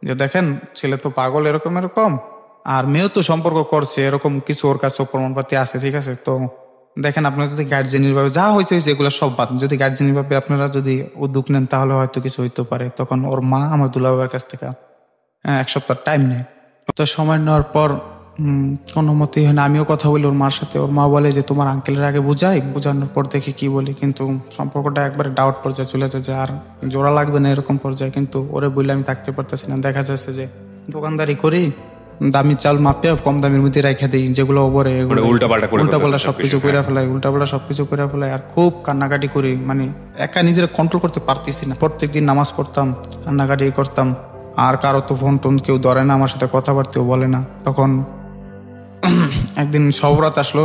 যে দেখেন ছেলে তো পাগল এরকম, আর মেয়েও তো সম্পর্ক করছে, এরকম কিছু ওর কাছে প্রমাণপাতি আছে, ঠিক আছে। তো দেখেন আপনারা যদি গার্জেনের ভাবে যা হয়েছে এগুলো সব বাদ, যদি গার্জেনের ভাবে আপনারা যদি উদ্যোগ নেন তাহলে হয়তো কিছু হইতে পারে। তখন ওর মা আমার দুলাভাইয়ের কাছ থেকে 1 সপ্তাহ টাইম নেয়। তো সময় নেওয়ার পর কোনো মতেই হয় না, আমিও কথা বলি ওর মার সাথে। ওর মা বলে যে তোমার আঙ্কেলের আগে বোঝানোর পর দেখি কি বলি, কিন্তু সম্পর্কটা একবারে ডাউট পর্যায়ে চলে যায় যে আর জোড়া লাগবে না এরকম পর্যায়ে। কিন্তু ওরে বললে আমি থাকতে পারতেছি না। দেখা যাচ্ছে যে দোকানদারি করি, দামি চাল মাপিয়া কম দামের মধ্যে রেখে দিই, যেগুলো ওপরে উল্টাপাল্টা সবকিছু করে ফেলাই, আর খুব কান্নাকাটি করি, মানে একা নিজের কন্ট্রোল করতে পারতেছি না। প্রত্যেকদিন নামাজ পড়তাম, কান্নাকাটি করতাম, আর কারো তো ফোন টোন কেউ ধরে না, আমার সাথে কথাবার্তাও বলে না। তখন একদিন সবরাত আসলো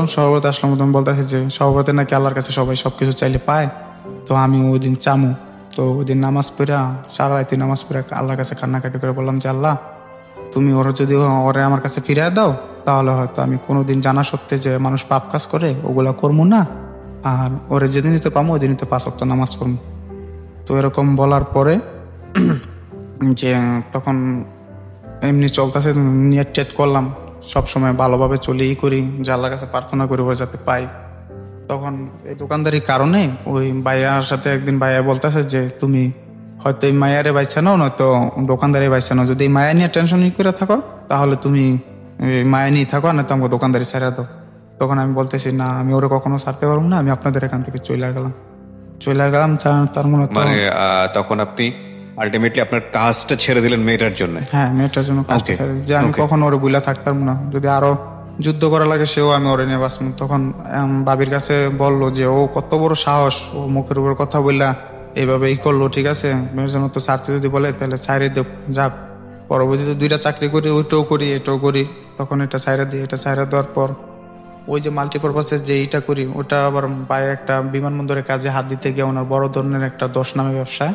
মতন বলতেছে যে সবরাতে নাকি আল্লাহর কাছে সবাই সবকিছু চাইলে পায়, তো আমি ওই দিন চামু। তো ওই দিন নামাজ পড়া, সারা রাতে নামাজ পড়া আল্লাহর কাছে কান্নাকাটি করে বললাম যে আল্লাহ তুমি ওরা যদি ওরে আমার কাছে ফিরিয়ে দাও তাহলে হয়তো আমি কোনোদিন জানা সত্ত্বে যে মানুষ পাপ কাজ করে ওগুলা করবো না, আর ওরে যেদিন নিতে পাবো ওই দিনই তো 5 ওয়াক্ত নামাজ পড়বো। তো এরকম বলার পরে যে তখন এমনি চলতেছে, নিয়ত টেট করলাম সবসময় ভালোভাবে চলেই করি, যে আল্লাহর কাছে প্রার্থনা করি ওরা যাতে পাই। তখন এই দোকানদারির কারণে ওই ভাইয়ার সাথে একদিন ভাইয়া বলতেছে যে তুমি হয়তো এই মায়ারে বাইছা নাও, নয়তো দোকানদারি বাইছা নাও। যদি এই মায়া নিয়ে টেনশন করে থাকো তাহলে তুমি মায়া নিয়ে থাকো, না তো আমাকে দোকানদারি ছেড়ে দাও। তখন আমি বলতেছি না, আমি ওরা কখনো ছাড়তে পারবো না, আমি আপনাদের এখান থেকে চলে গেলাম। তার মনে তখন আপনি আলটিমেটলি আপনার কাজটা ছেড়ে দিলেন মেয়েটার জন্য? হ্যাঁ, মেয়েটার জন্য কাজটা ছেড়ে, যে আমি কখনো ওরে বুলা থাকতাম না, যদি আরো যুদ্ধ করা লাগে সেও আমি ওরে নিয়ে বাঁচব। তখন বাবির কাছে বললো যে ও কত বড় সাহস, ও মুখের উপর কথা বললা এইভাবে করলো, ঠিক আছে মেয়ের জন্য তো ছাড়তে যদি বলে তাহলে ছাড়িয়ে দেব, যাক পরবর্তীতে 2টা চাকরি করি, ওইটাও করি এটাও করি, তখন এটা ছাইরা দিই। এটা ছাইরা দেওয়ার পর ওই যে মাল্টিপারপাসের যে এইটা করি ওটা আবার পায়ে একটা বিমানবন্দরের কাজে হাত দিতে গিয়ে ওনার বড় ধরনের একটা 10 নামে ব্যবসায়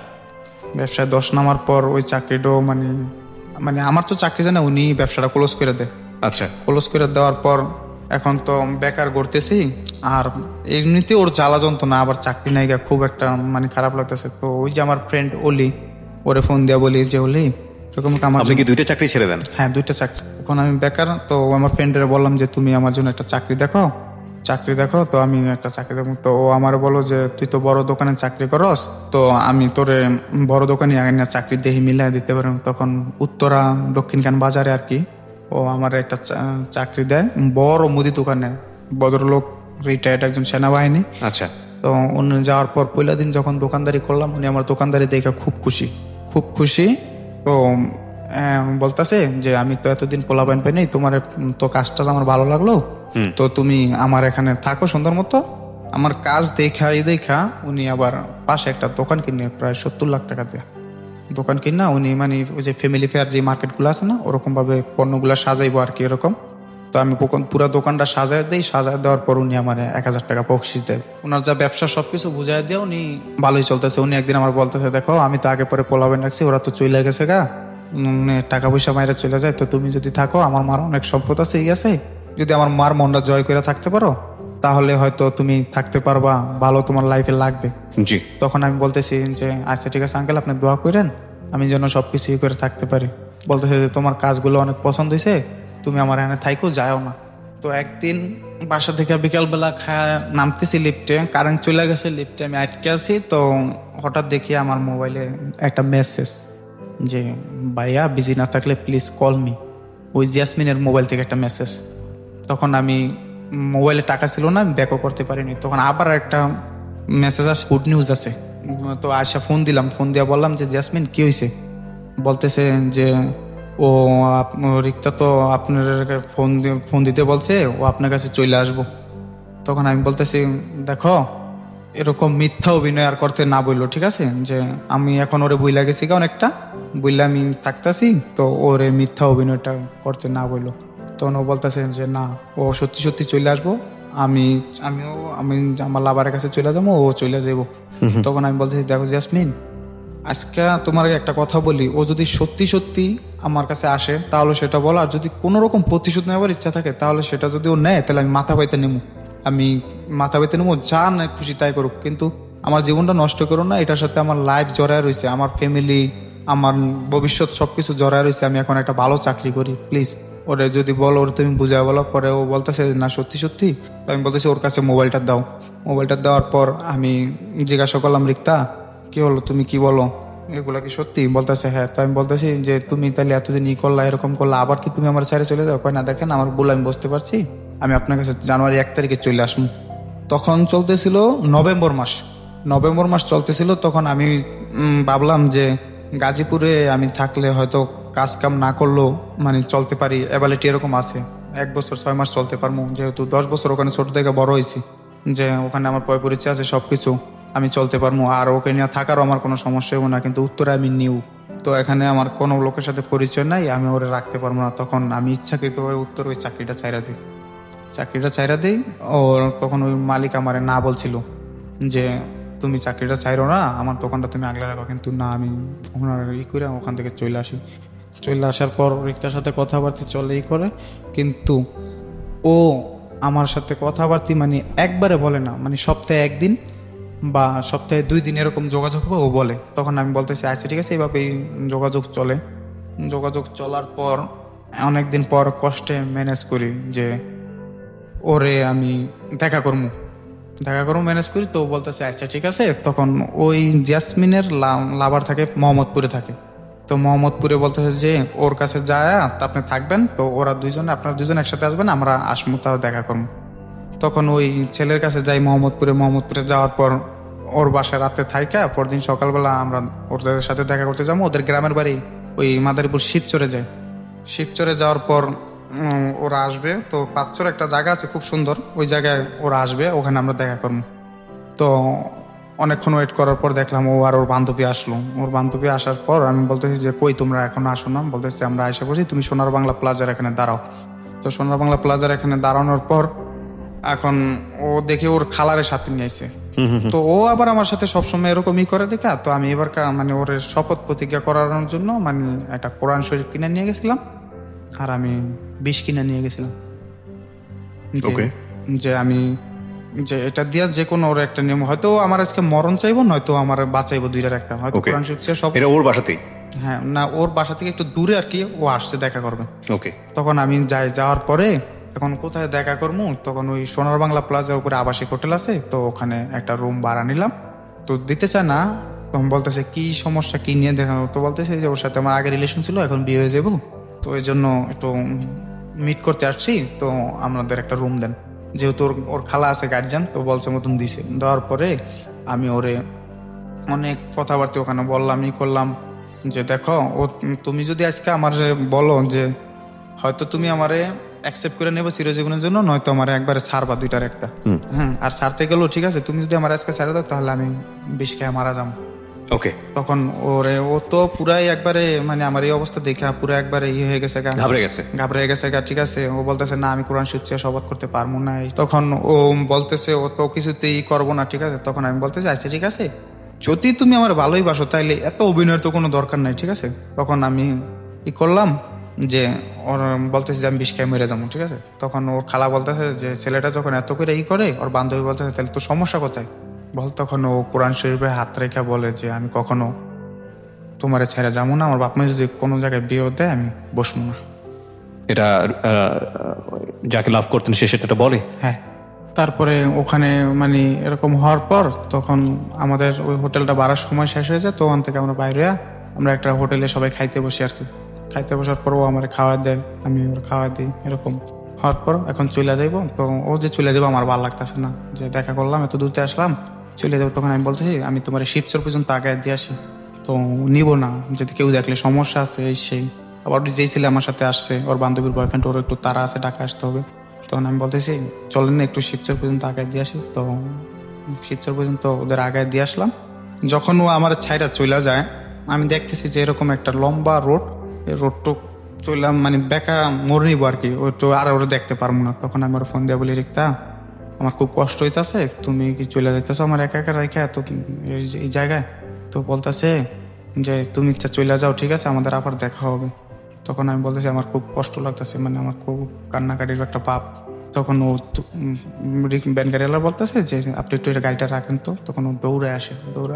10 নামার পর ওই চাকরিটাও মানে আমার তো চাকরি জানা, উনি ব্যবসাটা ক্লোজ করে দেয়। আচ্ছা, ক্লোজ করে দেওয়ার পর এখন তো বেকার করতেছি, আর এমনিতে ওর জ্বালা যন্ত্রণা, আবার চাকরি নাই গা, খুব একটা খারাপ লাগতেছে। তো ওই যে আমার ফ্রেন্ড অলি, ওরে ফোন দিয়া বলি যে অলি এরকম আপনি কি 2টা চাকরি ছেড়ে দেন? হ্যাঁ, 2টা চাকরি। এখন আমি বেকার, তো আমার ফ্রেন্ডের বললাম যে তুমি আমার জন্য একটা চাকরি দেখো। তো আমি একটা চাকরি দেখো। তো ও আমার বলো যে তুই তো বড় দোকানে চাকরি করস, তো আমি তোরে বড় দোকানে আগে চাকরি দেখি মিলাই দিতে পারি। তখন উত্তরা দক্ষিণখান বাজারে আর কি ও আমার একটা চাকরি দেয়, বড় মুদি দোকানে, ভদ্রলোক, রিটায়ার্ড একজন সেনাবাহিনী। আচ্ছা। তো উনি যাওয়ার পর পয়লা দিন যখন দোকানদারি করলাম, উনি আমার দোকানদারি দেখে খুব খুশি। তো বলতেছে যে আমি তো এতদিন পোলাপাইন পাই নাই, তোমার তো কাজটা আমার ভালো লাগলো, তো তুমি আমার এখানে থাকো সুন্দর মতো। আমার কাজ দেখা উনি আবার পাশে একটা দোকান কিনে প্রায় 70 লাখ টাকা দিয়ে দোকান কিনা উনি ওই যে ফ্যামিলি ফেয়ার যে মার্কেটগুলো আছে না, ওরকম ভাবে পণ্যগুলো সাজাইবো আর কি এরকম। তো আমি পুরো দোকানটা সাজায় দেওয়ার পর উনি আমার 1000 টাকা বকশিস দেয়। ওনার যা ব্যবসা সবকিছু বুঝাই দিয়ে উনি ভালোই চলতেছে। উনি একদিন আমার বলতেছে, দেখো আমি তো আগে পরে পোলাবেন রাখছি, ওরা তো চলে গেছে গা, টাকা পয়সা মাইরা চলে যায়, তো তুমি যদি থাকো, আমার মার অনেক সম্পদ আছে, এই আছে, যদি আমার মার মনটা জয় করে থাকতে পারো তাহলে হয়তো তুমি থাকতে পারবা, ভালো তোমার লাইফে লাগবে। জি। তখন আমি বলতেছি যে আচ্ছা ঠিক আছে আঙ্কেল, আপনি দোয়া করেন আমি যেন সবকিছু করে থাকতে পারি। বলতেছে যে তোমার কাজগুলো অনেক পছন্দ হয়েছে, তুমি আমার এখানে থাইকো, যাও না। তো একদিন বাসা থেকে বিকালবেলা নামতেছি লিফটে, কারেন্ট চলে গেছে, লিফটে আমি আটকে আছি। তো হঠাৎ দেখি আমার মোবাইলে একটা মেসেজ যে ভাইয়া বিজি না থাকলে প্লিজ কল মি। ওই জ্যাসমিনের মোবাইল থেকে একটা মেসেজ। তখন আমি মোবাইলে টাকা ছিল না, আমি ব্যাকও করতে পারিনি। তখন আবার একটা মেসেজ আসে, গুড নিউজ আছে। তো আয়সা ফোন দিলাম, ফোন দিয়ে বললাম যে জ্যাসমিন কি হয়েছে। বলতেছে যে ও রিক্তা তো আপনার ফোন দিতে বলছে, ও আপনার কাছে চলে আসবো। তখন আমি বলতেছি দেখো এরকম মিথ্যা অভিনয় আর করতে না বললো, ঠিক আছে, যে আমি এখন ওরে বইলা গেছি গা অনেকটা, বইলে আমি থাকতেছি, তো ওরে মিথ্যা অভিনয়টা করতে না বললো। তখন ও বলতেছে যে না, ও সত্যি চলে আসবো, আমি আমার লাভারের কাছে চলে যাবো, ও চলে যাবো। তখন আমি বলতেছি দেখো জ্যাসমিন, আজকে তোমার একটা কথা বলি, ও যদি সত্যি আমার কাছে আসে তাহলে সেটা বলো, আর যদি কোনো রকম প্রতিশোধ নেওয়ার ইচ্ছা থাকে তাহলে সেটা যদি ও নেয় তাহলে আমি মাথা পাইতে নেবো, যা না খুশি তাই করুক, কিন্তু আমার জীবনটা নষ্ট করো না। এটার সাথে আমার লাইফ জড়ায় রয়েছে, আমার ফ্যামিলি, আমার ভবিষ্যৎ সবকিছু জড়ায় রয়েছে, আমি এখন একটা ভালো চাকরি করি, প্লিজ ওরে যদি বলো, ওর তুমি বুঝায় বলো। পরে ও বলতেছে না সত্যি। তো আমি বলতেছি ওর কাছে মোবাইলটা দাও। মোবাইলটা দেওয়ার পর আমি জিজ্ঞাসা করলাম, রিক্তা কি হলো, তুমি কি বলো, এগুলা কি সত্যি? বলতেছে হ্যাঁ। তো আমি বলতেছি যে তুমি তাহলে এতদিন করলা, এরকম করলা, আবার কি তুমি আমার ছেড়ে চলে যাও? কয় না, দেখেন আমার ভুল, আমি বুঝতে পারছি, আমি আপনার কাছে জানুয়ারি 1 তারিখে চলে আসবো। তখন চলতেছিল নভেম্বর মাস চলতেছিল। তখন আমি ভাবলাম যে গাজীপুরে আমি থাকলে হয়তো কাজ কাম না করলেও চলতে পারি, অ্যাবিলিটি এরকম আছে, 1 বছর 6 মাস চলতে পারবো, যেহেতু 10 বছর ওখানে ছোট থেকে বড় হয়েছি, যে ওখানে আমার পরিচয় আছে, সবকিছু আমি চলতে পারবো, আর ওকে নিয়ে থাকারও আমার কোনো সমস্যা হবে না। কিন্তু উত্তরে আমি নিউ, তো এখানে আমার কোনো লোকের সাথে পরিচয় নাই, আমি ওরে রাখতে পারবো না। তখন আমি ইচ্ছাকৃতভাবে উত্তর ওই চাকরিটা ছাইরা দিই। ও তখন ওই মালিক আমারে না বলছিল যে তুমি চাকরিটা ছাইরো না, আমার দোকানটা তুমি আগলে রাখো, কিন্তু না, আমি করে ওখান থেকে চলে আসি। চলে আসার পর রিক্তার সাথে কথাবার্তা চলেই করে, কিন্তু ও আমার সাথে কথাবার্তা মানে একবারে বলে না, মানে সপ্তাহে একদিন বা সপ্তাহে 2 দিন এরকম যোগাযোগ হবে ও বলে। তখন আমি বলতেছি আচ্ছা ঠিক আছে, এইভাবেই যোগাযোগ চলে। যোগাযোগ চলার পর অনেকদিন পর কষ্টে ম্যানেজ করি যে ওরে আমি দেখা করবো ম্যানেজ করি। তো বলতেছে আচ্ছা ঠিক আছে। তখন ওই জেসমিনের লাভার থাকে মোহাম্মদপুরে থাকে, তো মোহাম্মদপুরে বলতেছে যে ওর কাছে যায় তা আপনি থাকবেন, তো ওরা আপনারা দুজন একসাথে আসবেন, আমরা আসমু তাও দেখা করবো। তখন ওই ছেলের কাছে যাই মোহাম্মদপুরে যাওয়ার পর ওর বাসায় রাতে থাইকা পরদিন সকালবেলা আমরা ওদের সাথে দেখা করতে যাবো। ওদের গ্রামের বাড়ি ওই মাদারীপুর শিবচরে যায়। শিবচরে যাওয়ার পর ওরা আসবে, তো পাঁচচর একটা জায়গা আছে খুব সুন্দর, ওই জায়গায় ওরা আসবে, ওখানে আমরা দেখা করবো। তো অনেকক্ষণ ওয়েট করার পর দেখলাম ও আর ওর বান্ধবী আসলো। ওর বান্ধবী আসার পর আমি বলতেছি যে কই তোমরা এখনো আসো না? বলতেছি আমরা এসে পড়ছি, তুমি সোনার বাংলা প্লাজার এখানে দাঁড়াও। তো সোনার বাংলা প্লাজার এখানে দাঁড়ানোর পর এখন ও দেখে ওর খালারের সাথে নিয়ে আইছে। তো ও আবার আমার সাথে সবসময় এরকমই করে দেখা, তো আমি এবার মানে ওর শপথ প্রতিজ্ঞা করানোর জন্য মানে একটা কোরআন শরীফ কিনে নিয়ে গেছিলাম, আর আমি বিষ কিনে নিয়ে গেছিলাম যে আমি যে এটা দিয়া যে কোনো ওর একটা নিয়ম, হয়তো আমার আজকে মরণ চাইবো, নয়তো আমার বাঁচাইবো, দুইটার একটা। হয়তো কোরআন শরীফ সব এটা ওর বাসাতেই, হ্যাঁ না ওর বাসা থেকে একটু দূরে আর কি, ও আসছে দেখা করবে। ওকে। তখন আমি যাওয়ার পরে এখন কোথায় দেখা করবো, তখন ওই সোনার বাংলা প্লাজার উপরে আবাসিক হোটেল আছে, তো ওখানে একটা রুম ভাড়া নিলাম। তো দিতে চায় না, তখন বলতেছে কি সমস্যা, কি নিয়ে দেখা। তো বলতেছে যে ওর সাথে আমার আগে রিলেশন ছিল, এখন বিয়ে হয়ে যাবো, তো এই জন্য একটু মিট করতে আসছি, তো আমাদের একটা রুম দেন। যেহেতু ওর খালা আছে গার্জিয়ান, তো বলছে মতন দিছে। দেওয়ার পরে আমি ওরে অনেক কথাবার্তা ওখানে বললামই করলাম যে দেখো ও তুমি যদি আজকে আমার বলো যে হয়তো তুমি আমারে অ্যাকসেপ্ট করে নেবো চিরজীবনের জন্য, নয়তো আমার একবারে ছাড়বা, দুইটার একটা। হ্যাঁ, আর ছাড়তে গেলেও ঠিক আছে, তুমি যদি আমার আজকে ছাড়ে দাও তাহলে আমি বিষ খেয়ে মারা যাবো। ওকে। তখন ও তো পুরাই একবারে মানে আমার এই অবস্থা দেখে পুরো একবারে ইয়ে হয়ে গেছে, ঘাবড়ে গেছে। ঠিক আছে, ও বলতেছে না আমি কোরআন শরীফ শপথ করতে পারবো না। তখন ও বলতেছে ও তো কিছুতেই করবো না, ঠিক আছে। তখন আমি বলতেছি আচ্ছা ঠিক আছে, যদি তুমি আমার ভালোই বাসো তাইলে এত অভিনয়ের তো কোনো দরকার নাই, ঠিক আছে। তখন আমি ই করলাম যে ওর বলতেছে যে আমি বিষ খেয়ে মরে যাবো, ঠিক আছে। তখন ওর খালা বলতেছে যে ছেলেটা যখন এত করে ই করে, ওর বান্ধবী বলতেছে তাহলে তো সমস্যা কোথায় বল। তখন ও কোরআন শরীফে হাত রেখা বলে যে আমি কখনো তোমারে ছেড়ে যাবো না, আমার বাপ মা যদি কোনো জায়গায় বিয়ে দেয় আমি বসবো না। এটা যাকে লাভ করতেন সে সেটা বলে? হ্যাঁ। তারপরে ওখানে মানে এরকম হওয়ার পর তখন আমাদের ওই হোটেলটা বাড়ার সময় শেষ হয়ে যায়, তো ওখান থেকে আমরা বাইরে আমরা একটা হোটেলে সবাই খাইতে বসি আর কি। খাইতে বসার পর ও আমার খাওয়া দেয়, আমি ওর খাওয়া দিই। এরকম হওয়ার পর এখন চলে যাইবো, তো ও যে চলে যাবো আমার ভালো লাগতেছে না, যে দেখা করলাম এত দূরতে আসলাম চলে যাবো। তখন আমি বলতেছি আমি তোমার শিবচর পর্যন্ত আগে দিয়ে আসি, তো নিব না, যদি কেউ দেখলে সমস্যা আছে এই সেই। আবার যেই ছেলে আমার সাথে আসছে ওর বান্ধবীর বয়ফ্রেন্ড, ওর একটু তারা আছে, ঢাকা আসতে হবে। তখন আমি বলতেছি চলেন না একটু শিবচর পর্যন্ত আগায় দিয়ে আসি। তো শিবচর পর্যন্ত ওদের আগায় দিয়ে আসলাম। যখন ও আমার ছাইরা চলে যায় আমি দেখতেছি যে এরকম একটা লম্বা রোড, এই রোডটুক চললাম মানে বেকা মোড় নিবো আর কি, ওইটু আর ওরা দেখতে পারবো না। তখন আমি ওর ফোন দিয়ে বলি রিক্তা আমার খুব কষ্ট হইতেছে, তুমি কি চলে যাইতেছো আমার একা একা রেখে এত এই জায়গায়? তো বলতেছে যে তুমি চলে যাও, ঠিক আছে, আমাদের আবার দেখা হবে। তখন আমি বলতেছি আমার খুব কষ্ট লাগতেছে, মানে আমার খুব কান্নাকাটির একটা পাপ। তখন ও ব্যান গাড়িওয়ালা বলতেছে যে আপনি একটু গাড়িটা রাখেন তো। তখন ও দৌড়ে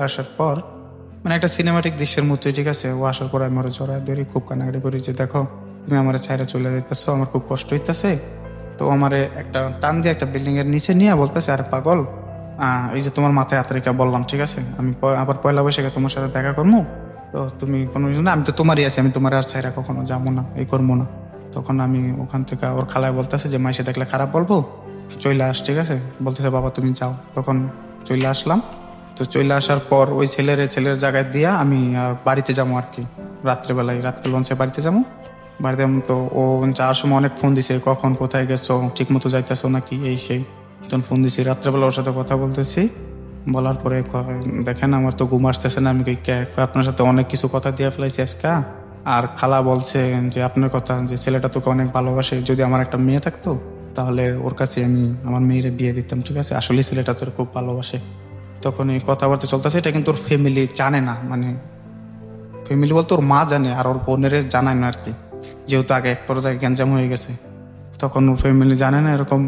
আসার পর মানে একটা সিনেমাটিক দৃশ্যের মধ্যে, ঠিক আছে। ও আসার পর আমি ওরা জড়ায় ধরি, খুব কান্নাকাটি করি যে দেখো তুমি আমার ছাইরা চলে যাইতেছো, আমার খুব কষ্ট হইতেছে। তো আমার একটা টান দিয়ে একটা বিল্ডিং এর নিচে নিয়ে বলতেছে আরে পাগল, এই যে তোমার মাথায় হাত রেখে বললাম, ঠিক আছে, আমি আবার পয়লা বৈশাখে তোমার সাথে দেখা করবো, তো তুমি কোনো না, আমি তো তোমারই আছি, আমি তোমার আর ছাইরা কখনো যাবো না, এই করবো না। তখন আমি ওখান থেকে ওর খালায় বলতেছে যে মাইসে দেখলে খারাপ বলবো, চলে আস, ঠিক আছে। বলতেছে বাবা তুমি যাও। তখন চলে আসলাম। তো চলে আসার পর ওই ছেলের জায়গায় দিয়া আমি আর বাড়িতে যাবো আর কি, রাত্রে লঞ্চে বাড়িতে যাবো। তো ও যাওয়ার সময় অনেক ফোন দিছে, কখন কোথায় গেছো, ঠিক মতো যাইতেছো নাকি, এই সেই। তখন ফোন দিছি রাত্রেবেলা, ওর সাথে কথা বলতেছি। বলার পরে দেখেন আমার তো ঘুম আসতেছে না। আমি আপনার সাথে অনেক কিছু কথা দিয়ে ফেলাইছি আজকা। আর খালা বলছে যে আপনার কথা, যে ছেলেটা তোকে অনেক ভালোবাসে, যদি আমার একটা মেয়ে থাকতো তাহলে ওর কাছে আমি আমার মেয়ের বিয়ে দিতাম, ঠিক আছে, আসলে ছেলেটা তোর খুব ভালোবাসে। তখন এই কথাবার্তা চলতেছে, এটা কিন্তু ওর ফ্যামিলি জানে না, মানে ফ্যামিলি বলতে ওর মা জানে, আর ওর বোনের জানায় না আর কি, যেহেতু আগে এক পর্যায়ে গ্যাঞ্জাম হয়ে গেছে। তখন ওর ফ্যামিলি জানে না, এরকম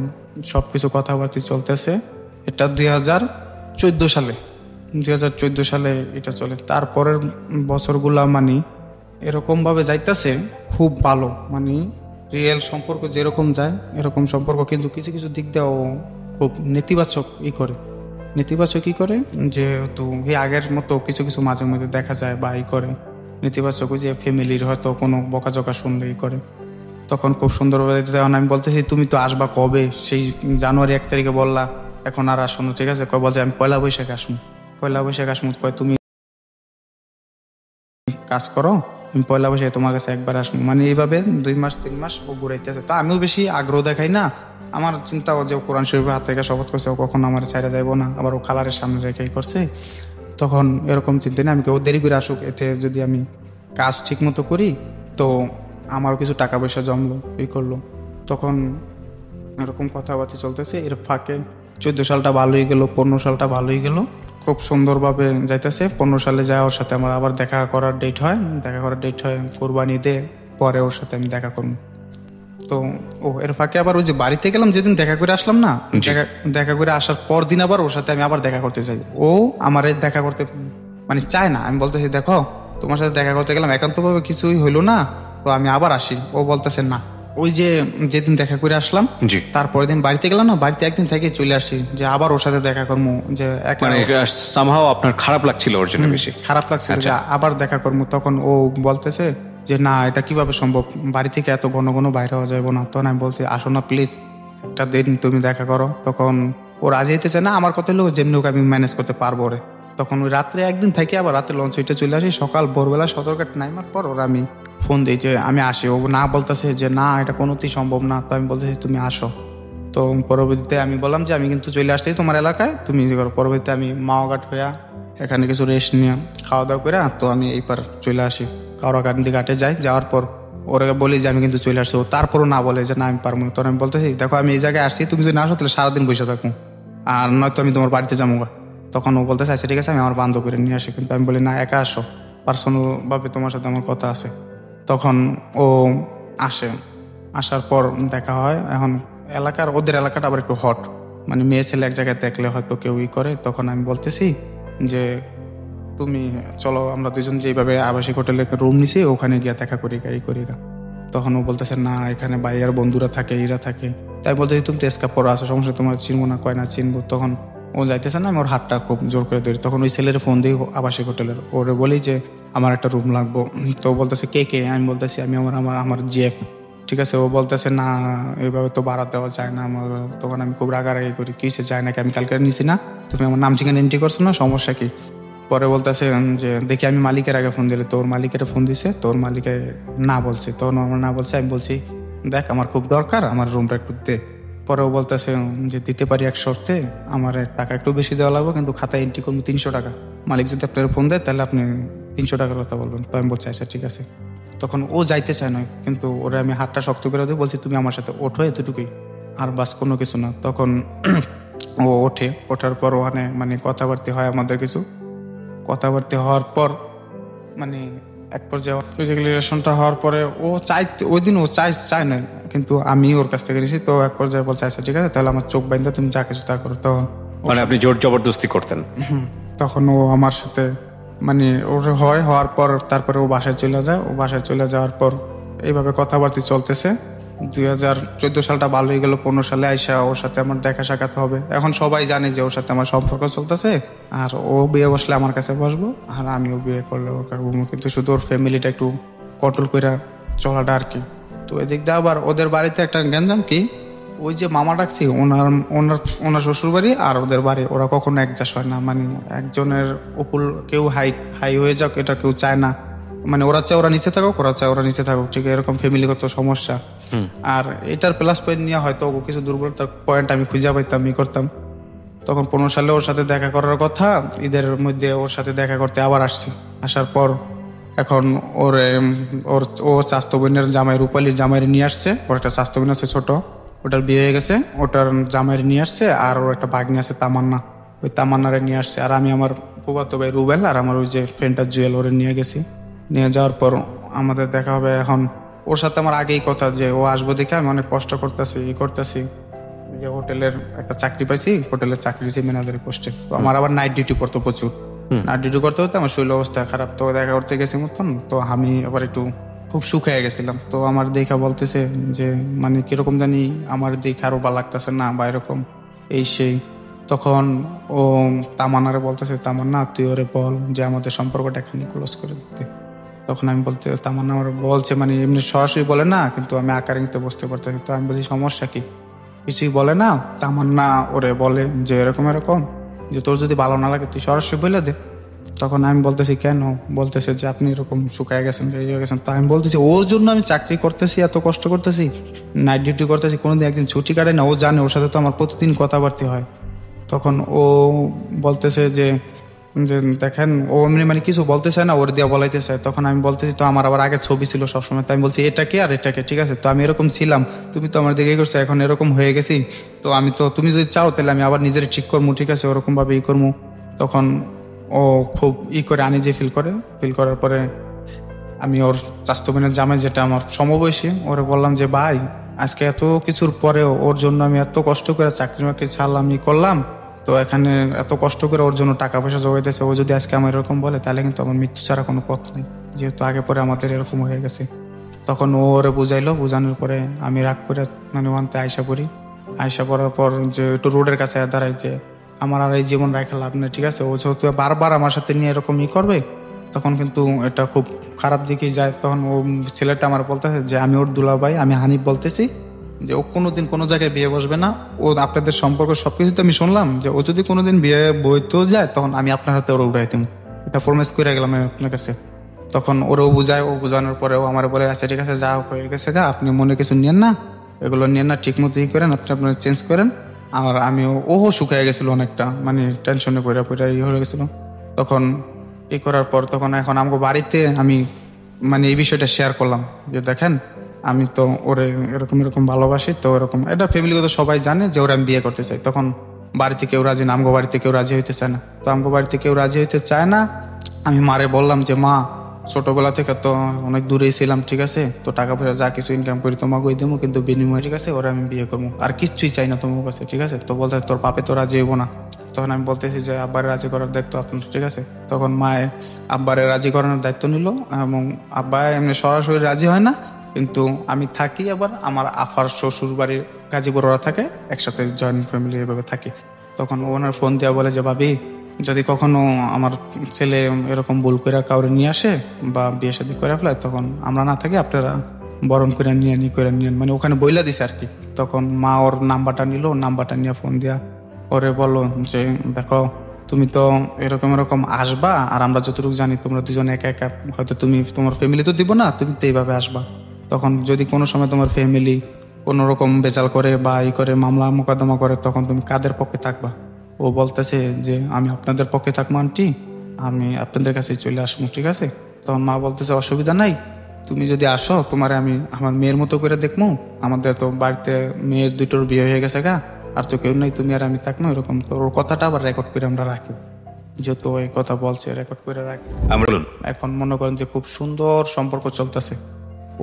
সবকিছু কথাবার্তা চলতেছে। এটা 2014 সালে, 2014 সালে এটা চলে। তারপরের বছরগুলা মানে এরকম ভাবে যাইতেছে খুব ভালো, মানে রিয়েল সম্পর্ক যেরকম যায় এরকম সম্পর্ক, কিন্তু কিছু কিছু দিক দিয়েও খুব নেতিবাচক করে যেহেতু এই আগের মতো কিছু কিছু মাঝে মধ্যে দেখা যায় বা করে নেতিবাচক, যে ফ্যামিলির হয়তো কোনো বকাঝকা শুনলে করে। তখন খুব সুন্দরভাবে যখন আমি বলতেছি তুমি তো আসবা কবে, সেই জানুয়ারি 1 তারিখে বললা, এখন আর আসো না, ঠিক আছে? কয় বলছে আমি পয়লা বৈশাখ আসবো। কয় তুমি কাজ করো, আমি পয়লা বৈশাখে তোমার কাছে একবার আসবো। মানে এইভাবে 2 মাস 3 মাস ও ঘুরাইতে আছে। তো আমিও বেশি আগ্রহ দেখাই না, আমার চিন্তা যে কোরআন শরীফের হাত থেকে শপথ করছে, ও কখন আমার ছেড়ে যাইবো না, আবার ও খালারের সামনে রেখেই করছে। তখন এরকম চিন্তা নেই, আমি কেউ দেরি করে আসুক, এতে যদি আমি কাজ ঠিক মতো করি তো আমারও কিছু টাকা পয়সা জমলো, করলো। তখন এরকম কথাবার্তা চলতেছে। এর ফাঁকে 14 সালটা ভালোই গেল, 15 সালটা ভালোই গেল, খুব সুন্দরভাবে যাইতেছে। 15 সালে যায় ওর সাথে আমার আবার দেখা করার ডেট হয় কোরবানি ঈদে পরে ওর সাথে আমি দেখা করবো। তো এর ফাঁকে আবার ওই যে বাড়িতে গেলাম যেদিন দেখা করে আসলাম না, দেখা করে আসার পর দিন আবার ওর সাথে আমি আবার দেখা করতে চাই। ও আমার দেখা করতে মানে চায় না। আমি বলতেছি দেখো তোমার সাথে দেখা করতে গেলাম, একান্তভাবে কিছুই হইলো না, তো আমি আবার আসি। ও বলতেছে না, ওই যে যেদিন দেখা করে আসলাম তারপরের দিন বাড়িতে গেলাম না, বাড়িতে একদিন থেকে চলে আসি যে আবার ওর সাথে দেখা করবো। যে সামহাও আপনার খারাপ লাগছিল, ওর জন্য বেশি খারাপ লাগছিল যে আবার দেখা করবো। তখন ও বলতেছে যে না, এটা কিভাবে সম্ভব, বাড়ি থেকে এত ঘন ঘন বাইরে হওয়া যাবো না। তখন আমি বলছি আসো না প্লিজ, একটা দিন তুমি দেখা করো। তখন ও রাজি হইতেছে না। আমার কথা হলো যেমনি হোক আমি ম্যানেজ করতে পারবো রে। তখন ওই রাত্রে একদিন থেকে আবার রাতে লঞ্চ উঠে চলে আসি, সকাল ভোরবেলা সতর্কাট নাইমার পর ওরা আমি ফোন দিই যে আমি আসি। ও না বলতেছে যে না, এটা কোনোতেই সম্ভব না। তো আমি বলতেছি তুমি আসো। তো পরবর্তীতে আমি বললাম যে আমি কিন্তু চলে আসছি তোমার এলাকায়, তুমি যে করো। পরবর্তীতে আমি মাওঘাট হইয়া এখানে কিছু রেস্ট নিয়ে খাওয়া দাওয়া করে তো আমি এইবার চলে আসি, কাউরাকান্দি ঘাটে যাই। যাওয়ার পর ওরা বলি যে আমি কিন্তু চলে আসছি। ও তারপরও না বলে যে না আমি পারবো না। তখন আমি বলতেছি দেখো আমি এই জায়গায় আসছি, তুমি যদি না আসো তাহলে সারাদিন বসে থাকবো, আর নয়তো আমি তোমার বাড়িতে যাবো। তখন ও বলতেছে আচ্ছা ঠিক আছে, আমি আমার বান্ধব করে নিয়ে আসি। কিন্তু আমি বলি না, একা আসো, পার্সোনাল ভাবে তোমার সাথে আমার কথা আছে। তখন ও আসে, আসার পর দেখা হয়। এখন ওদের এলাকাটা আবার একটু হট, মানে মেয়ে ছেলে এক জায়গায় দেখলে হয়তো কেউই করে। তখন আমি বলতেছি যে তুমি চলো আমরা দুজন যেভাবে আবাসিক হোটেলে রুম নিছি ওখানে গিয়ে দেখা করি গা। তখন ও বলতেছে না, এখানে ভাইয়ার বন্ধুরা থাকে, এরা থাকে। তাই বলতেছি তুমি তো এসকাপ পরে আসো, সমস্যা, তোমার চিনবো না। কয় না চিনবো। তখন ও যাইতেছে না, আমি ওর হাতটা খুব জোর করে ধরি। তখন ওই ছেলের ফোন দিই আবাসিক হোটেলের, ওরে বলি যে আমার একটা রুম লাগবো। তো বলতেছে কে? আমি বলতেছি আমি আমার জিএফ। ঠিক আছে। ও বলতেছে না, এইভাবে তো ভাড়া দেওয়া যায় না আমার। তখন আমি খুব রাগারাগি করি, কিসে যায় নাকি, আমি কালকে নিছি না, তুমি আমার নাম ঠিকানা এন্ট্রি করছো না, সমস্যা কি? পরে বলতেছে যে দেখি আমি মালিকের আগে ফোন দিলে, তোর মালিকের ফোন দিছে, তোর মালিকে না বলছে। তখন আমার না বলছে। আমি বলছি দেখ আমার খুব দরকার, আমার রুমটা একটু দে। পরেও বলতেছে যে দিতে পারি এক শর্তে, আমার টাকা একটু বেশি দেওয়া লাগবে, কিন্তু খাতায় এন্ট্রি করবো 300 টাকা। মালিক যদি আপনার ফোন দেয় তাহলে আপনি 300 টাকার কথা বলবেন। তো আমি বলছি আচ্ছা ঠিক আছে। তখন ও যাইতে চায় না, কিন্তু ওরা আমি হাতটা শক্ত করে দিই, বলছি তুমি আমার সাথে ওঠো, এতটুকুই, আর বাস কোনো কিছু না। তখন ও ওঠার পর ওখানে মানে কথাবার্তা হয় আমাদের কিছু। কথাবার্তা হওয়ার পর মানে এক পর্যায়ে ফিজিক্যাল রিলেশনটা হওয়ার পরে ও ওই দিন ও চায় না, কিন্তু আমি ওর কাছ থেকে নিয়েছি। তো এক পর্যায়ে বলছে আচ্ছা ঠিক আছে তাহলে আমার চোখ বাইন্ধা তুমি যা কিছু তা করো। তো মানে আপনি জোর জবরদস্তি করতেন? তখন ও আমার সাথে মানে ওর হওয়ার পর তারপরে ও বাসায় চলে যায়। ও বাসায় চলে যাওয়ার পর এইভাবে কথাবার্তা চলতেছে। 2014 সালটা ভালো হয়ে গেল। 15 সালে আইসা ওর সাথে আমার দেখা সাক্ষাৎ হবে। এখন সবাই জানে যে ওর সাথে আমার সম্পর্ক চলতেছে, আর ও বিয়ে বসলে আমার কাছে বসবো, আর আমিও বিয়ে করলে ওর কাছে বসবো। কিন্তু শুধু ওর ফ্যামিলিটা একটু কন্ট্রোল করে চলাটা আর কি। তো এদিক দিয়ে আবার ওদের বাড়িতে একটা গ্যাঞ্জাম কি, ওই যে মামা ডাকছি ওনার শ্বশুর বাড়ি আর ওদের বাড়ি ওরা কখনো অ্যাডজাস্ট হয় না। মানে একজনের উপর কেউ হাই হয়ে যাক এটা কেউ চায় না। মানে ওরা চায় ওরা নিচে থাকুক, ওরা চায় ওরা নিচে থাকুক, ঠিক এরকম ফ্যামিলিগত সমস্যা। আর এটার প্লাস পয়েন্ট নিয়ে হয়তো কিছু দুর্বলতার পয়েন্ট আমি খুঁজে পাইতাম, করতাম। তখন 15 সালে ওর সাথে দেখা করার কথা, ঈদের মধ্যে ওর সাথে দেখা করতে আবার আসছি। আসার পর এখন ও স্বাস্থ্য বোনের জামাই, রূপালীর জামাইরে নিয়ে আসছে। ওর একটা স্বাস্থ্য বোন আছে ছোট, ওটার বিয়ে হয়ে গেছে, ওটার জামাইরে নিয়ে আসছে। আর ওর একটা ভাগ্নি আছে তামান্না, ওই তামান্নারে নিয়ে আসছে। আর আমি আমার ফুফাতো ভাই রুবেল আর আমার ওই যে ফ্রেন্ডটা জুয়েল, ওরে নিয়ে গেছি। নিয়ে যাওয়ার পর আমাদের দেখা হবে। এখন ওর সাথে আমার আগেই কথা যে ও আসবো দেখে আমি অনেক কষ্ট করতেছি করতেছি, যে হোটেলের একটা চাকরি পাইছি, হোটেলের চাকরি দিয়েছি ম্যানেজারের পোস্টে। তো আমার আবার নাইট ডিউটি পড়তো প্রচুর, নাইট ডিউটি করতে করতে আমার শরীর অবস্থা খারাপ। তো দেখা করতে গেছি মতন, তো আমি আবার একটু খুব শুকিয়ে গেছিলাম। তো আমার দেখা বলতেছে যে মানে কিরকম জানি আমার দেখে আরো ভালো লাগতেছে না বা এরকম এই সেই। তখন ও তামান্নারে বলতেছে, তামান্না তুই ওরে বল যে আমাদের সম্পর্কটা এখানে ক্লোজ করে দিতে। তখন আমি বলতে, তামান্না আমার বলছে মানে এমনি সরাসরি বলে না, কিন্তু আমি আকার ইঙ্গিতে বুঝতে পারতেছি। তো আমি বলছি সমস্যা কি, কিছুই বলে না। তামান্না ওরে বলে যে এরকম এরকম, যে তোর যদি ভালো না লাগে তুই সরাসরি বলে দে। তখন আমি বলতেছি কেন, বলতেছে যে আপনি এরকম শুকায় গেছেন, যে হয়ে গেছেন। তো আমি বলতেছি ওর জন্য আমি চাকরি করতেছি, এত কষ্ট করতেছি, নাইট ডিউটি করতেছি, কোনোদিন একদিন ছুটি কাটাই না। ও জানে ওর সাথে তো আমার প্রতিদিন কথাবার্তা হয়। তখন ও বলতেছে যে যে দেখেন ও এমনি মানে কিছু বলতে চায় না, ওর দিয়া বলাইতে চায়। তখন আমি বলতেছি তো আমার আবার আগে ছবি ছিল সবসময়, তো আমি বলছি এটাকে আর এটাকে, ঠিক আছে তো আমি এরকম ছিলাম, তুমি তো আমার দিকে করছো, এখন এরকম হয়ে গেছি, তো আমি তো তুমি যদি চাও তাহলে আমি আবার নিজের ঠিক করবো, ঠিক আছে ওরকম ভাবে ই করবো। তখন ও খুব করে আনিজি ফিল করার পরে আমি ওর চাচাতো বোনের জামাই, যেটা আমার সমবয়সী, ওরে বললাম যে ভাই আজকে এত কিছুর পরেও ওর জন্য আমি এত কষ্ট করে চাকরি বাকরি ছাড়লাম ই করলাম, তো এখানে এত কষ্ট করে ওর জন্য টাকা পয়সা জোগাইতেছে, ও যদি আজকে আমার এরকম বলে তাহলে কিন্তু আমার মৃত্যু ছাড়া কোনো পথ নেই, যেহেতু আগে পরে আমাদের এরকম হয়ে গেছে। তখন ও ওরে বুঝাইলো, বোঝানোর পরে আমি রাগ করে মানে ওয়ানতে আয়সা পড়ি। আয়সা পড়ার পর যে একটু রোডের কাছে দাঁড়াই যে আমার আর এই জীবন রাখা লাভ নেই, ঠিক আছে ও যেহেতু বারবার আমার সাথে নিয়ে এরকম ই করবে, তখন কিন্তু এটা খুব খারাপ দিকেই যায়। তখন ও ছেলেটা আমার বলতেছে যে আমি ওর দুলাভাই, আমি হানিফ বলতেছি যে ও কোনোদিন কোনো জায়গায় বিয়ে বসবে না, ও আপনাদের সম্পর্ক সবকিছু তো আমি শুনলাম, যে ও যদি কোনোদিন বিয়ে বইতেও যায় তখন আমি আপনার হাতে ওরা উঠাই দিব, এটা প্রমিস করে গেলাম আমি আপনার কাছে। তখন ওরাও বুঝায়, ও বোঝানোর পরে ও আমার বলে আচ্ছা ঠিক আছে যা হয়ে গেছে গা, আপনি মনে কিছু নিয়েন না, এগুলো নিয়েন না, ঠিক মতো ই করেন, আপনি আপনার চেঞ্জ করেন। আর আমিও ওহো শুকিয়ে গেছিলো অনেকটা, মানে টেনশনে পড়ে পড়ে ই হয়ে গেছিলো। তখন ই করার পর তখন এখন আমাকে বাড়িতে আমি মানে এই বিষয়টা শেয়ার করলাম যে দেখেন আমি তো ওরে এরকম এরকম ভালোবাসি, তো এরকম এটা ফ্যামিলিগত সবাই জানে যে ওরা আমি বিয়ে করতে চাই। তখন বাড়িতে কেউ রাজি না, আমগো বাড়িতে কেউ রাজি হইতে চায় না। তো আমগো বাড়িতে কেউ রাজি হইতে চায় না, আমি মারে বললাম যে মা ছোটবেলা থেকে তো অনেক দূরেই ছিলাম, ঠিক আছে তো টাকা পয়সা যা কিছু ইনকাম করি তোমাকে ওই দেবো, কিন্তু বিনিময় ঠিক আছে ওরা আমি বিয়ে করবো, আর কিচ্ছুই চাই না তোমার কাছে, ঠিক আছে। তো বলতে তোর পাপে তো রাজি হইব না। তখন আমি বলতেছি যে আব্বারে রাজি করার দায়িত্ব আপনার, ঠিক আছে। তখন মায়ে আব্বারে রাজি করানোর দায়িত্ব নিল, এবং আব্বা এমনি সরাসরি রাজি হয় না, কিন্তু আমি থাকি আবার আমার আফার শ্বশুর বাড়ির গাজীপুর ওরা থাকে, একসাথে জয়েন্ট ফ্যামিলি এভাবে থাকি। তখন ওনার ফোন দেওয়া বলে যে ভাবি যদি কখনো আমার ছেলে এরকম ভুল করে কাউরে নিয়ে আসে বা বিয়ে শাদী করে ফেলায়, তখন আমরা না থাকি আপনারা বরণ করে নিয়ে মানে ওখানে বইলা দিছে আর কি। তখন মা ওর নাম্বারটা নিল, নাম্বারটা নিয়ে ফোন দিয়া ওরে বলো যে দেখো তুমি তো এরকম এরকম আসবা, আর আমরা যতটুকু জানি তোমরা দুজনে একা একা, হয়তো তুমি তোমার ফ্যামিলি তো দিব না, তুমি তো এইভাবে আসবা। তখন যদি কোনো সময় তোমার ফ্যামিলি কোনো রকম বেচাল করে বা ই করে মামলা মোকদ্দমা করে, তখন তুমি কাদের পক্ষে থাকবা? ও বলতেছে যে আমি আপনাদের পক্ষে থাকবো আন্টি, আমি আপনাদের কাছে চলে আসবো, ঠিক আছে। তখন মা বলতেছে অসুবিধা নাই, তুমি যদি আসো তোমারে আমি আমার মেয়ের মতো করে দেখবো, আমাদের তো বাড়িতে মেয়ের দুটোর বিয়ে হয়ে গেছে গা, আর তো কেউ নাই, তুমি আর আমি থাকবো এরকম। তো ওর কথাটা আবার রেকর্ড করে আমরা রাখি, যেহেতু এই কথা বলছে রেকর্ড করে রাখি। এখন মনে করেন যে খুব সুন্দর সম্পর্ক চলতেছে।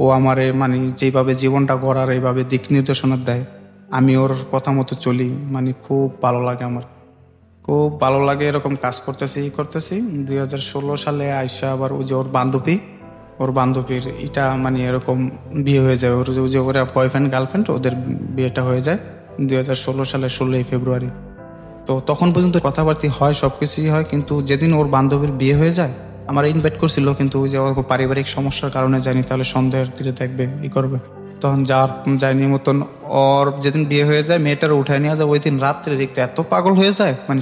ও আমারে মানে যেভাবে জীবনটা গড়ার এইভাবে দিক নির্দেশনা দেয়, আমি ওর কথা মতো চলি, মানে খুব ভালো লাগে আমার, খুব ভালো লাগে। এরকম কাজ করতেছি 2016 সালে আইসা আবার ওই যে ওর বান্ধবীর এটা মানে এরকম বিয়ে হয়ে যায়, ওর যে ওরা বয়ফ্রেন্ড গার্লফ্রেন্ড, ওদের বিয়েটা হয়ে যায় 2016 সালের 16 ফেব্রুয়ারি। তো তখন পর্যন্ত কথাবার্তা হয়, সবকিছুই হয়, কিন্তু যেদিন ওর বান্ধবীর বিয়ে হয়ে যায় আমার ইনভাইট করছিল, কিন্তু ওই যে ওর পারিবারিক সমস্যার কারণে যায়নি, তাহলে সন্দেহের তীরে দেখবে ই করবে, তখন যায়নি মতন। ওর যেদিন বিয়ে হয়ে যায় মেয়েটার উঠায় নিয়ে যায়, ওই দিন রাত্রে দেখতে এত পাগল হয়ে যায়, মানে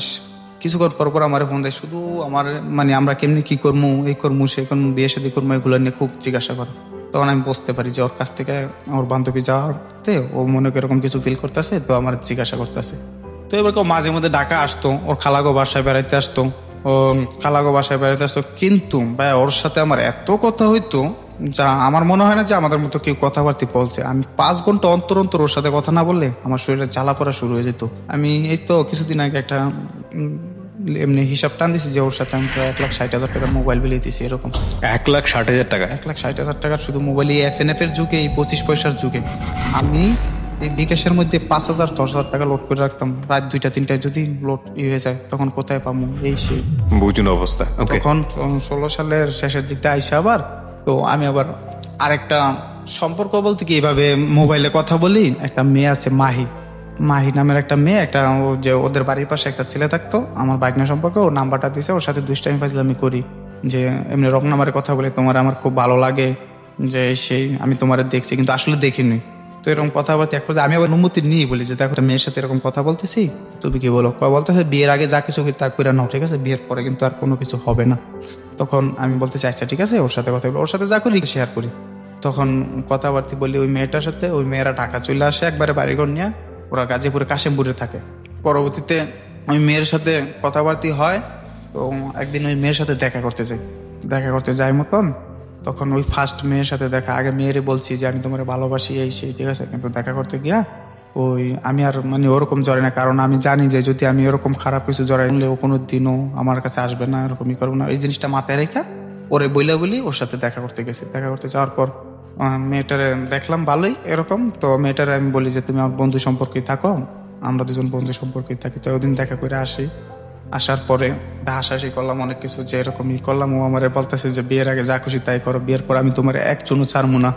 কিছুক্ষণ পর আমার ফোন দেয়, শুধু আমার মানে আমরা কেমনি কি করবো, এই করবো সেই করবো, বিয়ে শাদী করবো, এগুলো নিয়ে খুব জিজ্ঞাসা করে। তখন আমি বুঝতে পারি যে ওর কাছ থেকে ওর বান্ধবী যাওয়াতে ও মনে করে এরকম কিছু ফিল করতেছে, তো আমার জিজ্ঞাসা করতেছে। তো এবার কেউ মাঝে মধ্যে ঢাকা আসতো, ওর খালাগো বাসায় বেড়াইতে আসতো, কিন্তু ভাই ওর সাথে আমার এত কথা হইতো যা আমার মনে হয় না যে আমাদের মতো কেউ কথাবার্তা বলছে। আমি 5 ঘন্টা অন্তর অন্তর ওর সাথে কথা না বললে আমার শরীরে জ্বালা পড়া শুরু হয়ে যেত। আমি এই তো কিছুদিন আগে একটা এমনি হিসাব টান দিছি যে ওর সাথে আমি প্রায় 1,60,000 টাকার মোবাইল বিলিয়ে দিছি এরকম। 1,60,000 টাকা? 1,60,000 টাকার শুধু মোবাইল, এই FNF এর যুগে, এই 25 পয়সার যুগে আমি এই বিকাশের মধ্যে 5,000 10,000 টাকা লোড করে রাখতাম। রাত 2টা 3টায় যদি লোড হয়ে যায় তখন কোথায় পাবো এই সেই বুঝুন অবস্থা। তখন 16 সালের শেষের দিকটা আইসা আবার তো আমি আবার আরেকটা সম্পর্ক বলতে কি এইভাবে মোবাইলে কথা বলি। একটা মেয়ে আছে মাহি নামের একটা মেয়ে, একটা যে ওদের বাড়ির পাশে একটা ছেলে থাকতো আমার বাইকনা সম্পর্কে, ও নাম্বারটা দিছে, ওর সাথে দুষ্টামি ফাজলামি করি যে এমনি রং নাম্বারে কথা বলি, তোমার আমার খুব ভালো লাগে যে সেই আমি তোমার দেখছি কিন্তু আসলে দেখিনি। তো এরকম কথাবার্তা এক পর্যায়ে আমি আবার অনুমতি নিয়ে বলি যে দেখো মেয়ের সাথে এরকম কথা বলতেছি, তুমি কি বলো? বলতেছে বিয়ের আগে যা কিছু তা করে নাও, ঠিক আছে, বিয়ের পরে কিন্তু আর কোনো কিছু হবে না। তখন আমি বলতেছি আচ্ছা ঠিক আছে, ওর সাথে কথা বলি, ওর সাথে যা করি শেয়ার করি। তখন কথাবার্তা বলি ওই মেয়েটার সাথে, ওই মেয়েরা ঢাকা চলে আসে একবারে বাড়িঘর নিয়ে, ওরা গাজীপুরে কাশিমপুরে থাকে। পরবর্তীতে ওই মেয়ের সাথে কথাবার্তা হয়। তো একদিন ওই মেয়ের সাথে দেখা করতে যাই মতন, তখন ওই ফার্স্ট মেয়ের সাথে দেখা, আগে মেয়েরে বলছি যে আমি তোমার ভালোবাসি এই সেই, ঠিক আছে, কিন্তু দেখা করতে গিয়া ওই আমি আর মানে ওরকম জড়াই না, কারণ আমি জানি যে যদি আমি এরকম খারাপ কিছু জড়াই নিলে ও কোনো দিনও আমার কাছে আসবে না, এরকমই করবো না। এই জিনিসটা মাথায় রেখা ওরে বলি ওর সাথে দেখা করতে গেছি। দেখা করতে যাওয়ার পর মেয়েটারে দেখলাম ভালোই এরকম, তো মেয়েটারে আমি বলি যে তুমি আমার বন্ধু সম্পর্কেই থাকো, আমরা দুজন বন্ধু সম্পর্কেই থাকি। তো ওদিন দেখা করে আসার পরে হাসাহাসি করলাম অনেক কিছু, যে এরকম করলাম। ও আমার বলতেছে যে বিয়ের আগে যা খুশি তাই করো, বিয়ের পর আমি তোমার এক চুনু ছাড়বো না,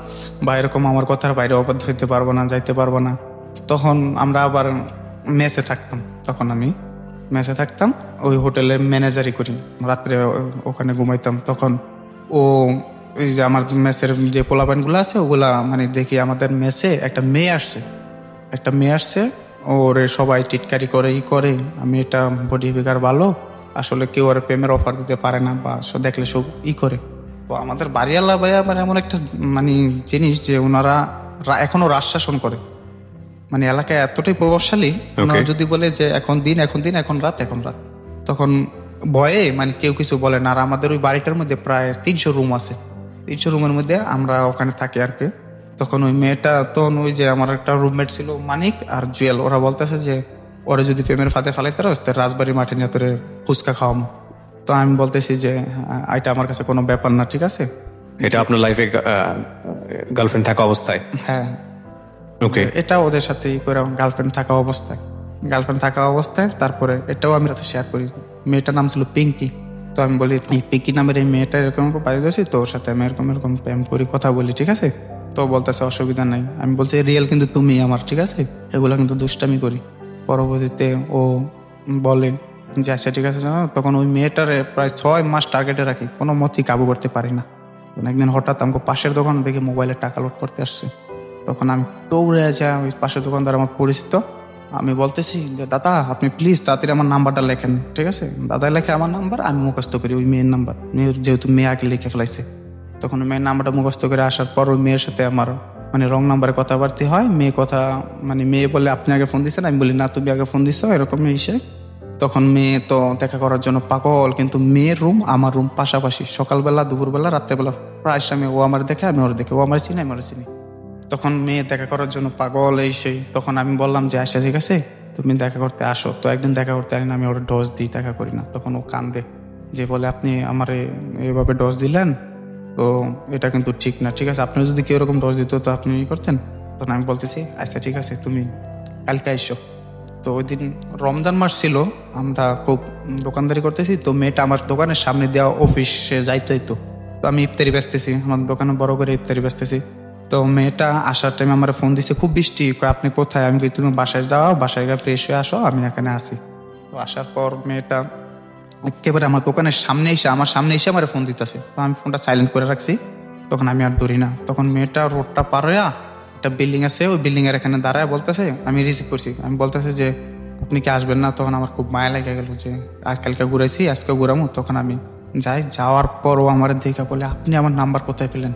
বা এরকম আমার কথার বাইরে অবাধ্য হইতে পারবো না, যাইতে পারবো না। তখন আমরা আবার মেসে থাকতাম, তখন আমি মেসে থাকতাম, ওই হোটেলের ম্যানেজারই করি, রাত্রে ওখানে ঘুমাইতাম। তখন ও ওই যে আমার মেসের যে পোলাপানগুলো আছে ওগুলা মানে দেখি আমাদের মেসে একটা মেয়ে আসছে, ওরে সবাই টিটকারি করে আমি এটা বডি ফিগার ভালো, আসলে কেউ আর প্রেমের অফার দিতে পারে না, বা দেখলে সব করে। তো আমাদের বাড়িওয়ালা ভাইয়া মানে এমন একটা মানে জিনিস যে ওনারা এখনো রাজ শাসন করে, মানে এলাকায় এতটাই প্রভাবশালী। ওনারা যদি বলে যে এখন দিন এখন রাত, তখন ভয়ে মানে কেউ কিছু বলে না। আর আমাদের ওই বাড়িটার মধ্যে প্রায় 300 রুম আছে, 300 রুমের মধ্যে আমরা ওখানে থাকি আর কি। তখন ওই মেয়েটা, তখন ওই যে আমার একটা রুমমেট ছিল মানিক আর জুয়েল, ওরা বলতেছে যে ওরা যদি প্রেমের ফাঁদে ফালাইতে রাস রাজবাড়ি মাঠে নিয়ে তোরে ফুচকা খাওয়ামো। তো আমি বলতেছি যে এটা আমার কাছে কোনো ব্যাপার না, ঠিক আছে। এটা আপনার লাইফে গার্লফ্রেন্ড থাকা অবস্থায়? হ্যাঁ ওকে, এটা ওদের সাথে করে গার্লফ্রেন্ড থাকা অবস্থায় তারপরে এটাও আমি রাতে শেয়ার করি। মেয়েটার নাম ছিল পিঙ্কি। তো আমি বলি এই পিঙ্কি নামের এই মেয়েটা এরকম বাড়ি দিয়েছি, তো ওর সাথে আমি এরকম প্রেম করি, কথা বলি, ঠিক আছে। তো বলতেছে অসুবিধা নাই। আমি বলছি রিয়েল কিন্তু তুমি আমার, ঠিক আছে, এগুলো কিন্তু দুষ্টামি করি। পরবর্তীতে ও বলে যে আচ্ছা ঠিক আছে। তখন ওই মেয়েটারে প্রায় 6 মাস টার্গেটে রাখি, কোনো মতেই কাবু করতে পারি না। একদিন হঠাৎ আমাকে পাশের দোকান দেখে মোবাইলে টাকা লোড করতে আসছে। তখন আমি দৌড়ে যা ওই পাশের দোকানদার আমার পরিচিত, আমি বলতেছি যে দাদা আপনি প্লিজ তাড়াতাড়ি আমার নাম্বারটা লেখেন, ঠিক আছে। দাদা লেখে আমার নাম্বার, আমি মুখস্থ করি ওই মেয়ের নাম্বার, যেহেতু মেয়ে আগে লিখে ফেলাইছে। তখন ওই মেয়ের নাম্বারটা মুখস্থ করে আসার পর ওই মেয়ের সাথে আমার মানে রং নাম্বারে কথাবার্তা হয়। মেয়ে বলে আপনি আগে ফোন দিচ্ছেন, আমি বলি না তুমি আগে ফোন দিচ্ছ, এরকম এসে। তখন মেয়ে তো দেখা করার জন্য পাগল, কিন্তু মেয়ের রুম আমার রুম পাশাপাশি, সকালবেলা দুপুরবেলা রাত্রেবেলা প্রায় সময় ও আমার দেখে আমি ওর দেখে, ও আমার চিনি আমি ওর চিনি। তখন মেয়ে দেখা করার জন্য পাগল এই সেই। তখন আমি বললাম যে আচ্ছা ঠিক আছে তুমি দেখা করতে আসো। তো একদিন দেখা করতে আসেন, আমি ওর ডোজ দিই, দেখা করি না। তখন ও কান্দে, যে বলে আপনি আমারে এভাবে ডোজ দিলেন, তো এটা কিন্তু ঠিক না, ঠিক আছে, আপনি যদি কেউ এরকম ডোজ দিত তো আপনি করতেন। তখন আমি বলতেছি আচ্ছা ঠিক আছে তুমি কালকে এসো। তো ওই দিন রমজান মাস ছিল, আমরা খুব দোকানদারি করতেছি। তো মেয়েটা আমার দোকানের সামনে দেওয়া অফিসে যাইতো। তো আমি ইফতারি বেচতেছি, আমার দোকানে বড় করে ইফতারি বেচতেছি। তো মেয়েটা আসার টাইমে আমার ফোন দিছে, খুব বৃষ্টি, আপনি কোথায়? আমি তুমি বাসায় যাও, বাসায় গিয়ে ফ্রেশ হয়ে আসো, আমি এখানে আসি। তো আসার পর মেয়েটা একেবারে আমার দোকানের সামনে এসে আমার ফোন দিতেছে। তো আমি ফোনটা সাইলেন্ট করে রাখছি, তখন আমি আর ধরি না। তখন মেয়েটা রোডটা পার হইয়া একটা বিল্ডিং আছে, ওই বিল্ডিং এর এখানে দাঁড়ায় বলতেছে, আমি রিসিভ করছি, আমি বলতেছে যে আপনি কি আসবেন না? তখন আমার খুব মায়া লেগে গেল যে আর কালকে ঘুরেছি আজকে ঘুরামো। তখন আমি যাওয়ার পর ও আমার দেখা বলে আপনি আমার নাম্বার কোথায় পেলেন?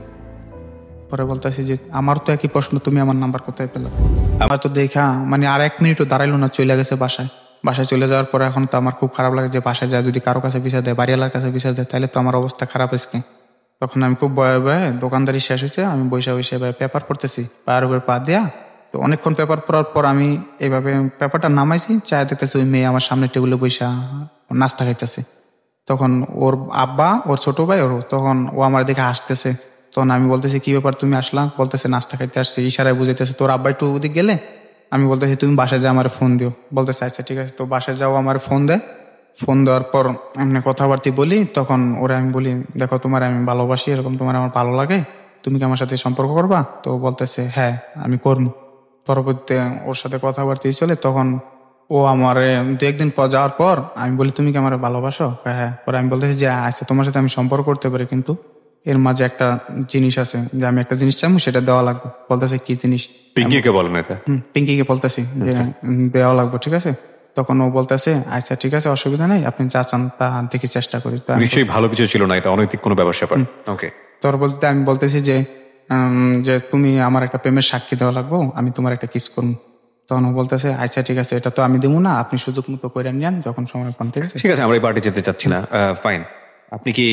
পরে বলতেছি যে আমার তো একই প্রশ্ন, তুমি আমার নাম্বার কোথায় পেলে? আমার তো দেখা মানে আর 1 মিনিটও দাঁড়াইলো না, চলে গেছে বাসায় চলে যাওয়ার পর এখন তো আমার খুব খারাপ লাগে যে বাসায় যায় যদি কারো কাছে বিচার দেয়, বাড়িওয়ালার কাছে বিচার দেয়, তাহলে তো আমার অবস্থা খারাপ আজকে। তখন আমি খুব ভয়ে দোকানদারি শেষ হয়েছে, আমি বসে পেপার পড়তেছি, পায়ের উপর পা দেয়া। তো অনেকক্ষণ পেপার পড়ার পর আমি এইভাবে পেপারটা নামাইছি, চায় দেখতেছি ওই মেয়ে আমার সামনে টেবিলে বসা ও নাস্তা খাইতেছে। তখন ওর আব্বা, ওর ছোট ভাই, ওর তখন ও আমার দেখে হাসতেছে। তখন আমি বলতেছি কি ব্যাপার তুমি আসলা? বলতেছে নাস্তা খাইতে আসছে, ইশারায় বুঝাইতেছে। তোর আব্বা একটু ওদিক গেলে আমি বলতেছি তুমি বাসায় যা আমার ফোন দিও। বলতেছে আচ্ছা ঠিক আছে। তো বাসায় যাও, আমার ফোন দেয়। ফোন দেওয়ার পর এমনি কথাবার্তি বলি। তখন ওরা আমি বলি দেখো তোমার আমি ভালোবাসি, এরকম তোমার আমার ভালো লাগে, তুমি কি আমার সাথে সম্পর্ক করবা? তো বলতেছে হ্যাঁ আমি করবো। পরবর্তীতে ওর সাথে কথাবার্তি চলে। তখন ও আমার 2-1 দিন পর যাওয়ার পর আমি বলি তুমি কি আমার ভালোবাসো? কয় হ্যাঁ। পরে আমি বলতেছি যে আচ্ছা তোমার সাথে আমি সম্পর্ক করতে পারি, কিন্তু এর মাঝে একটা জিনিস আছে, যে আমি একটা জিনিস চাইবো সেটা দেওয়া লাগবে। বলতেছে কি জিনিস? পিঙ্কিকে বলেন এটা? পিঙ্কিকে বলতেছি যে দেওয়া লাগবে, ঠিক আছে। তখন ও বলতেছে আচ্ছা ঠিক আছে অসুবিধা নেই, আপনি যা চান তা দেখি চেষ্টা করি। নিশ্চয়ই ভালো কিছু ছিল না, এটা অনৈতিক কোনো ব্যবসা। ওকে। তোর বলতে আমি বলতেছি যে যে তুমি আমার একটা প্রেমের সাক্ষী দেওয়া লাগবো, আমি তোমার একটা কিস করবো। তখন ও বলতেছে আচ্ছা ঠিক আছে, এটা তো আমি দেবো না, আপনি সুযোগ মতো করে নেন যখন সময় পান। ঠিক আছে ঠিক আছে, আমরা এই পার্টি যেতে চাচ্ছি না। ফাইন। আপনি কি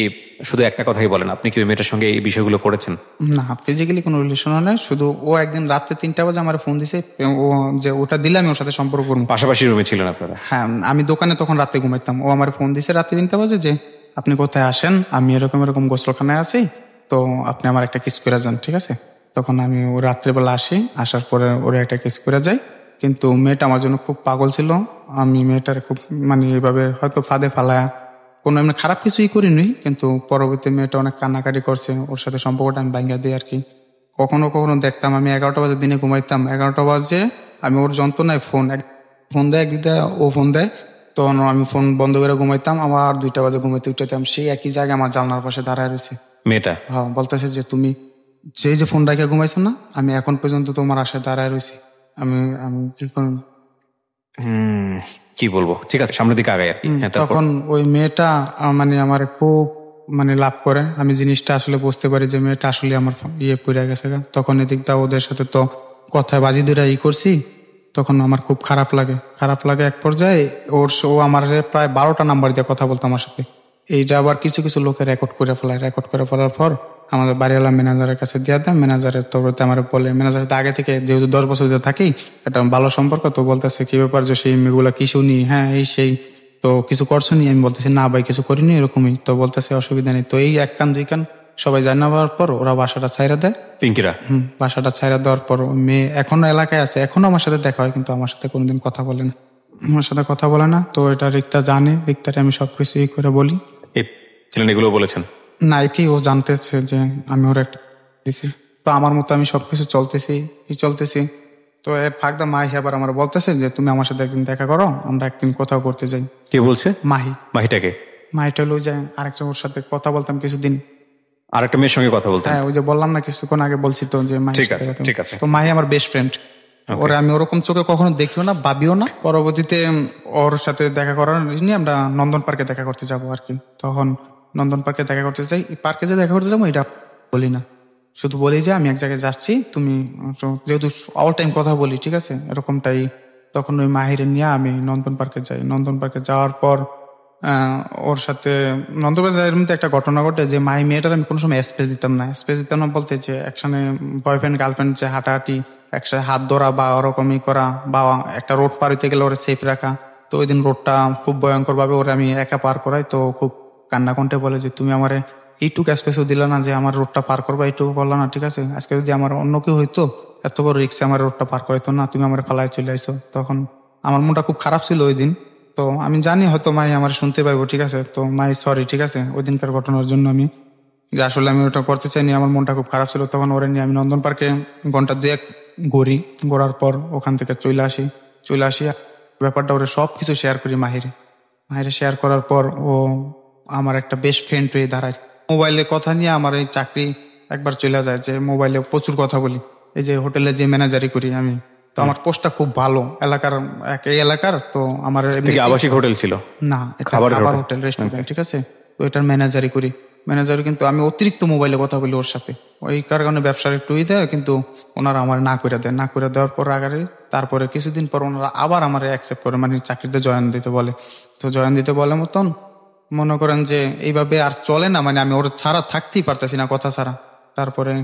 শুধু একটা কথাই বলেন, আপনি কি ওই মেয়েটার সঙ্গে এই বিষয়গুলো করেছেন? না, ফিজিক্যালি কোনো রিলেশন নেই, শুধু ও একদিন রাত্রে 3টা বাজে আমার ফোন দিছে, ও যে ওটা দিলে আমি ওর সাথে সম্পর্ক করবো। পাশাপাশি রুমে ছিলেন আপনারা? হ্যাঁ, আমি দোকানে তখন রাতে ঘুমাইতাম। ও আমার ফোন দিছে রাত্রে 3টা বাজে যে আপনি কোথায় আসেন, আমি এরকম এরকম গোসলখানায় আছি, তো আপনি আমার একটা কিস করে যান। ঠিক আছে। তখন আমি ও রাত্রেবেলা আসি, আসার পরে ওরা একটা কিস করে যাই। কিন্তু মেয়েটা আমার জন্য খুব পাগল ছিল। আমি মেয়েটার খুব মানে এইভাবে হয়তো ফাঁদে ফালায়া কোনো এমনি খারাপ কিছুই করিনি, কিন্তু পরবর্তী মেয়েটা অনেক কান্নাকাটি করছে, ওর সাথে সম্পর্কটা আমি ভাঙ্গা দিই আর কি। কখনো কখনো দেখতাম আমি 11টা বাজে দিনে ঘুমাইতাম, 11টা বাজে আমি ওর যন্ত্রণায় ফোন দেয় একদিক দেয়, ও ফোন দেয়, তখন আমি ফোন বন্ধ করে ঘুমাইতাম। আবার 2টা বাজে ঘুমাইতে উঠতাম, সেই একই জায়গায় আমার জানলার পাশে দাঁড়ায় রয়েছে মেয়েটা। হ্যাঁ, বলতেছে যে তুমি যে ফোন রেখে ঘুমাইছো না, আমি এখন পর্যন্ত তোমার আশায় দাঁড়ায় রয়েছি। আমি আমি কি করব? কি বলবো, ঠিক আছে সামনের দিকে আগাই আর কি। তখন ওই মেয়েটা মানে আমার খুব মানে লাভ করে। আমি জিনিসটা আসলে বুঝতে পারি যে মেয়েটা আসলে আমার পড়ে গেছে। তখন এদিকটা ওদের সাথে তো কথায় বাজি ধরে করছি, তখন আমার খুব খারাপ লাগে। এক পর্যায়ে ও আমার প্রায় 12টা নাম্বার দিয়ে কথা বলতো আমার সাথে। এইটা আবার কিছু কিছু লোকে রেকর্ড করে ফেলার পর আমাদের বাড়িওয়ালা ম্যানেজারের কাছে দিয়ে দেয়। ম্যানেজারের তরফে আমার বলে, ম্যানেজার আগে থেকে যেহেতু 10 বছর ধরে থাকি, একটা ভালো সম্পর্ক, তো বলতেছে কি ব্যাপার যে সেই মেয়েগুলা কি শুনি, হ্যাঁ এই সেই, তো কিছু করছো নি? আমি বলতেছি না ভাই কিছু করিনি, এরকমই। তো বলতেছে অসুবিধা নেই। তো এই 1 কান 2 কান সবাই জানাবার পর ওরা বাসাটা ছাইরা দেয়। পিঙ্কিরা? বাসাটা ছাইরা দেওয়ার পর মেয়ে এখনো এলাকায় আছে, এখনো আমার সাথে দেখা হয়, কিন্তু আমার সাথে কোনোদিন কথা বলে না। তো এটা রিক্তা জানে, রিক্তারে আমি সবকিছু করে বলি। ছিলেন এগুলো বলেছেন না, কি ও জানতেছে যে আমি ওর একটা দিছি, তো আমার মতো আমি সবকিছু চলতেছি। তো এর ফাঁকদা মাহি আবার আমার বলতেছে যে তুমি আমার সাথে একদিন দেখা করো, আমরা একদিন কোথাও করতে যাই। কে বলছে? মাহিটাকে। মাহিটা হলো যে আরেকটা ওর সাথে কথা বলতাম কিছুদিন, আরেকটা মেয়ের সঙ্গে কথা বলতেন? হ্যাঁ, ওই যে বললাম না কিছুক্ষণ আগে বলছি তো যে মাহি। ঠিক আছে। তো মাহি আমার বেস্ট ফ্রেন্ড। ওরা আমি ওরকম চোখে কখনো দেখিও না, ভাবিও না। পরবর্তীতে ওর সাথে দেখা করার নিয়ে আমরা নন্দন পার্কে দেখা করতে যাবো আর কি। তখন নন্দন পার্কে দেখা করতে যাই। পার্কে যে দেখা করতে যাবো এটা বলি না, শুধু বলি যে আমি এক জায়গায় যাচ্ছি, তুমি যেহেতু অল টাইম কথা বলি, ঠিক আছে, এরকমটাই। তখন ওই মাহিরে নিয়ে আমি নন্দন পার্কে যাই। নন্দন পার্কে যাওয়ার পর ওর সাথে নন্দন পার্কে যাওয়ার মধ্যে একটা ঘটনা ঘটে যে মাহি মেয়েটার আমি কোনো সময় স্পেস দিতাম না বলতে যে একসাথে বয়ফ্রেন্ড গার্লফ্রেন্ড যে হাঁটাহাঁটি, একসাথে হাত ধরা বা ওরকমই করা, বা একটা রোড পার হইতে গেলে ওরা সেফ রাখা। তো ওই দিন রোডটা খুব ভয়ঙ্কর ভাবে ওরা আমি একা পার করাই। তো খুব কান্না কণ্ঠে বলে যে তুমি আমার এইটুকু স্পেসও দিলা না, যে আমার রোডটা পার করবা, এইটুকু করলা না। ঠিক আছে, আজকে যদি আমার অন্য কেউ হইতো, এত বড় রিক্সে আমার রোডটা পার করাইতো না, তুমি আমার ফালায় চলে আইসো। তখন আমার মনটা খুব খারাপ ছিল ওই দিন। তো আমি জানি হয়তো মাই আমার শুনতে পাইবো, ঠিক আছে, তো মাই সরি, ঠিক আছে, ওই দিনকার ঘটনার জন্য আমি যে আসলে আমি ওটা করতে চাইনি, আমার মনটা খুব খারাপ ছিল। তখন ওরে নিয়ে আমি নন্দন পার্কে ঘন্টা 2-1 ঘোরার পর ওখান থেকে চলে আসি ব্যাপারটা ওরে সব কিছু শেয়ার করি মাহিরে শেয়ার করার পর ও আমার একটা বেস্ট ফ্রেন্ড হয়ে দাঁড়ায়। মোবাইলে কথা নিয়ে আমার এই চাকরি একবার চলে যায়, যে মোবাইলে প্রচুর কথা বলি, এই যে হোটেলে যে ম্যানেজারি করি আমি। তো আমার পোস্টটা খুব ভালো, এই এলাকার। তো আমার আবাসিক হোটেল ছিল না, খাবার হোটেল রেস্টুরেন্ট, ঠিক আছে। তো এটার ম্যানেজারি কিন্তু আমি অতিরিক্ত মোবাইলে কথা বলি ওর সাথে, ওই কারণে ব্যবসার একটু দেয়, কিন্তু ওনারা আমার না করে দেওয়ার পর তারপরে কিছুদিন পর ওনারা আবার আমার অ্যাকসেপ্ট করে, মানে চাকরিতে জয়েন দিতে বলে। তো জয়েন দিতে বলে মতন মনে করেন যে এইভাবে আর চলে না, মানে আমি ওর ছাড়া থাকতেই পারতেছি না, কথা ছাড়া। তারপরে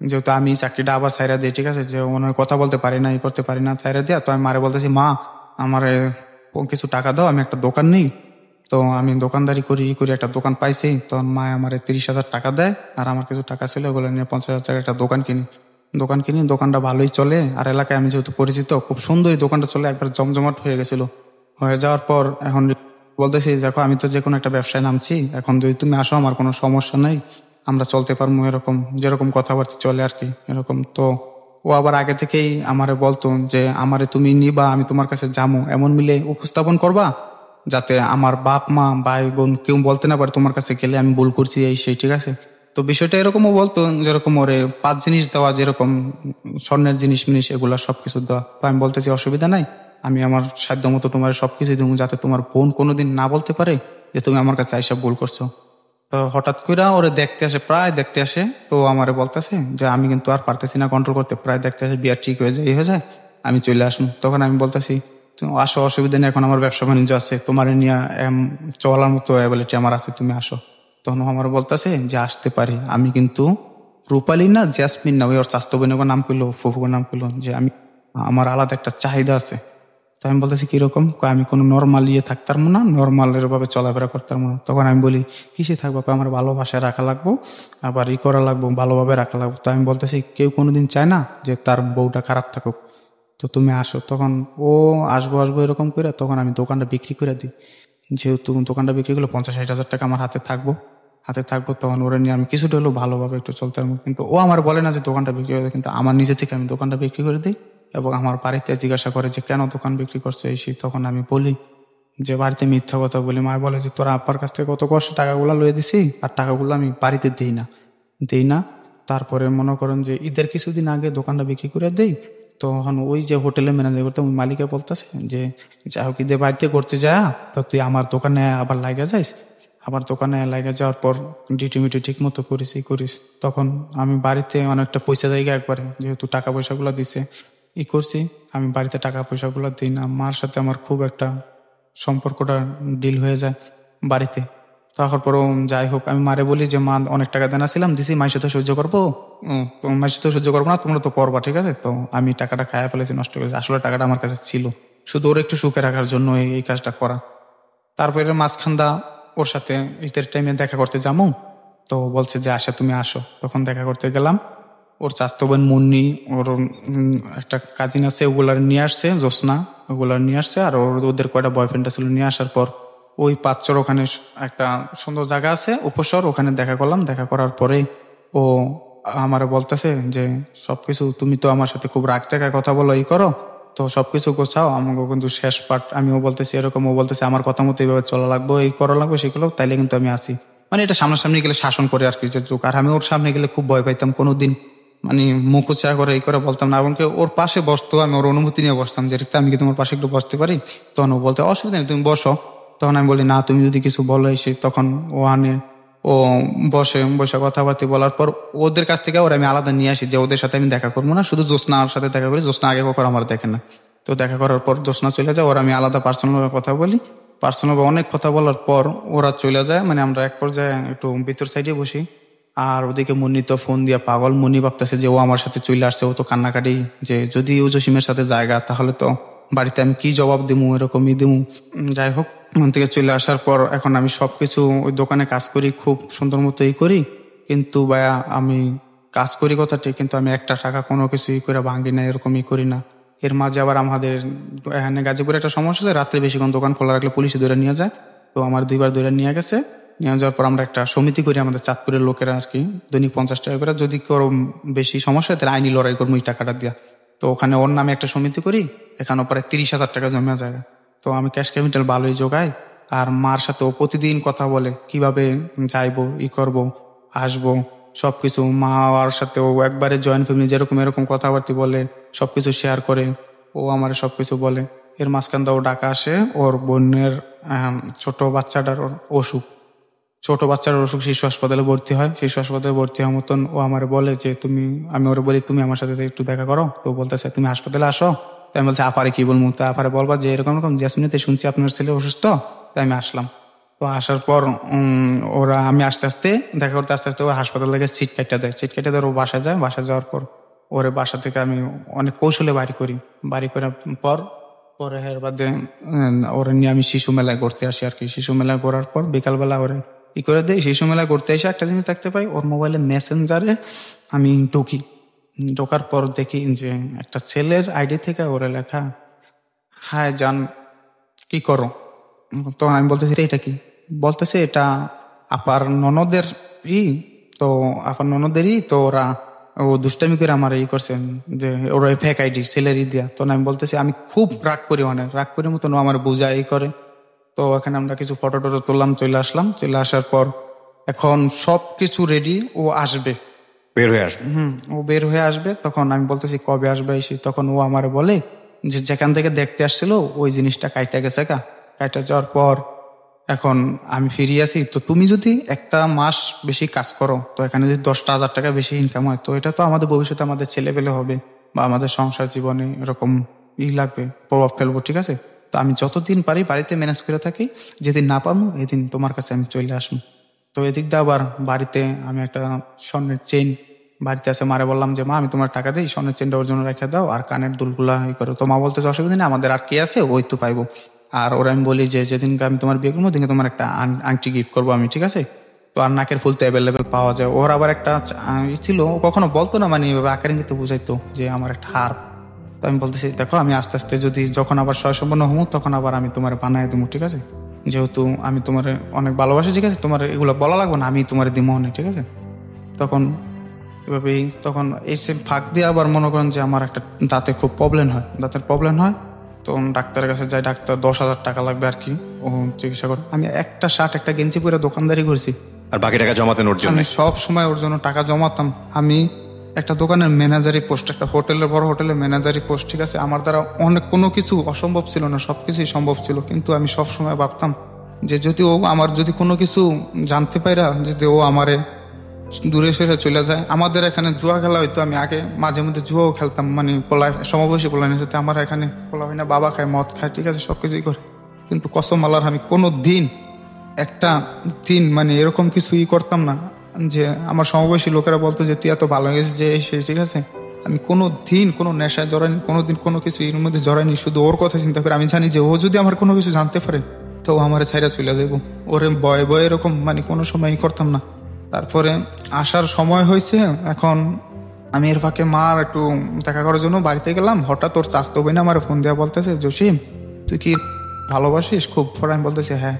যেহেতু আমি চাকরিটা আবার ছাইরা দিই, ঠিক আছে, যে মনে হয় কথা বলতে পারি না, করতে পারি না, ছাইরা দিয়া। তো আমি মারে বলতেছি, মা আমার কিছু টাকা দাও, আমি একটা দোকান নেই, তো আমি দোকানদারি করি করে একটা দোকান পাইছি, তখন মা আমার 30,000 টাকা দেয়, আর আমার কিছু টাকা ছিল, ওগুলো নিয়ে 50,000 টাকা একটা দোকান কিনি। দোকানটা ভালোই চলে, আর এলাকায় আমি যেহেতু পরিচিত, খুব সুন্দরই দোকানটা চলে, একবার জমজমাট হয়ে গেছিল। হয়ে যাওয়ার পর এখন বলতেছি, দেখো আমি তো যে কোনো একটা ব্যবসায় নামছি, এখন যদি তুমি আসো আমার কোনো সমস্যা নেই, আমরা চলতে পারবো, এরকম যেরকম কথাবার্তা চলে আর কি এরকম। তো ও আবার আগে থেকেই আমারে বলতো যে আমারে তুমি নিবা, আমি তোমার কাছে যাবো, এমন মিলে উপস্থাপন করবা যাতে আমার বাপ মা ভাই বোন কেউ বলতে না পারে তোমার কাছে গেলে আমি ভুল করছি এই সেই, ঠিক আছে? তো বিষয়টা এরকমও বলতো, যেরকম ওরে 5 জিনিস দেওয়া, যেরকম স্বর্ণের জিনিস মিনিস এগুলা সবকিছু দেওয়া। তো আমি বলতেছি অসুবিধা নাই, আমি আমার সাধ্য মতো তোমার সবকিছু দেবো, যাতে তোমার বোন কোনোদিন না বলতে পারে যে তুমি আমার কাছে আইসা ভুল করছো। তো হঠাৎ করে ওরে দেখতে আসে, প্রায় দেখতে আসে, তো আমারে বলতেছে যে আমি কিন্তু আর পারতেছি না কন্ট্রোল করতে, প্রায় দেখতে আসে বিয়ার ঠিক হয়ে যায়, এই হয়ে যায়, আমি চলে আসবো। তখন আমি বলতেছি আসো, অসুবিধা নেই, এখন আমার ব্যবসা বাণিজ্য আছে, তোমার নিয়ে চলার মতো অ্যাবিলিটি আমার আছে, তুমি আসো। তখন আমার বলতেছে যে আসতে পারি, আমি কিন্তু রূপালী না, জ্যাসমিন না, ওই ওর চাস্তো বোনের নাম করলো, ফুফুর নাম করলো, যে আমি আমার আলাদা একটা চাহিদা আছে। তো আমি বলতেছি কিরকম? আমি কোনো নর্মাল ইয়ে থাকতাম না, নর্মালের ভাবে চলাফেরা করতাম না। তখন আমি বলি কিসে থাকবো? আমার ভালোবাসায় রাখা লাগবো, আবার করা লাগবো, ভালোভাবে রাখা লাগবো। তো আমি বলতেছি কেউ কোনোদিন চায় না যে তার বউটা খারাপ থাকুক, তো তুমি আসো। তখন ও আসবো আসবো এরকম করে, তখন আমি দোকানটা বিক্রি করে দিই। যেহেতু দোকানটা বিক্রি করলে 50-60 হাজার টাকা আমার হাতে থাকবো, তখন ওরা নিয়ে আমি কিছুটা হলেও ভালোভাবে একটু চলতে পারবো। কিন্তু ও আমার বলে না যে দোকানটা বিক্রি করে দেয়, কিন্তু আমার নিজে থেকে আমি দোকানটা বিক্রি করে দিই। এবং আমার বাড়িতে জিজ্ঞাসা করে যে কেন দোকান বিক্রি করছো এই সেই, তখন আমি বলি যে বাড়িতে মিথ্যা কথা বলি। মা বলে যে তোরা আব্বার কাছ থেকে কত কষ্ট টাকাগুলো লয়ে দিছি, আর টাকাগুলো আমি বাড়িতে দিই না। তারপরে মনে করেন যে ঈদের কিছুদিন আগে দোকানটা বিক্রি করে দেই, তখন ওই যে হোটেলে ম্যানেজার করতে মালিকে বলতেছে যে যা হোক ঈদের বাড়িতে করতে যা, তো তুই আমার দোকানে আবার লাগা যাইস। আবার দোকানে লাগা যাওয়ার পর ডিটিমিটি ঠিক মতো করিস। তখন আমি বাড়িতে অনেকটা পয়সা জায়গা একবারে, যেহেতু টাকা পয়সাগুলো দিছে করছি, আমি বাড়িতে টাকা পয়সাগুলো দিই না। মার সাথে আমার খুব একটা সম্পর্কটা ডিল হয়ে যায় বাড়িতে। তারপরও যাই হোক, আমি মারে বলি যে মা অনেক টাকা দেনা ছিলাম, দিছি, মাইসে তো সহ্য করবো, মাইসে তো সহ্য করবো না, তোমরা তো করবা, ঠিক আছে? তো আমি টাকাটা খায়া ফেলেছি, নষ্ট করেছি, আসলে টাকাটা আমার কাছে ছিল শুধু ওর একটু সুখে রাখার জন্য এই কাজটা করা। তারপরে মাঝখানদা ওর সাথে ঈদের টাইমে দেখা করতে যাবো, তো বলছে যে আশা তুমি আসো। তখন দেখা করতে গেলাম, ওর চাস্তো বোন মুন্নি, ওর একটা কাজিন আছে, ওগুলার নিয়ে আসছে, জ্যোৎস্না, ওগুলার নিয়ে আসছে, আর ওদের কয়টা বয়ফ্রেন্ডটা ছিল। নিয়ে আসার পর ওই পাঁচচর ওখানে একটা সুন্দর জায়গা আছে উপসর, ওখানে দেখা করলাম। দেখা করার পরে ও আমারে বলতেছে যে সবকিছু তুমি তো আমার সাথে খুব রাগ দেখা কথা বলো, করো, তো সবকিছু গোছাও, আমাকে কিন্তু শেষ পার্ট। আমিও বলতেছি এরকম, ও বলতেছে আমার কথা মতো এইভাবে চলা লাগবে, এই করা লাগবে, সেগুলো তাইলে কিন্তু আমি আসি। মানে এটা সামনাসামনি গেলে শাসন করে আর কি, যে যুগ। আর আমি ওর সামনে গেলে খুব ভয় পাইতাম, কোনোদিন মানে মুখ উঁচা করে করে বলতাম না, এবং ওর পাশে বসতো, আমি ওর অনুমতি নিয়ে বসতাম যে আমি কি তোমার পাশে একটু বসতে পারি? তখন ও বলতে অসুবিধা নেই, তুমি বসো। তখন আমি বলি না, তুমি যদি কিছু বলো এসে, তখন ও বসে কথাবার্তা বলার পর ওদের কাছ থেকে ওরা আমি আলাদা নিয়ে আসি, যে ওদের সাথে আমি দেখা করবো না, শুধু জ্যোৎস্নার সাথে দেখা করি। জ্যোৎস্না আগে কখনো আমার দেখে না, তো দেখা করার পর জ্যোৎস্না চলে যায়, ওরা আমি আলাদা পার্সোনাল কথা বলি। পার্সোনাল অনেক কথা বলার পর ওরা চলে যায়, মানে আমরা এক পর্যায়ে একটু ভিতর সাইডে বসি। আর ওদিকে মুন্নি তো ফোন দিয়ে পাগল, মুন্নি ভাবতেছে যে ও আমার সাথে চলে আসছে, ও তো কান্নাকাটি, যে যদি ও জসিমের সাথে জায়গা, তাহলে তো বাড়িতে আমি কি জবাব দিমু, এরকমই দিমু। যাই হোক, ওখান থেকে চলে আসার পর এখন আমি সবকিছু ওই দোকানে কাজ করি, খুব সুন্দর মতো করি। কিন্তু ভাইয়া আমি কাজ করি কথা ঠিক, কিন্তু আমি একটা টাকা কোনো কিছু করে ভাঙি না, এরকমই করি না। এর মাঝে আবার আমাদের এখানে গাজীপুরে একটা সমস্যা আছে, রাত্রে বেশিক্ষণ দোকান খোলা রাখলে পুলিশে ধরে নিয়ে যায়। তো আমার 2বার ধরে নিয়ে গেছে। নিয়ে যাওয়ার পর আমরা একটা সমিতি করি, আমাদের চাঁদপুরের লোকেরা আর কি, দৈনিক 50 টাকা করে, যদি কারো বেশি সমস্যা হয় তাহলে আইনি লড়াই করবো এই টাকাটা দিয়া। তো ওখানে ওর নামে একটা সমিতি করি, এখানে প্রায় 30,000 টাকা জমা যায়। তো আমি ক্যাশ ক্যাপিটাল ভালোই জোগাই। আর মার সাথে ও প্রতিদিন কথা বলে কিভাবে যাইবো, করবো, আসবো, সবকিছু। মা আর সাথে ও একবারে জয়েন্ট ফ্যামিলি, যেরকম এরকম কথাবার্তা বলে, সবকিছু শেয়ার করে, ও আমার সবকিছু বলে। এর মাঝখান ও ডাকা আসে, ওর বোনের ছোট বাচ্চাটার অসুখ, শিশু হাসপাতালে ভর্তি হয়। শিশু হাসপাতালে ভর্তি হওয়ার মতন ও আমার বলে যে আমি ওরে বলি তুমি আমার সাথে একটু দেখা করো। তো বলতেছে তুমি হাসপাতালে আসো। তাই আমি বলছি আপারে কি বলবো? তা আপারে বলবা যে এরকম এরকম জ্যাসমিনেতে শুনছি আপনার ছেলে অসুস্থ। তাই আমি আসলাম। তো আসার পর আমি আস্তে আস্তে ও হাসপাতাল থেকে সিট কাটটা দেয়। ও বাসায় যাওয়ার পর ওরে বাসা থেকে আমি অনেক কৌশলে বাড়ি করার পর পরে এর বাদে ওরে নিয়ে আমি শিশু মেলায় ঘুরতে আসি আর কি। শিশু মেলায় ঘোরার পর বিকালবেলা ওরে ই করে দেয়। শিশু মেলায় ঘুরতে এসে একটা জিনিস দেখতে পাই, ওর মোবাইলে মেসেঞ্জারে আমি ঢুকি। ঢোকার পর দেখি যে একটা ছেলের আইডি থেকে ওরে লেখা, হ্যাঁ জান কি করো। তখন আমি বলতেছি এটা কি, বলতেছে এটা আপার ননদের ই, তো আপার ননদেরই তো ওরা ও দুষ্টামি করে আমার ই করছে, যে ওরা ফেক আইডি ছেলেরই দিয়া। তখন আমি বলতেছি, আমি খুব রাগ করি, অনেক রাগ করি মতন ও আমার বোঝা ই করে। তো এখানে আমরা কিছু ফটো টটো তুললাম, চলে আসলাম। চলে আসার পর এখন সব কিছু রেডি, ও আসবে, বের হয়ে আসবে। ও বের হয়ে আসবে। তখন আমি বলতেছি কবে আসবে এসে, তখন ও আমার বলে যে যেখান থেকে দেখতে আসছিল ওই জিনিসটা কাইটা গেছে গা। কাইটা যাওয়ার পর এখন আমি ফিরে আসি। তো তুমি যদি একটা মাস বেশি কাজ করো, তো এখানে যদি 10,000 টাকা বেশি ইনকাম হয়, তো এটা তো আমাদের ভবিষ্যতে আমাদের ছেলেপেলে হবে বা আমাদের সংসার জীবনে এরকম লাগবে, প্রভাব ফেলবো, ঠিক আছে। তো আমি যতদিন পারি বাড়িতে ম্যানেজ করে থাকি, যেদিন না পারবো এদিন তোমার কাছে আমি চলে আসবো। তো এদিক দিয়ে আবার বাড়িতে আমি একটা স্বর্ণের চেইন বাড়িতে আছে, মারে বললাম যে মা আমি তোমার টাকা দিই, স্বর্ণের চেনটা ওর জন্য রেখে দাও আর কানের দুলগুলা ই করো। তো মা বলতেছে অসুবিধা নেই, আমাদের আর কে আছে, ওই তো পাইবো। আর ওরা আমি বলি যে যেদিনকে আমি তোমার বিয়ে করবো ওদিনকে তোমার একটা আংটি গিফট করবো আমি, ঠিক আছে। তো আর নাকের ফুল তো অ্যাভেলেবেল পাওয়া যায়। ওর আবার একটা ছিল, ও কখনো বলতো না, মানে এভাবে আকারে কিন্তু বুঝাইতো যে আমার একটা হার। তো আমি বলতেছি দেখো আমি আস্তে আস্তে যদি যখন আবার সম্পন্ন হবো তখন আবার আমি তোমার বানায় দেবো, ঠিক আছে। যেহেতু আমি তোমার অনেক ভালোবাসি, ঠিক আছে, তোমার এগুলো বলা লাগবে না, আমি তোমার দিমো অনেক, ঠিক আছে। তখন এভাবেই তখন এই সে ফাঁক দিয়ে আবার মনে করেন যে আমার একটা দাঁতে খুব প্রবলেম হয়, দাঁতের প্রবলেম হয়। তখন ডাক্তারের কাছে যাই, ডাক্তার 10,000 টাকা লাগবে আর কি ও চিকিৎসা করে। আমি একটা শার্ট একটা গেঞ্জি পরে দোকানদারি করছি, আর বাকি টাকা জমাতেন ওর জন্য? আমি সব সময় ওর জন্য টাকা জমাতাম। আমি একটা দোকানের ম্যানেজারি পোস্ট, একটা হোটেলের বড় হোটেলের ম্যানেজারি পোস্ট, ঠিক আছে। আমার দ্বারা অনেক কোনো কিছু অসম্ভব ছিল না, সব কিছুই সম্ভব ছিল। কিন্তু আমি সব সময় ভাবতাম যে যদি ও আমার যদি কোনো কিছু জানতে পাইরা যদি ও আমারে দূরে সরে চলে যায়। আমাদের এখানে জুয়া খেলা হইতো, আমি আগে মাঝে মধ্যে জুয়াও খেলতাম, মানে সমবয়সী পোলার সাথে। আমার এখানে পোলা হয় না, বাবা খায়, মদ খায়, ঠিক আছে, সবকিছুই করে। কিন্তু কসম আল্লাহর আমি কোনো দিন একটা দিন মানে এরকম কিছুই করতাম না যে আমার সমবয়সী লোকেরা বলতো যে তুই এত ভালো হয়ে গেছিস যে এই সেই, ঠিক আছে। আমি কোনো দিন কোনো নেশায় জড়াইনি, কোনো দিন কোনো কিছু এর মধ্যে জড়াইনি। শুধু ওর কথা চিন্তা করে আমি জানি যে ও যদি আমার কোনো কিছু জানতে পারে তো আমার ছাইরা চলে যাবো। ওরে বয়ে বয়ে এরকম মানে কোনো সময়ই করতাম না। তারপরে আসার সময় হয়েছে, এখন আমি এর ফাঁকে মার একটু দেখা করার জন্য বাড়িতে গেলাম। হঠাৎ ওর চাস্তো বোন আমার ফোন দেওয়া বলতেছে, জসিম তুই কি ভালোবাসিস খুব? পরে আমি বলতেছি হ্যাঁ।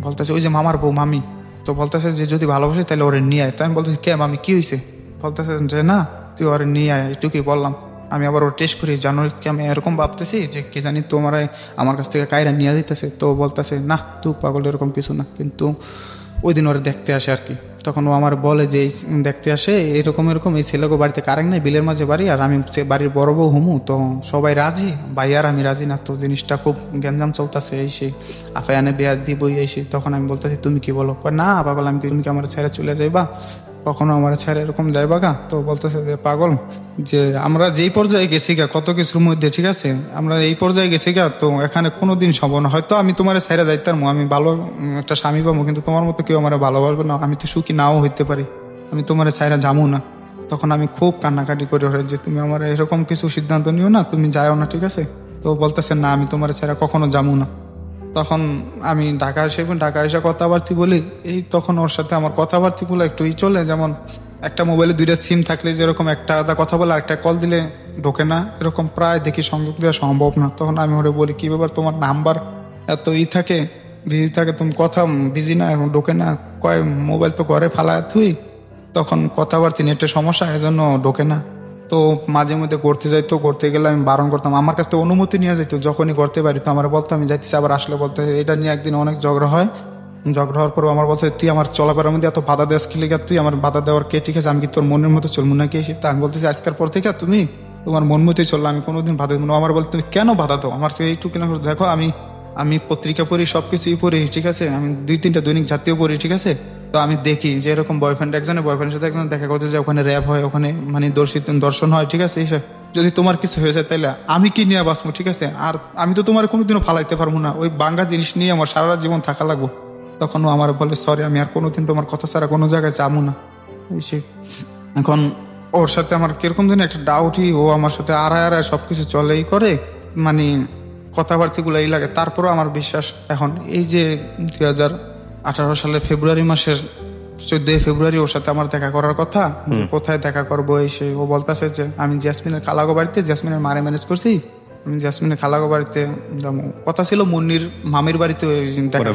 বলতেছে ওই যে মামার বউ মামি। তো বলতেছে যে যদি ভালোবাসিস তাহলে ওরে নিয়ে আয়। তো আমি বলতেছি কে মামি, কি হয়েছে? বলতেছে যে না তুই ওরে নিয়ে আয়, এটুকুই বললাম। আমি আবার ওর টেস্ট করি জানুয়ারিতে, আমি এরকম ভাবতেছি যে কে জানি তোমার আমার কাছ থেকে কায়রা নিয়ে দিতেছে। তো বলতেছে না তুই পাগল, এরকম কিছু না। কিন্তু ওই দিন ওরা দেখতে আসে আর কি। তখন ও আমার বলে যে দেখতে আসে এরকম এরকম, এই ছেলেকে বাড়িতে কারেন্ট নাই, বিলের মাঝে বাড়ি, আর আমি বাড়ির বড় বউ হুমু। তো সবাই রাজি, ভাই আর আমি রাজি না। তো জিনিসটা খুব গ্যাঞ্জাম চলতেছে, এই সেই আফায়ানে বিয়া দিবই এই সেই। তখন আমি বলতেছি তুমি কি বলো? না পাগল, আমি তুমি কি আমার ছেড়ে চলে যাইবা? কখনো আমার ছেড়ে এরকম যাইবা গা? তো বলতেছে যে পাগল, যে আমরা যেই পর্যায়ে গেছি গা কত কিছুর মধ্যে, ঠিক আছে, আমরা এই পর্যায়ে গেছি গা, তো এখানে কোনোদিন সম্ভব না। হয়তো আমি তোমার ছেড়ে যাইতাম, আমি ভালো একটা স্বামী পাবো, কিন্তু তোমার মতো কেউ আমার ভালোবাসবে না। আমি তো সুখী নাও হইতে পারি, আমি তোমার ছেড়ে যাবো না। তখন আমি খুব কান্নাকাটি করে ওঠে যে তুমি আমার এরকম কিছু সিদ্ধান্ত নিও না, তুমি যাও না, ঠিক আছে। তো বলতেছে না আমি তোমার ছেড়ে কখনো যাবো না। তখন আমি ঢাকা এসে কথাবার্তি বলি। এই তখন ওর সাথে আমার কথাবার্তিগুলো একটু চলে, যেমন একটা মোবাইলে 2টা সিম থাকলে যেরকম একটা আধা কথা বলে আরেকটা কল দিলে ঢোকে না, এরকম প্রায় দেখি সংযোগ দেওয়া সম্ভব না। তখন আমি ওরে বলি কি ব্যাপার, তোমার নাম্বার এত থাকে, বিজি থাকে, তুমি কথা বিজি না, এখন ঢোকে না। কয় মোবাইল তো ঘরে ফালা তুই, তখন কথাবার্তি নেটের সমস্যা, এজন্য ঢোকে না। তো মাঝে মধ্যে করতে যাইতো, করতে গেলে আমি বারণ করতাম, আমার কাছ থেকে অনুমতি নিয়ে যাইতো। যখনই করতে পারি তো আমার বলতো আমি যাইতেছি, আবার আসলে বলতে এটা নিয়ে একদিন অনেক ঝগড়া হয়। ঝগড়া হওয়ার পর আমার বলতে তুই আমার চলাফেরার মধ্যে এত বাধা দেওয়াস কি লেগে, তুই আমার বাধা দেওয়ার কে, ঠিক আছে, আমি কি তোর মনের মতো চলবো নাকি এসে? তা আমি বলতেছি আজকের পর থেকে তুমি তোমার মন মতোই চললো, আমি কোনোদিন বাধা দেবো না। আমার বলতে তুমি কেন বাধা দাও আমার থেকে এইটুকু না? দেখো আমি পত্রিকা পড়ি, সবকিছুই পড়ি, ঠিক আছে, আমি 2-3টা দৈনিক জাতীয় পড়ি, ঠিক আছে। তো আমি দেখি যে এরকম একজনের বয়ফ্রেন্ডের সাথে একজন দেখা করতে যায়, ওখানে র্যাপ হয়, ওখানে মানে দর্শন হয়, ঠিক আছে। এইসব যদি তোমার কিছু হয়ে যায় তাহলে আমি কি নিয়ে বাঁচবো, ঠিক আছে। আর আমি তো তোমার কোনোদিনও ফালাইতে পারবো না, ওই বাঙ্গা জিনিস নিয়ে আমার সারা জীবন থাকা লাগবো। তখন ও আমার বলে সরি, আমি আর কোনোদিন তোমার কথা ছাড়া কোনো জায়গায় যাবো না। এখন ওর সাথে আমার কিরকম যেন একটা ডাউটই, ও আমার সাথে আড়ায় সবকিছু চলেই করে, মানে কথাবার্তাগুলো এই লাগে। তারপরও আমার বিশ্বাস এখন এই যে 2018 সালের ফেব্রুয়ারি মাসের 14 ফেব্রুয়ারি ওর সাথে আমার দেখা করার কথা, কোথায় দেখা করবো এসে ও বলতেছে যে আমি জ্যাসমিনের খালাগো বাড়িতে, জ্যাসমিনের মারে ম্যানেজ করছি, আমি জ্যাসমিনের খালাগো বাড়িতে যাবো। কথা ছিল মুন্নির মামির বাড়িতে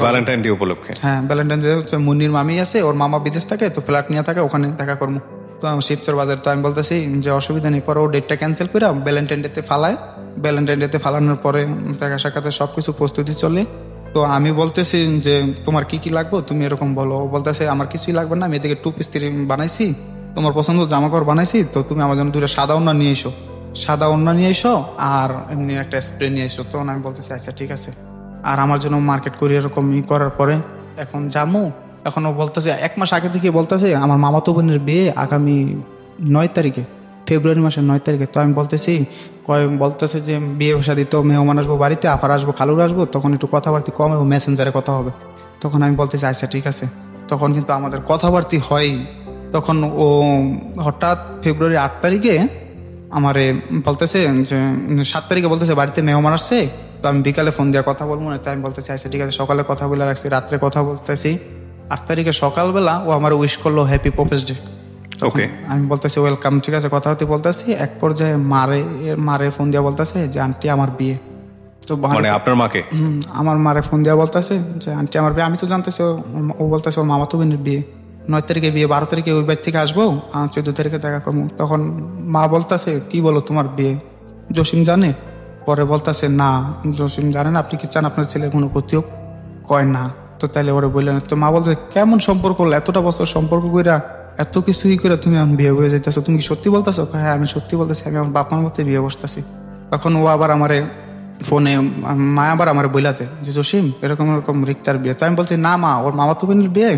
ভ্যালেন্টাইন ডে উপলক্ষে। হ্যাঁ, ভ্যালেন্টাইন ডে হচ্ছে মুন্নির মামি আছে, ওর মামা বিদেশ থাকে, তো ফ্ল্যাট নিয়ে থাকে, ওখানে দেখা করবো। তো আমি শিবচর বাজার, তো আমি বলতেছি যে অসুবিধা নেই। পরে ও ডেটটা ক্যান্সেল করে ভ্যালেন্টাইন ডেতে ফালায়। ভ্যালেন্টাইন ডেতে ফালানোর পরে দেখা সাক্ষাতে সবকিছু প্রস্তুতি চলে। তো আমি বলতেছি যে তোমার কি কি লাগবে তুমি এরকম বলো। ও বলতেছে আমার কিছুই লাগবে না, আমি এদিকে টু পিস বানাইছি, তোমার পছন্দ জামা কাপড় বানাইছি, তো তুমি আমার জন্য দুটো সাদা ওড়না নিয়ে এসো, সাদা ওড়না নিয়ে এসো আর এমনি একটা স্প্রে নিয়ে এসো। তখন আমি বলতেছি আচ্ছা ঠিক আছে। আর আমার জন্য মার্কেট করি এরকম করার পরে এখন যামু। এখন ও বলতেছে 1 মাস আগে থেকে বলতেছে আমার মামাতো বোনের বিয়ে আগামী 9 তারিখে, ফেব্রুয়ারি মাসের 9 তারিখে। তো আমি বলতেছি বলতেছে যে বিয়ে শাদী তো মেহমান আসবো বাড়িতে, আফার আসবো, খালুর আসবো, তখন একটু কথাবার্তা কম এবং মেসেঞ্জারে কথা হবে। তখন আমি বলতেছি আচ্ছা ঠিক আছে। তখন কিন্তু আমাদের কথাবার্তা হয়। তখন ও হঠাৎ ফেব্রুয়ারি 8 তারিখে আমারে বলতেছে যে 7 তারিখে বলতেছে বাড়িতে মেহমান আসছে, তো আমি বিকালে ফোন দিয়ে কথা বলবো না। তাই আমি বলতেছি আচ্ছা ঠিক আছে। সকালে কথা বলে রাখছি, রাত্রে কথা বলতেছি। 8 তারিখে সকালবেলা ও আমার উইশ করলো হ্যাপি প্রপোজ ডে। ওকে, আমি বলতেছি ওয়েলকাম, ঠিক আছে, কথা হতে বলতেছি। এক পর্যায়ে মারে ফোন দিয়ে বলতেছে যে আন্টি আমার বিয়ে। তো মানে আপনার মাকে? আমার মারে ফোন দিয়ে বলতেছে যে আন্টি আমার বিয়ে। আমি তো জানতেছি ও বলতেছে ওর মামাতো বোনের বিয়ে, 9 তারিখে বিয়ে, 12 তারিখে ওই বাড়ি থেকে আসবো, 14 তারিখে দেখা করবো। তখন মা বলতেছে কি বলো তোমার বিয়ে জসিম জানে? পরে বলতেছে না জসিম জানে না, আপনি কি চান আপনার ছেলের কোনো ক্ষতি হোক? কয় না। তো তাইলে ওরা বললেন। তো মা বলতে কেমন সম্পর্ক হলো, এতটা বছর সম্পর্ক কইরা এত কিছুই করে তুমি এখন বিয়ে হয়ে যাইতেছো, তুমি কি সত্যি বলতেছো? হ্যাঁ আমি সত্যি বলতেছি, আমি আমার বাপ মার মধ্যে বিয়ে বসতেছি। তখন ও আবার আমারে ফোনে মা আবার আমার বইলাতে যে জসিম এরকম এরকম রিক্তার বিয়ে। তো আমি বলছি না মা, ওর মামাতো বোনের বিয়ে,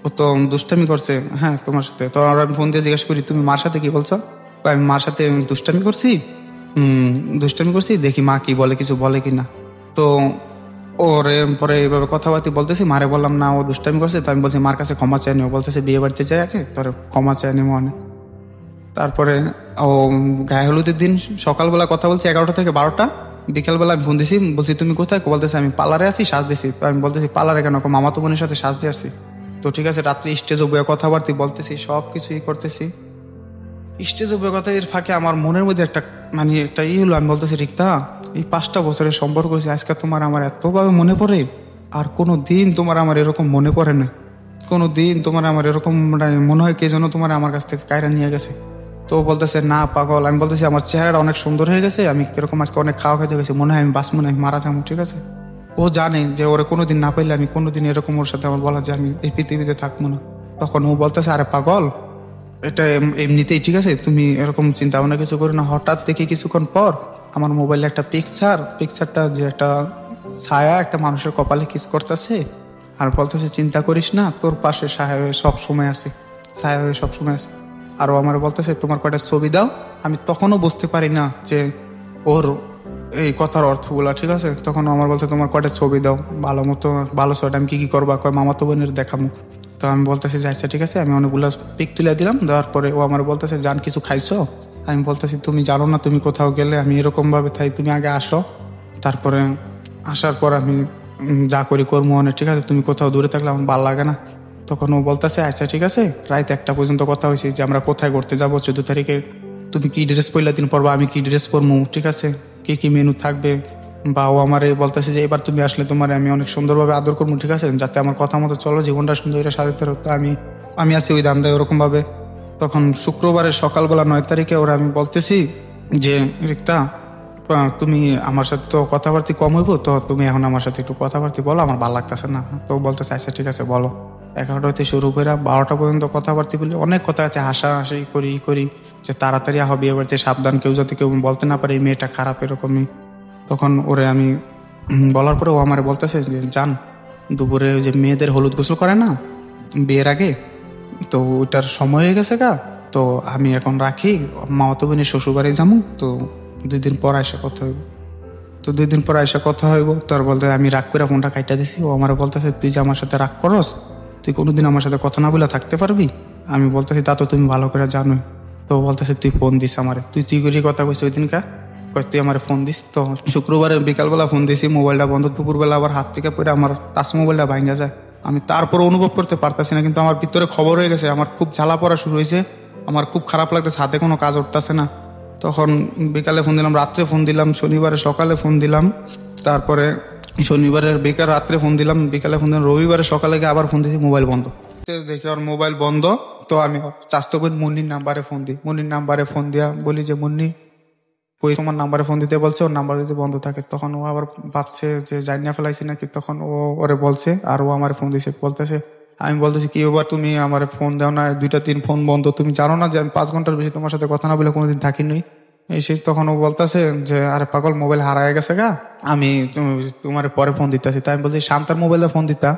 ও তো দুষ্টামি করছে হ্যাঁ তোমার সাথে। তো আমি ফোন দিয়ে জিজ্ঞেস করি তুমি মার সাথে কি বলছো? আমি মার সাথে দুষ্টামি করছি, দেখি মা কি বলে, কিছু বলে কিনা। তো ওরে পরে এইভাবে কথাবার্তা বলতেছি, মারে বললাম না ও দুষ্টামি করছে। তো আমি বলছি মার কাছে ক্ষমা চাই নিও, বলতেছে বিয়ে বাড়িতে যাই আগে তোর ক্ষমা চাই নি মনে। তারপরে ও গায়ে হলুদের দিন সকালবেলা কথা বলছি 11টা থেকে 12টা, বিকালবেলা আমি ফোন দিছি, বলছি তুমি কোথায়? বলতেছে আমি পার্লারে আছি, সাজ দিছি। তো আমি বলতেছি পার্লারে কেন? মামাতো বোনের সাথে সাজ দিয়ে আসছি। তো ঠিক আছে, রাত্রে স্টেজে বয়ে কথাবার্তা বলতেছি, সব কিছুই করতেছি। স্টেজে বয়ে কথা এর ফাঁকে আমার মনের মধ্যে একটা মানে একটা হলো, আমি বলতেছি রিক্তা এই 5টা বছরের সম্পর্ক হয়েছে, আজকে তোমার আমার এতভাবে মনে পড়ে, আর কোনো দিন তোমার আমার এরকম মনে পড়ে না। কোনো দিন তোমার আমার এরকম মনে হয় কে যেন তোমার আমার কাছ থেকে কায়রা নিয়ে গেছে। তো বলতেছে না পাগল। আমি বলতেছি আমার চেহারাটা অনেক সুন্দর হয়ে গেছে, আমি এরকম আজকে অনেক খাওয়া খাইতে গেছি, মনে হয় আমি বাঁচবো না, আমি মারা যাবো। ঠিক আছে, ও জানে যে ওরে কোনোদিন না পাইলে আমি কোনোদিন এরকম ওর সাথে আমার বলা যে আমি এই পৃথিবীতে থাকবো না। তখন ও বলতেছে আরে পাগল এটা এমনিতেই ঠিক আছে, তুমি এরকম চিন্তা ভাবনা কিছু করো না। হঠাৎ দেখি কিছুক্ষণ পর আমার মোবাইলে একটা পিকচারটা যে একটা ছায়া একটা মানুষের কপালে কিস করতেছে, আর বলতেছে চিন্তা করিস না, তোর পাশে ছায়া হয়ে সব সময় আছে, ছায়া হয়ে সব সময় আছে। আর ও আমার বলতেছে তোমার কয়টা ছবি দাও। আমি তখনও বুঝতে পারি না যে ওর এই কথার অর্থগুলা, ঠিক আছে। তখন আমার বলতে তোমার কয়টা ছবি দাও ভালো মতো, ভালো ছবি আমি কি কি করবা, কয় মামাতো বোনের দেখামো। তো আমি বলতেছি যে আচ্ছা ঠিক আছে, আমি অনেকগুলো পিক তুলে দিলাম। দেওয়ার পরে ও আমার বলতেছে জান কিছু খাইছো? আমি বলতেছি তুমি জানো না, তুমি কোথাও গেলে আমি এরকম ভাবে থাই, তুমি আগে আসো, তারপরে আসার পর আমি যা করি করবো অনেক, ঠিক আছে। তুমি কোথাও দূরে থাকলে আমার ভালো লাগে না। তখন ও বলতেছে আচ্ছা ঠিক আছে। রাত 1টা পর্যন্ত কথা হয়েছে যে আমরা কোথায় ঘুরতে যাবো 14 তারিখে, তুমি কি ড্রেস পরলা দিন পরবা, আমি কি ড্রেস পরবো, ঠিক আছে, কি কি মেনু থাকবে। বা ও আমার বলতেছে যে এবার তুমি আসলে তোমার আমি অনেক সুন্দরভাবে আদর করবো, ঠিক আছে, যাতে আমার কথা মতো চলো, জীবনটা সুন্দর করে সাজাতে হতো। আমি আছি ওই দাম দেয় ওরকম ভাবে। তখন শুক্রবারের সকালবেলা 9 তারিখে ওরা আমি বলতেছি যে রিক্তা তুমি আমার সাথে তো কথাবার্তা কম হইব, তো তুমি এখন আমার সাথে একটু কথাবার্তা বলো, আমার ভালো লাগতেছে না। তো বলতেছে আচ্ছা ঠিক আছে বলো। 11টা হতে শুরু করে 12টা পর্যন্ত কথাবার্তা বলি, অনেক কথা আছে, হাসাহাসি করি যে তাড়াতাড়ি হবে বিয়ে বাড়িতে, সাবধান, কেউ যাতে কেউ বলতে না পারে এই মেয়েটা খারাপ এরকমই। তখন ওরে আমি বলার পরে ও আমার বলতেছে যে জান দুপুরে ওই যে মেয়েদের হলুদ গোসল করে না বিয়ের আগে, তো ওইটার সময় হয়ে গেছে গা, তো আমি এখন রাখি, মামাতো বোনের শ্বশুরবাড়ি যাবো, তো 2 দিন পর আইসা কথা হইব। তো 2 দিন পর আইসা কথা হইব। তোর বলতে আমি রাগ করে ফোনটা কাইটা দিছি। ও আমার বলতেছে তুই যে আমার সাথে রাগ করস, তুই কোনোদিন আমার সাথে কথা না বলে থাকতে পারবি? আমি বলতেছি তা তো তুমি ভালো করে জানোই। তো বলতেছে তুই ফোন দিস আমারে, তুই করে কথা কইস ওই দিনকা, তুই আমার ফোন দিস। তো শুক্রবারে বিকালবেলা ফোন দিছি, মোবাইলটা বন্ধ। দুপুরবেলা আবার হাত থেকে পড়ে আমার টাচ মোবাইলটা ভাঙা যায়। আমি তারপর অনুভব করতে পারতেছি না, কিন্তু আমার ভিতরে খবর হয়ে গেছে, আমার খুব জ্বালা পড়া শুরু হয়েছে, আমার খুব খারাপ লাগতেছে, হাতে কোনো কাজ উঠতেছে না। তখন বিকালে ফোন দিলাম, রাত্রে ফোন দিলাম, শনিবারে সকালে ফোন দিলাম, তারপরে শনিবারের বিকাল রাত্রে ফোন দিলাম, বিকালে ফোন দিলাম, রবিবারে সকালে গিয়ে আবার ফোন দিয়েছি, মোবাইল বন্ধ। দেখি ওর মোবাইল বন্ধ। তো আমি চাস্তো করে মুন্নির নাম্বারে ফোন দিই, মুন্নির নাম্বারে ফোন দিয়া বলি যে মুন্নি কই, তোমার নাম্বারে ফোন দিতে বলছে, ওর নাম্বার যদি বন্ধ থাকে। তখন ও আবার ভাবছে যে জানিয়ে ফেলাইছি নাকি, তখন ও ওরে বলছে, আর ও আমার ফোন দিছে, বলতেছে, আমি বলতেছি কি ব্যাপার, তুমি আমার ফোন দাও না, 2-3 ফোন বন্ধ, তুমি জানো না যে আমি 5 ঘন্টার বেশি তোমার সাথে কথা না বলে কোনোদিন থাকিনি। এসে তখন ও বলতেছে যে আরে পাগল, মোবাইল হারায় গেছে গা, আমি তোমার পরে ফোন দিতেছি। তাই আমি বলছি শান্তার মোবাইলে ফোন দিতা,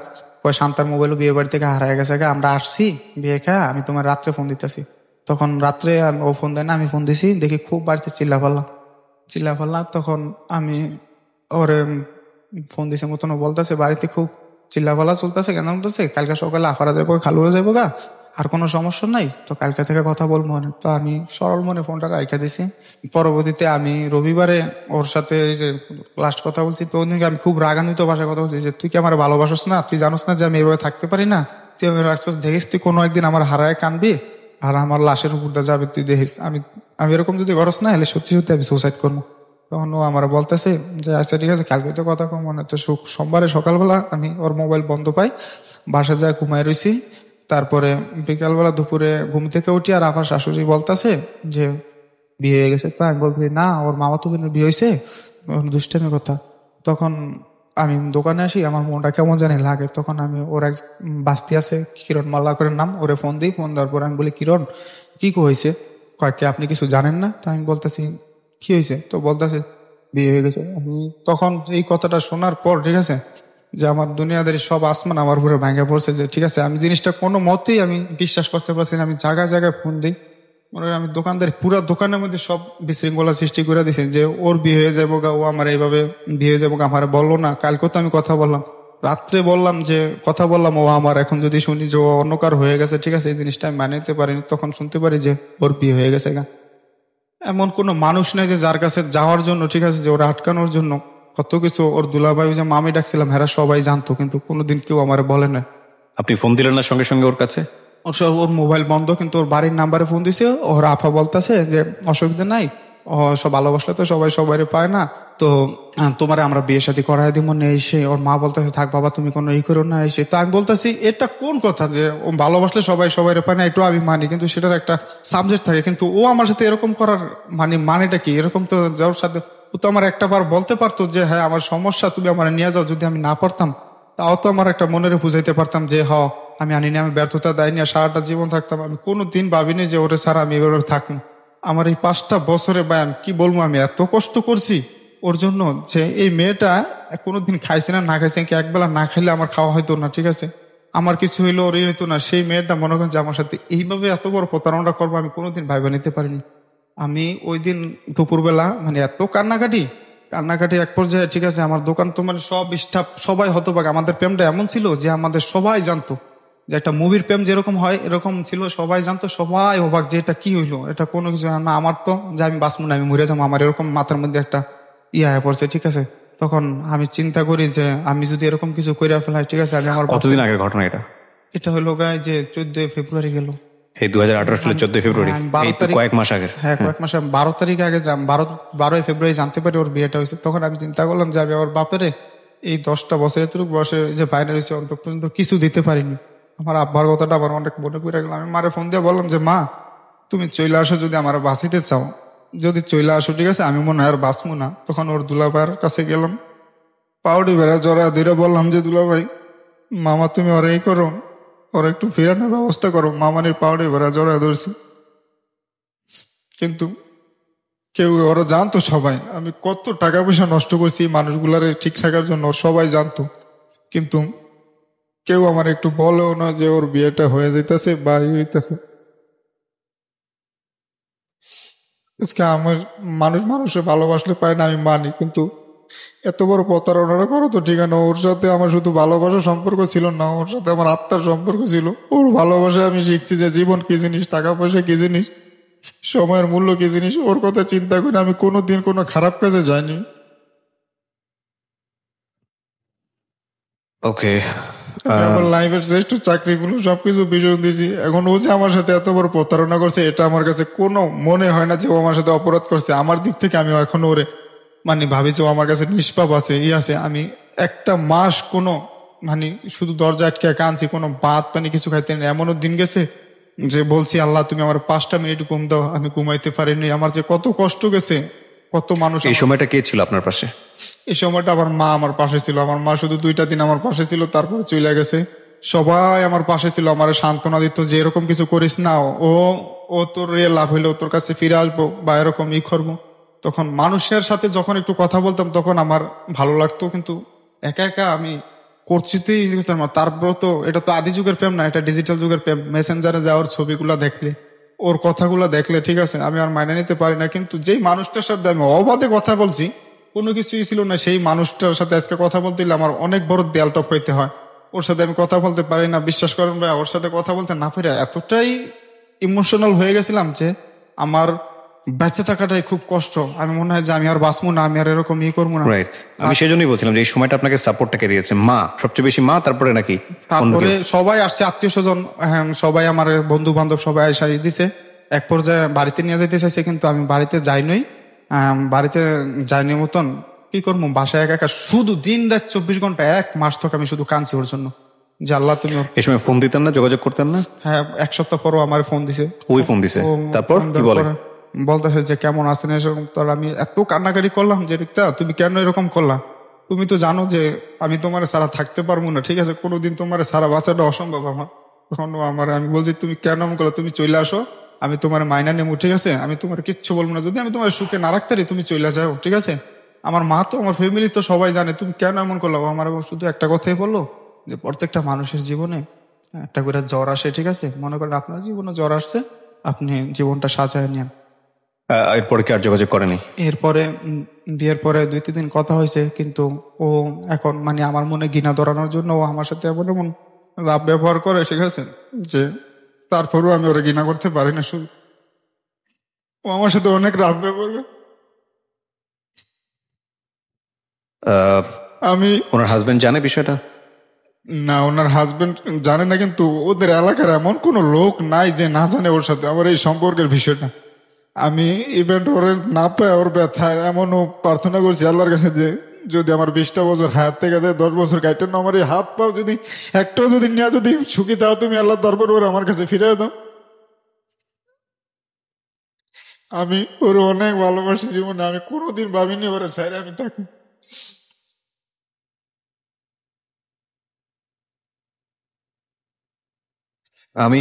কয় শান্তার মোবাইলও বিয়ে বাড়ি থেকে হারায় গেছে গা, আমরা আসছি বিয়ে খেয়ে, আমি তোমার রাত্রে ফোন দিতেছি। তখন রাত্রে ও ফোন দেয় না, আমি ফোন দিছি, দেখি খুব বাড়িতে চিল্লাফাল্লা। তখন আমি ওরে ফোন দিছে মতন, বলতেছে বাড়িতে খুব চিল্লাফাল্লা চলতেছে, কেন বলতেছে কালকে সকালে আফারা যাবো, খালুরা যাবো গা, আর কোনো সমস্যা নাই, তো কালকে থেকে কথা বলবো না। তো আমি সরল মনে ফোনটা রাইখা দিছি। পরবর্তীতে আমি রবিবারে ওর সাথে যে লাস্ট কথা বলছি, তো ওদিকে আমি খুব রাগান্বিত ভাষায় কথা বলছি যে তুই কি আমার ভালোবাসস না, তুই জানোস না যে আমি এভাবে থাকতে পারি না, তুই আমি রাখছস, দেখিস তুই কোনো একদিন আমার হারায় কানবি আর আমার লাশের উপরটা যাবে, তুই দেখিস আমি এরকম যদি করস না, হলে সত্যি সত্যি আমি সুসাইড করবো। তখন ও আমার বলতেছে যে আচ্ছা ঠিক আছে, কালকে তো কথা কম, মনে হচ্ছে সোমবারে সকালবেলা আমি ওর মোবাইল বন্ধ পাই, বাসায় যায় ঘুমাই রয়েছি। তারপরে বিকালবেলা দুপুরে ঘুম থেকে উঠি, আর আমার শাশুড়ি বলতেছে যে বিয়ে হয়ে গেছে। তো আমি বলছি না, ওর মামাতো বোনের বিয়ে হয়েছে, দুষ্টামি কথা। তখন আমি দোকানে আসি, আমার মনটা কেমন জানি লাগে। তখন আমি ওর এক বাস্তি আছে, কিরণ মাল্লা করে নাম, ওরে ফোন দিই। ফোন দেওয়ার পর আমি বলি কিরণ কি হয়েছে, কয়েককে আপনি কিছু জানেন না? তা আমি বলতেছি কি হয়েছে, তো বলতেছে বিয়ে হয়ে গেছে। আমি তখন এই কথাটা শোনার পর ঠিক আছে, যে আমার দুনিয়াদারি সব আসমান আমার উপরে ভেঙে পড়ছে, যে ঠিক আছে আমি জিনিসটা কোনো মতেই আমি বিশ্বাস করতে পারছি না। আমি জায়গায় জায়গায় ফোন দিই, মনে হয় আমি দোকানদারি পুরো দোকানের মধ্যে সব বিশৃঙ্খলা সৃষ্টি করে দিয়েছি, যে ওর বিয়ে হয়ে যাবো গা, ও আমার এইভাবে বিয়ে হয়ে যাবো গা, আমার বললো না। কালকেও তো আমি কথা বললাম, রাত্রে বললাম যে কথা বললাম, ও আমার এখন যদি শুনি যে ও অন্য কার হয়ে গেছে, ঠিক আছে এই জিনিসটা আমি মানে নিতে পারিনি। তখন শুনতে পারি যে ওর বিয়ে হয়ে গেছে গা। এমন কোনো মানুষ নেই যে যার কাছে যাওয়ার জন্য, ঠিক আছে, যে ওরা আটকানোর জন্য কত কিছু। ওর দুলাভাই যে মামি ডাকছিলাম, হেরা সবাই জানতো, কিন্তু কোনোদিন কেউ আমার বলে না। আপনি ফোন দিলেন না সঙ্গে সঙ্গে ওর কাছে? ওর মোবাইল বন্ধ, কিন্তু ওর বাড়ির নাম্বারে ফোন দিছে। ওর আফা বলতেছে যে অসুবিধা নাই, সব ভালোবাসলে তো সবাই সবাই পায় না, তো তোমারে আমরা বিয়ে শাদী করাই দিব না এসে। ওর মা বলতেছে থাক বাবা তুমি কোনো ই করো না এসে। তো আমি বলতেছি এটা কোন কথা, যে ও ভালোবাসলে সবাই সবাই পায় না, একটু আমি মানি, কিন্তু সেটার একটা সাবজেক্ট থাকে, কিন্তু ও আমার সাথে এরকম করার মানেটা কি? এরকম তো যাওয়ার সাথে ও তো আমার একটা বার বলতে পারতো যে হ্যাঁ আমার সমস্যা, তুমি আমার নিয়ে যাও। যদি আমি না পারতাম, তাও তো আমার একটা মনের বুঝাইতে পারতাম যে আমি আনিনি, আমি ব্যর্থতা দেয়নি, আর সারাটা জীবন থাকতাম। আমি কোনো দিন ভাবিনি যে ওরে ছাড়া আমি এভাবে থাকবো। আমার এই 5টা বছরে ভাই আমি কি বলবো, আমি এত কষ্ট করছি ওর জন্য, যে এই মেয়েটা কোনোদিন খাইছে না খাইছে, কি একবেলা না খাইলে আমার খাওয়া হইতো না, ঠিক আছে, আমার কিছু হইলো ওরই হইতো না। সেই মেয়েটা মনে করেন যে আমার সাথে এইভাবে এত বড় প্রতারণা করবো আমি কোনোদিন ভাইবা নিতে পারিনি। আমি ওই দিন দুপুরবেলা মানে এত কান্নাকাটি এক পর্যায়ে, ঠিক আছে, আমার দোকান তো মানে সব স্টাফ সবাই হতবাক। আমাদের প্রেমটা এমন ছিল যে আমাদের সবাই জানতো, যে একটা মুভির প্রেম যেরকম হয় এরকম ছিল, সবাই জানতো, সবাই অবাক যে এটা কি হইলো, এটা কোনো কিছু না। আমার তো যে আমি বাঁচবো না, আমি মরে যাবো, আমার এরকম মাথার মধ্যে একটা হয়ে পড়ছে, ঠিক আছে। তখন আমি চিন্তা করি যে আমি যদি এরকম কিছু করে ফেলাই, ঠিক আছে, আমি আমার কতদিন আগের ঘটনা এটা? এটা হলো গায়ে যে 14 ফেব্রুয়ারি গেল, এই 2018 সালের 14 ফেব্রুয়ারি, কয়েক মাস আগে। হ্যাঁ কয়েক মাস, 12 তারিখ আগে 12ই ফেব্রুয়ারি জানতে পারি ওর বিয়েটা হয়েছে। তখন আমি চিন্তা করলাম যে আমি আমার বাপেরে এই 10টা বছর এতটুকু বয়সে যে বাইরে হয়েছে অন্তত পর্যন্ত কিছু দিতে পারিনি। আমার আব্বার কথাটা আমার অনেক মনে পড়ে গেল। আমি মারে ফোন দিয়ে বললাম যে মা তুমি চলে আসো, যদি আমার বাঁচিতে চাও, যদি চলে আসো, ঠিক আছে, আমি মনে হয় আর বাঁচবো না। তখন ওর দুলাভাইয়ের কাছে গেলাম, পাউডি বেড়া জড়া ধীরে বললাম যে দুলাভাই মামা তুমি ওর এই করো, ওর একটু ফেরানোর ব্যবস্থা করো। মামানির পাউডি বেড়া জড়া ধরছি, কিন্তু কেউ, ওরা জানতো সবাই আমি কত টাকা পয়সা নষ্ট করছি মানুষগুলার ঠিক থাকার জন্য, সবাই জানতো, কিন্তু কেউ আমার একটু বলেও না যে ওর বিয়েটা হয়ে যাইতেছে বা হইতেছে। আজকে আমার মানুষে ভালোবাসলে পায় না, আমি মানি, কিন্তু এত বড় প্রতারণা করো তো ঠিকানা। ওর সাথে আমার শুধু ভালোবাসার সম্পর্ক ছিল না, ওর সাথে আমার আত্মার সম্পর্ক ছিল। ওর ভালোবাসা আমি শিখছি যে জীবন কি জিনিস, টাকা পয়সা কি জিনিস, সময়ের মূল্য কি জিনিস, ওর কথা চিন্তা করে আমি কোনোদিন কোনো খারাপ কাজে যাইনি। ওকে, আমি আমার লাইফের শ্রেষ্ঠ চাকরিগুলো সবকিছু বিসর্জন দিয়েছি। এখন ও যে আমার সাথে এত বড় প্রতারণা করছে, এটা আমার কাছে কোনো মনে হয় না যে ও আমার সাথে অপরাধ করছে। আমার দিক থেকে আমি এখনো ওরে মানে ভাবি যে ও আমার কাছে নিষ্পাপ আছে, আছে। আমি একটা মাস কোনো মানে শুধু দরজা আটকে কাঁদছি, কোনো ভাত পানি কিছু খাইতে নেই। এমনও দিন গেছে যে বলছি, আল্লাহ তুমি আমার 5টা মিনিট ঘুম দাও, আমি ঘুমাইতে পারিনি। আমার যে কত কষ্ট গেছে, কত মানুষ। এই সময়টা কে ছিল আপনার পাশে? এই সময়টা আমার মা আমার পাশে ছিল। আমার মা শুধু 2টা দিন আমার পাশে ছিল, তারপরে চলে গেছে। সবাই আমার পাশে ছিল, আমার সান্ত্বনা দিত যে এরকম কিছু করিস না, ও ও তোর লাভ হইলো, তোর কাছে ফিরে আসবো বা এরকম করবো। তখন মানুষের সাথে যখন একটু কথা বলতাম তখন আমার ভালো লাগতো, কিন্তু একা একা আমি করছিতেই না। তারপর তো এটা তো আদি যুগের প্রেম না, এটা ডিজিটাল যুগের প্রেম। মেসেঞ্জারে যাওয়ার ছবিগুলা দেখলে, ওর কথাগুলো দেখলে ঠিক আছে আমি আর মাইনে নিতে পারি না, কিন্তু যেই মানুষটার সাথে আমি অবাধে কথা বলছি, কোনো কিছুই ছিল না, সেই মানুষটার সাথে আজকে কথা বলতে গেলে আমার অনেক বড় দেয়াল টপ হইতে হয়। ওর সাথে আমি কথা বলতে পারি না, বিশ্বাস করেন ভাই। ওর সাথে কথা বলতে না পেরে এতটাই ইমোশনাল হয়ে গেছিলাম যে আমার বেঁচে থাকাটাই খুব কষ্ট। আমি মনে হয় যে আমি আর বাঁচবো না, আমি আর এরকম করবো না। রাইট, আমি সেই জন্যই বলছিলাম যে এই সময়টা আপনাকে সাপোর্টটাকে দিয়েছে মা, সবচেয়ে বেশি মা, তারপরে নাকি তারপরে সবাই আসছে, আত্মীয় স্বজন, হ্যাঁ সবাই, আমার বন্ধু বান্ধব সবাই এসে দিছে। এক পর্যায়ে বাড়িতে নিয়ে যেতে চাইছে, কিন্তু আমি বাড়িতে যাইনি। বাড়িতে যাইনি মতন কি করবো, বাসায় একা একা শুধু দিন রাত 24 ঘন্টা 1 মাস থেকে আমি শুধু কাঁদছি ওর জন্য যে আল্লাহ তুমি। এই সময় ফোন দিতেন না, যোগাযোগ করতেন না? হ্যাঁ, 1 সপ্তাহ পরও আমার ফোন দিছে। ওই ফোন দিছে, তারপর কি বলে? বলতেছে যে কেমন আছেন এরকম। তো আমি এত কান্নাকাটি করলাম যে রিক্তা তুমি কেন এরকম করলা, তুমি তো জানো যে আমি তোমার ছাড়া থাকতে পারবো না, ঠিক আছে, কোনোদিন তোমার ছাড়া বাঁচাটা অসম্ভব আমার। তখন আমি বলছি তুমি কেন এমন করলা, তুমি চলে আসো, আমি তোমার মাইনা নেবো, ঠিক আছে, আমি তোমার কিচ্ছু বলবো না। যদি আমি তোমার সুখে না রাখতে পারি তুমি চলে যাও, ঠিক আছে। আমার মা তো, আমার ফ্যামিলি তো সবাই জানে, তুমি কেন এমন করলো। আমার শুধু একটা কথাই বললো যে প্রত্যেকটা মানুষের জীবনে একটা করে জ্বর আসে, ঠিক আছে, মনে করেন আপনার জীবনে জ্বর আসছে, আপনি জীবনটা সাজায় নেন। এরপরে কি আর যোগাযোগ করেনি? এরপরে বিয়ের পরে 2-3 দিন কথা হয়েছে, কিন্তু ও এখন মানে আমার মনে ঘৃণা ধরানোর জন্য ও আমার সাথে এমন এমন রাব ব্যবহার করে, ঠিক আছে, যে তারপরেও আমি ওরা ঘৃণা করতে পারি না। শুধু ও আমার সাথে অনেক রাব ব্যবহার করে। আমি ওনার হাজবেন্ড জানে বিষয়টা? না, ওনার হাজবেন্ড জানে না, কিন্তু ওদের এলাকার এমন কোনো লোক নাই যে না জানে ওর সাথে আমার এই সম্পর্কের বিষয়টা। আমি ইভেন্ট ওরে না পাই, ওর ব্যথায় এমনও প্রার্থনা করছি আল্লাহর কাছে যে যদি আমার 20টা বছর হাত থেকে দেয়, 10 বছর কাটেন, আমার এই হাত পাও যদি একটাও যদি নিয়ে যদি সুখী দাও তুমি আল্লাহ, তারপর ওরা আমার কাছে ফিরে দাও। আমি ওর অনেক ভালোবাসি জীবনে, আমি কোনোদিন ভাবিনি ওরা ছাড়া আমি থাকি। আমি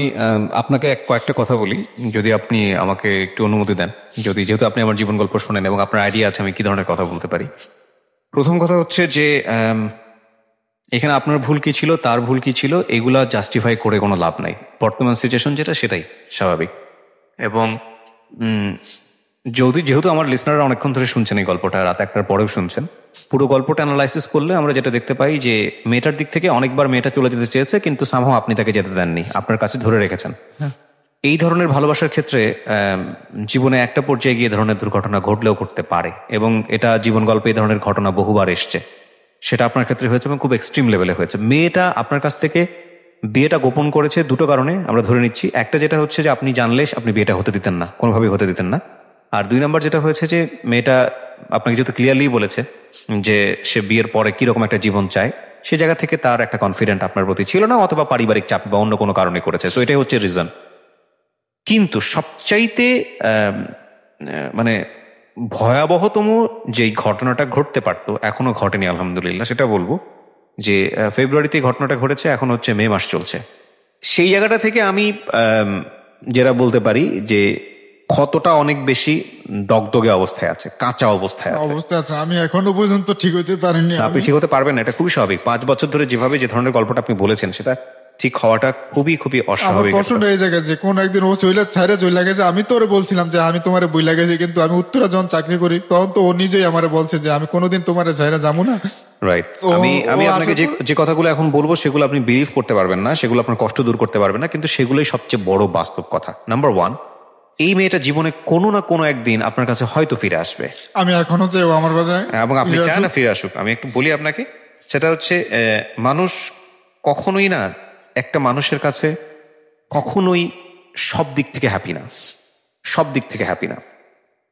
আপনাকে কয়েকটা কথা বলি, যদি আপনি আমাকে একটু অনুমতি দেন, যেহেতু আপনি আমার জীবন গল্প শোনেন এবং আপনার আইডিয়া আছে আমি কি ধরনের কথা বলতে পারি। প্রথম কথা হচ্ছে যে এখানে আপনার ভুল কি ছিল, তার ভুল কি ছিল, এগুলা জাস্টিফাই করে কোনো লাভ নাই। বর্তমান সিচুয়েশন যেটা, সেটাই স্বাভাবিক। এবং যেহেতু আমার লিসনাররা অনেকক্ষণ ধরে শুনছেন এই গল্পটা, রাত 1টার পরেও শুনছেন, পুরো গল্পটা অ্যানালাইসিস করলে আমরা যেটা দেখতে পাই যে মেয়েটার দিক থেকে অনেকবার মেয়েটা চলে যেতে চেয়েছে, কিন্তু সামহাও আপনি তাকে যেতে দেননি, আপনার কাছে ধরে রেখেছেন। এই ধরনের ভালোবাসার ক্ষেত্রে জীবনে একটা পর্যায়ে গিয়ে ধরনের দুর্ঘটনা ঘটলেও ঘটতে পারে, এবং এটা জীবন গল্পে এই ধরনের ঘটনা বহুবার এসছে। সেটা আপনার ক্ষেত্রে হয়েছে এবং খুব এক্সট্রিম লেভেলে হয়েছে। মেয়েটা আপনার কাছ থেকে বিয়েটা গোপন করেছে 2টো কারণে আমরা ধরে নিচ্ছি। একটা যেটা হচ্ছে যে আপনি জানলে আপনি বিয়েটা হতে দিতেন না, কোনোভাবেই হতে দিতেন না। আর 2 নম্বর যেটা হয়েছে যে মেয়েটা আপনাকে যেহেতু ক্লিয়ারলি বলেছে যে সে বিয়ের পরে কিরকম একটা জীবন চায়, সে জায়গা থেকে তার একটা কনফিডেন্ট আপনার প্রতি ছিল না, অথবা পারিবারিক চাপ বা অন্য কোনো কারণে করেছে। তো এটাই হচ্ছে রিজন। কিন্তু সবচাইতে মানে ভয়াবহতম যেই ঘটনাটা ঘটতে পারতো, এখনো ঘটেনি আলহামদুলিল্লাহ, সেটা বলবো যে ফেব্রুয়ারিতে ঘটনাটা ঘটেছে, এখন হচ্ছে মে মাস চলছে। সেই জায়গাটা থেকে আমি যেটা বলতে পারি যে ক্ষতটা অনেক বেশি দগদগে অবস্থায় আছে, কাঁচা অবস্থায় আছে। আমি এখনো পর্যন্ত ঠিক হতে পারিনি। আপনি ঠিক হতে পারবেন না, এটা খুবই স্বাভাবিক। 5 বছর ধরে যেভাবে যে ধরনের গল্পটা আপনি বলেছেন, সেটা ঠিক হওয়াটা খুবই খুবই অস্বাভাবিক। পছন্দ এই জায়গায় যে কোন একদিন ও ছাইরে চলে গেছে, আমি তো ওরে বলছিলাম যে আমি তোমার বইলা গেছি, কিন্তু আমি উত্তরা যখন চাকরি করি তখন তো ও নিজেই আমারে বলছে যে আমি কোনোদিন তোমার ছাইরে যাবো না। রাইট। আমি আপনাকে যে কথাগুলো এখন বলবো সেগুলো আপনি বিলিভ করতে পারবেন না, সেগুলো আপনার কষ্ট দূর করতে পারবেন না, কিন্তু সেগুলোই সবচেয়ে বড় বাস্তব কথা। নাম্বার 1, এই মেয়েটা জীবনে কোনো না কোনো একদিন আপনার কাছে হয়তো ফিরে আসবে। আমি এখনো চাই ও আমার কাছে, এবং আপনি চান না ফিরে আসুক। আমি একটু বলি আপনাকে, সেটা হচ্ছে মানুষ কখনোই না, একটা মানুষের কাছে কখনোই সব দিক থেকে হ্যাপি না, সব দিক থেকে হ্যাপি না।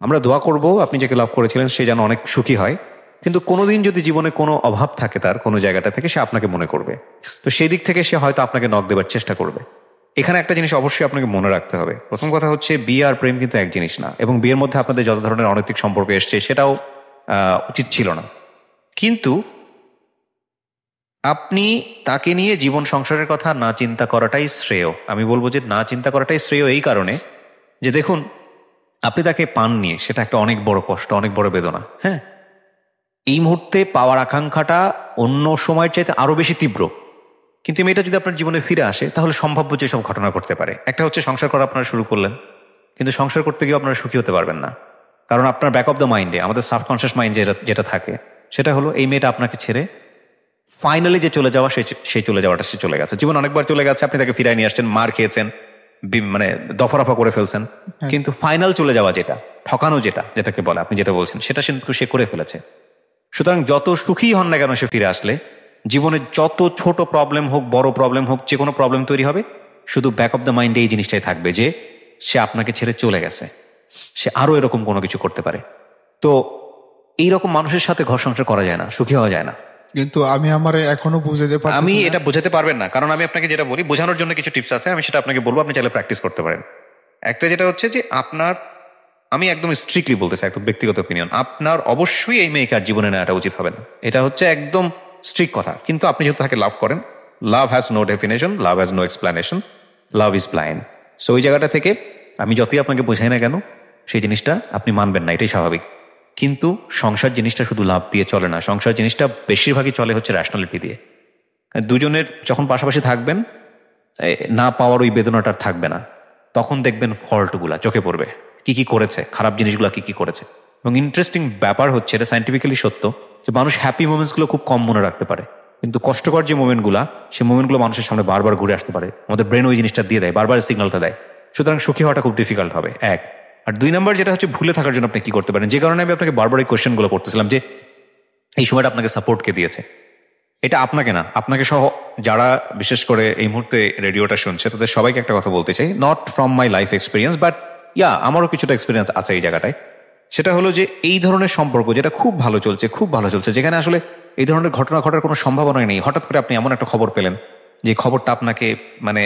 আমরা দোয়া করব আপনি যাকে লাভ করেছিলেন সে যেন অনেক সুখী হয়, কিন্তু কোনোদিন যদি জীবনে কোনো অভাব থাকে তার কোনো জায়গাটা থেকে, সে আপনাকে মনে করবে। তো সেই দিক থেকে সে হয়তো আপনাকে নক দেবার চেষ্টা করবে। এখানে একটা জিনিস অবশ্যই আপনাকে মনে রাখতে হবে। প্রথম কথা হচ্ছে বিয়ে আর প্রেম কিন্তু এক জিনিস না, এবং বিয়ের মধ্যে আপনাদের যত ধরনের অনৈতিক সম্পর্ক এসছে সেটাও উচিত ছিল না। কিন্তু আপনি তাকে নিয়ে জীবন সংসারের কথা না চিন্তা করাটাই শ্রেয়। আমি বলবো যে না চিন্তা করাটাই শ্রেয় এই কারণে যে দেখুন, আপনি তাকে পাননি, সেটা একটা অনেক বড় কষ্ট, অনেক বড় বেদনা। হ্যাঁ, এই মুহূর্তে পাওয়ার আকাঙ্ক্ষাটা অন্য সময়ের চাইতে আরো বেশি তীব্র। কিন্তু মেয়েটা যদি আপনার জীবনে ফিরে আসে তাহলে সম্ভাব্য যেসব ঘটনা করতে পারে, একটা হচ্ছে সংসার করা আপনারা শুরু করলেন, কিন্তু সংসার করতে গিয়ে আপনারা সুখী হতে পারবেন না। কারণ আপনার ব্যাক অফ দ্য মাইন্ডে, আমাদের সাবকনশিয়াস মাইন্ড যেটা থাকে, সেটা হলো এই মেয়েটা আপনাকে ছেড়ে ফাইনালি যে চলে যাওয়া, সে চলে যাওয়াটা সে চলে গেছে। জীবন অনেকবার চলে গেছে, আপনি তাকে ফিরাই নিয়ে আসছেন, মার খেয়েছেন, মানে দফারফা করে ফেলছেন, কিন্তু ফাইনাল চলে যাওয়া যেটা, ঠকানো যেটাকে বলে, আপনি যেটা বলছেন, সেটা কিন্তু সে করে ফেলেছে। সুতরাং যত সুখী হন না কেন সে ফিরে আসলে, জীবনে যত ছোট প্রবলেম হোক, বড় প্রবলেম হোক, যে কোনো প্রবলেম তৈরি হবে, শুধু ব্যাক অফ দ্য মাইন্ডে এই জিনিসটাই থাকবে যে সে আপনাকে ছেড়ে চলে গেছে, সে আরো এরকম কোনো কিছু করতে পারে। তো এইরকম মানুষের সাথে ঘর সংসার করা যায় না, সুখী হওয়া যায় না। কিন্তু আমি আমার এখনো বুঝাতে পারছি না। আমি এটা বোঝাতে পারবেন না, কারণ আমি আপনাকে যেটা বলি, বোঝানোর জন্য কিছু টিপস আছে, আমি সেটা আপনাকে বলবো, আপনি চাইলে প্র্যাকটিস করতে পারেন। একটা যেটা হচ্ছে যে আমি একদম স্ট্রিক্টলি বলতেছি, একদম ব্যক্তিগত অপিনিয়ন, আপনার অবশ্যই এই মেয়েকে আর জীবনে নেওয়াটা উচিত হবে না। এটা হচ্ছে একদম স্ট্রিক্ট কথা। কিন্তু আপনি যেহেতু তাকে লাভ করেন, love has no definition, love has no explanation, love is blind. So ওই জায়গাটা থেকে আমি যতই আপনাকে বোঝাই না কেন, সেই জিনিসটা আপনি মানবেন না, এটাই স্বাভাবিক। কিন্তু সংসার জিনিসটা শুধু লাভ দিয়ে চলে না, সংসার জিনিসটা বেশিরভাগই চলে হচ্ছে র্যাশনালিটি দিয়ে। দুজনের যখন পাশাপাশি থাকবেন, না পাওয়ার ওই বেদনাটা থাকবে না, তখন দেখবেন ফল্টগুলা চোখে পড়বে, কি কি করেছে, খারাপ জিনিসগুলো কি কি করেছে। এবং ইন্টারেস্টিং ব্যাপার হচ্ছে, এটা সাইন্টিফিক্যালি সত্য, যে মানুষ হ্যাপি মোমেন্টসগুলো খুব কম মনে রাখতে পারে, কিন্তু কষ্টকর যে মোমেন্টগুলো, সেই মোমেন্টগুলো মানুষের সামনে বারবার ঘুরে আসতে পারে। আমাদের ব্রেন ওই জিনিসটা দিয়ে দেয়, বারবার সিগন্যালটা দেয়। সুতরাং সুখী হওয়াটা খুব ডিফিকাল্ট হবে, এক। আর দুই নম্বর যেটা হচ্ছে, ভুলে থাকার জন্য আপনি কি করতে পারেন, যে কারণে আমি আপনাকে বারবার এই কোয়েশ্চেনগুলো করতেছিলাম যে এই সময়টা আপনাকে সাপোর্ট কে দিয়েছে। এটা আপনাকে না, আপনাকে সহ যারা বিশেষ করে এই মুহূর্তে রেডিওটা শুনছে, তাদের সবাইকে একটা কথা বলতে চাই, not from my life experience, but আমারও কিছুটা এক্সপিরিয়েন্স আছে এই জায়গাটায়। সেটা হলো যে এই ধরনের সম্পর্ক যেটা খুব ভালো চলছে, যেখানে আসলে এই ধরনের ঘটনা ঘটার কোনো সম্ভাবনাই নেই, হঠাৎ করে আপনি এমন একটা খবর পেলেন যে খবরটা আপনাকে মানে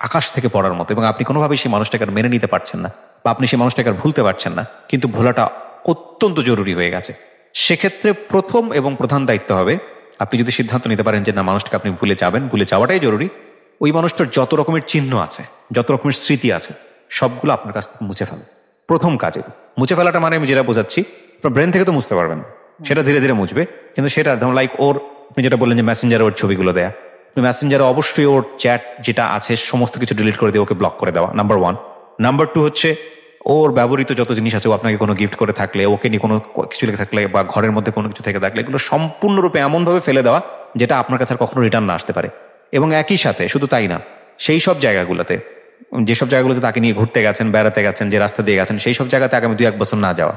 আকাশ থেকে পড়ার মতো, এবং আপনি কোনোভাবেই সেই মানুষটাকে আর মেনে নিতে পারছেন না, বা আপনি সেই মানুষটাকে আর ভুলতে পারছেন না, কিন্তু ভোলাটা অত্যন্ত জরুরি হয়ে গেছে। সেক্ষেত্রে প্রথম এবং প্রধান দায়িত্ব হবে, আপনি যদি সিদ্ধান্ত নিতে পারেন যে না, মানুষটাকে আপনি ভুলে যাবেন, ভুলে যাওয়াটাই জরুরি, ওই মানুষটার যত রকমের চিহ্ন আছে, যত রকমের স্মৃতি আছে, সবগুলো আপনার কাছ থেকে মুছে ফেলেন। প্রথম কাজে মুছে ফেলাটা মানে আমি যেটা বোঝাচ্ছি, আপনার ব্রেন থেকে তো মুছতে পারবেন, সেটা ধীরে ধীরে মুছবে, কিন্তু সেটা ধরুন লাইক ওর, আপনি যেটা বললেন যে মেসেঞ্জারে ওর ছবিগুলো দেয়া, মেসেঞ্জারে অবশ্যই ওর চ্যাট যেটা আছে সমস্ত কিছু ডিলিট করে দিয়ে ওকে ব্লক করে দেওয়া, নাম্বার ওয়ান। নাম্বার টু হচ্ছে ওর ব্যবহৃত যত জিনিস আছে, ও আপনাকে কোনো গিফট করে থাকলে, ওকে নিয়ে কোনো কিছু লেগে থাকলে, বা ঘরের মধ্যে কোনো কিছু থেকে থাকলে, এগুলো সম্পূর্ণরূপে এমনভাবে ফেলে দেওয়া যেটা আপনার কাছে আর কখনো রিটার্ন না আসতে পারে। এবং একই সাথে শুধু তাই না, সেই সব জায়গাগুলোতে, যেসব জায়গাগুলোতে তাকে নিয়ে ঘুরতে গেছেন, বেড়াতে গেছেন, যে রাস্তা দিয়ে গেছেন, সেই সব জায়গাতে আগামী 2-1 বছর না যাওয়া।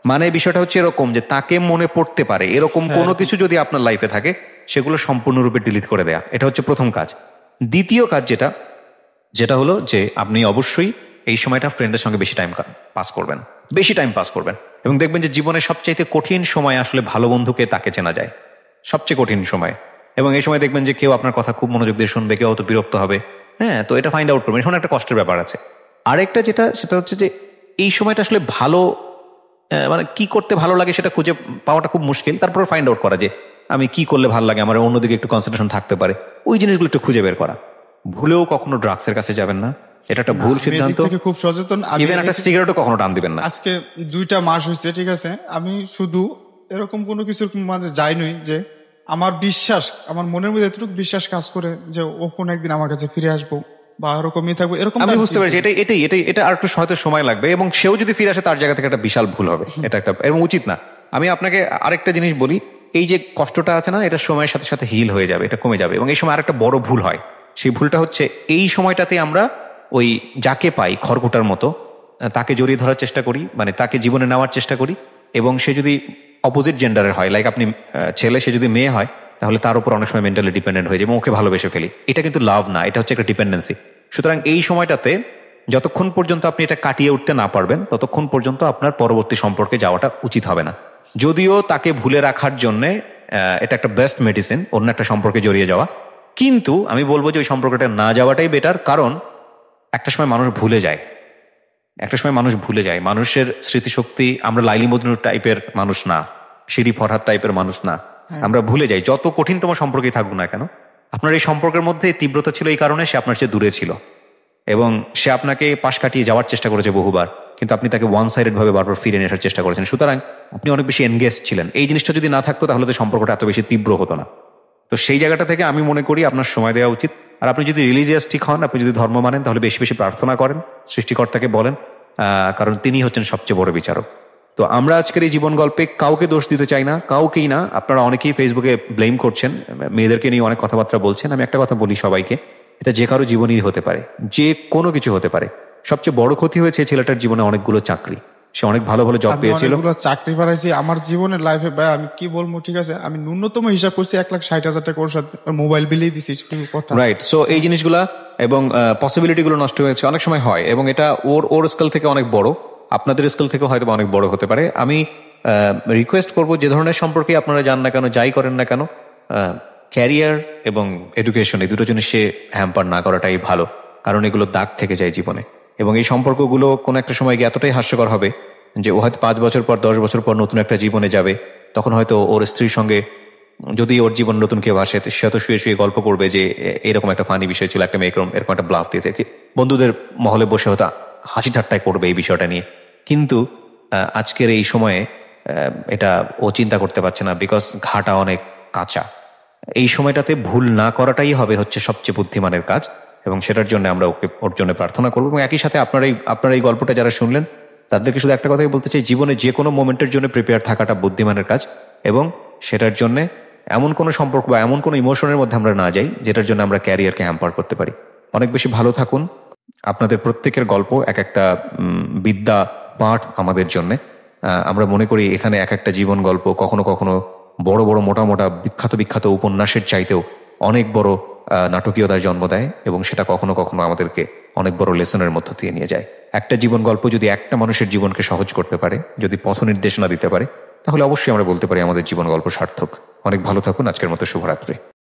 মানে বিষয়টা হচ্ছে এরকম যে তাকে মনে পড়তে পারে এরকম কোনো কিছু যদি আপনার লাইফে থাকে, সেগুলো সম্পূর্ণরূপে ডিলিট করে দেয়া। এটা হচ্ছে প্রথম কাজ। দ্বিতীয় কাজ যেটা হলো যে আপনি অবশ্যই এই সময়টা ফ্রেন্ডের সঙ্গে বেশি টাইম পাস করবেন, এবং দেখবেন যে জীবনের সবচাইতে কঠিন সময় আসলে ভালো বন্ধুকে তাকে চেনা যায়, সবচেয়ে কঠিন সময়। এবং এই সময় দেখবেন যে কেউ আপনার কথা খুব মনোযোগ দিয়ে শুনবে, কেউ হয়তো বিরক্ত হবে। হ্যাঁ, তো এটা ফাইন্ড আউট করবেন, এখন একটা কষ্টের ব্যাপার আছে। আরেকটা সেটা হচ্ছে যে এই সময়টা আসলে ভালো, মানে কি করতে ভালো লাগে সেটা খুঁজে পাওয়াটা খুব মুশকিল। তারপর ফাইন্ড আউট করা যে আমি কি করলে ভালো লাগে, আমার অন্যদিকে একটু কনসেন্ট্রেশন থাকতে পারে, ওই জিনিসগুলো একটু খুঁজে বের করা। ভুলেও কখনো ড্রাগসের কাছে যাবেন না, এটা একটা ভুল সিদ্ধান্ত। খুব সচেতন। ইভেন একটা সিগারেটও কখনো টান দিবেন না। আজকে 2টা মাস হয়েছে, ঠিক আছে, আমি শুধু এরকম কোনো কিছুর মাঝে যাইনি যে আমার বিশ্বাস, আমার মনের মধ্যে এতটুকু বিশ্বাস কাজ করে যে ও কোনো একদিন আমার কাছে ফিরে আসবো বা এরকমই থাকবো, এরকম আমি বুঝতে পারছি। এটা আর একটু হয়তো সময় লাগবে, এবং সেও যদি ফিরে আসে তার জায়গা থেকে একটা বিশাল ভুল হবে, এটা একটা এবং উচিত না। আমি আপনাকে আরেকটা জিনিস বলি, এই যে কষ্টটা আছে না, এটা সময়ের সাথে সাথে হিল হয়ে যাবে, এটা কমে যাবে। এবং এই সময় আরেকটা বড় ভুল হয়, সেই ভুলটা হচ্ছে এই সময়টাতে আমরা ওই যাকে পাই খড়কুটার মতো তাকে জড়িয়ে ধরার চেষ্টা করি, মানে তাকে জীবনে নেওয়ার চেষ্টা করি, এবং সে যদি অপোজিট জেন্ডারের হয়, লাইক আপনি ছেলে, সে যদি মেয়ে হয়, তাহলে তার উপর অনেক সময় মেন্টালি ডিপেন্ডেন্ট হয়ে যায় এবং ওকে ভালোবেসে ফেলি। এটা কিন্তু লাভ না, এটা হচ্ছে একটা ডিপেন্ডেন্সি। সুতরাং এই সময়টাতে যতক্ষণ পর্যন্ত আপনি এটা কাটিয়ে উঠতে না পারবেন, ততক্ষণ পর্যন্ত আপনার পরবর্তী সম্পর্কে যাওয়াটা উচিত হবে না। যদিও তাকে ভুলে রাখার জন্যে এটা একটা বেস্ট মেডিসিন, অন্য একটা সম্পর্কে জড়িয়ে যাওয়া, কিন্তু আমি বলবো যে ওই সম্পর্কটা না যাওয়াটাই বেটার। কারণ একটা সময় মানুষ ভুলে যায়, মানুষের স্মৃতিশক্তি, আমরা লাইলি মজনু টাইপের মানুষ না, শিরি ফরহাদ টাইপের মানুষ না, আমরা ভুলে যাই। যত কঠিনতম সম্পর্কেই থাকুক না কেন, আপনার এই সম্পর্কের মধ্যে তীব্রতা ছিল এই কারণে সে আপনার চেয়ে দূরে ছিল এবং সে আপনাকে পাশ কাটিয়ে যাওয়ার চেষ্টা করেছে বহুবার, কিন্তু আপনি তাকে ওয়ান সাইডেড ভাবে বারবার ফিরে নিয়ে আসার চেষ্টা করেছেন। সুতরাং আপনি অনেক বেশি এনগেজ ছিলেন। এই জিনিসটা যদি না থাকতো তাহলে তো সম্পর্কটা এত বেশি তীব্র হতো না। তো সেই জায়গাটা থেকে আমি মনে করি আপনার সময় দেওয়া উচিত। আর আপনি যদি রিলিজিয়াসটিক হন, আপনি যদি ধর্ম মানেন, তাহলে বেশি বেশি প্রার্থনা করেন, সৃষ্টিকর্তাকে বলেন, কারণ তিনি হচ্ছেন সবচেয়ে বড় বিচারক। তো আমরা আজকের এই জীবন গল্পে কাউকে দোষ দিতে চাই না, কাউকেই না। আপনারা অনেকেই ফেসবুকে ব্লেম করছেন, মেয়েদেরকে নিয়ে অনেক কথাবার্তা বলছেন। আমি একটা কথা বলি সবাইকে, এটা যে কারো জীবনই হতে পারে, যে কোনো কিছু হতে পারে। সবচেয়ে বড় ক্ষতি হয়েছে ছেলেটার জীবনে অনেকগুলো চাকরি, সে অনেক ভালো ভালো জব পেয়েছিল, চাকরি পাইছি। আমার জীবনের লাইফে ভাই আমি কি বলবো, ঠিক আছে আমি ন্যূনতম হিসাব করছি 1,60,000 টাকা ওর সাথে মোবাইল বিলেই দিছি, কথা রাইট। সো এই জিনিসগুলা এবং পসিবিলিটি গুলো নষ্ট হয়েছে, অনেক সময় হয়, এবং এটা ওর স্কেল থেকে অনেক বড়, আপনাদের স্কেল থেকে হয়তো অনেক বড় হতে পারে। আমি রিকোয়েস্ট করব, যে ধরনের সম্পর্কে আপনারা যান না কেন, যাই করেন না কেন, ক্যারিয়ার এবং এডুকেশন এই দুটো জিনিসে হ্যাম্পার না করাটাই ভালো, কারণ এগুলো দাগ থেকে যায় জীবনে। এবং এই সম্পর্কগুলো কোনো একটা সময় গিয়ে এতটাই হাস্যকর হবে যে ও হয়তো 5 বছর পর 10 বছর পর নতুন একটা জীবনে যাবে, তখন হয়তো ওর স্ত্রীর সঙ্গে যদি ওর জীবন নতুন কেউ আসে, সে তো শুয়ে শুয়ে গল্প করবে যে এরকম একটা ফানি বিষয় ছিল, একটা মেয়ে এরকম একটা ব্লাফ দিয়েছে, বন্ধুদের মহলে বসে হয়তো হাসি ঠাট্টাই করবে এই বিষয়টা নিয়ে। কিন্তু আজকের এই সময়ে এটা ও চিন্তা করতে পারছে না, বিকজ ঘাটা অনেক কাঁচা। এই সময়টাতে ভুল না করাটাই হবে হচ্ছে সবচেয়ে বুদ্ধিমানের কাজ, এবং সেটার জন্য আমরা ওর জন্য প্রার্থনা করবো। এবং একই সাথে আপনারা এই গল্পটা যারা শুনলেন তাদেরকে শুধু একটা কথাই বলতে চাই, জীবনে যে কোনো মোমেন্টের জন্য প্রিপেয়ার থাকাটা বুদ্ধিমানের কাজ, এবং সেটার জন্য এমন কোনো সম্পর্ক বা এমন কোনো ইমোশনের মধ্যে আমরা না যাই যেটার জন্য আমরা ক্যারিয়ারকে হ্যাম্পার করতে পারি। অনেক বেশি ভালো থাকুন। আপনাদের প্রত্যেকের গল্প এক একটা বিদ্যা পাঠ আমাদের জন্যে। আমরা মনে করি এখানে এক একটা জীবন গল্প কখনো কখনো বড় বড় মোটা মোটা বিখ্যাত উপন্যাসের চাইতেও অনেক বড় নাটকীয়তার জন্ম দেয়, এবং সেটা কখনো কখনো আমাদেরকে অনেক বড় লেসনের মধ্য দিয়ে নিয়ে যায়। একটা জীবন গল্প যদি একটা মানুষের জীবনকে সহজ করতে পারে, যদি পথ নির্দেশনা দিতে পারে, তাহলে অবশ্যই আমরা বলতে পারি আমাদের জীবন গল্প সার্থক। অনেক ভালো থাকুন। আজকের মতো শুভরাত্রি।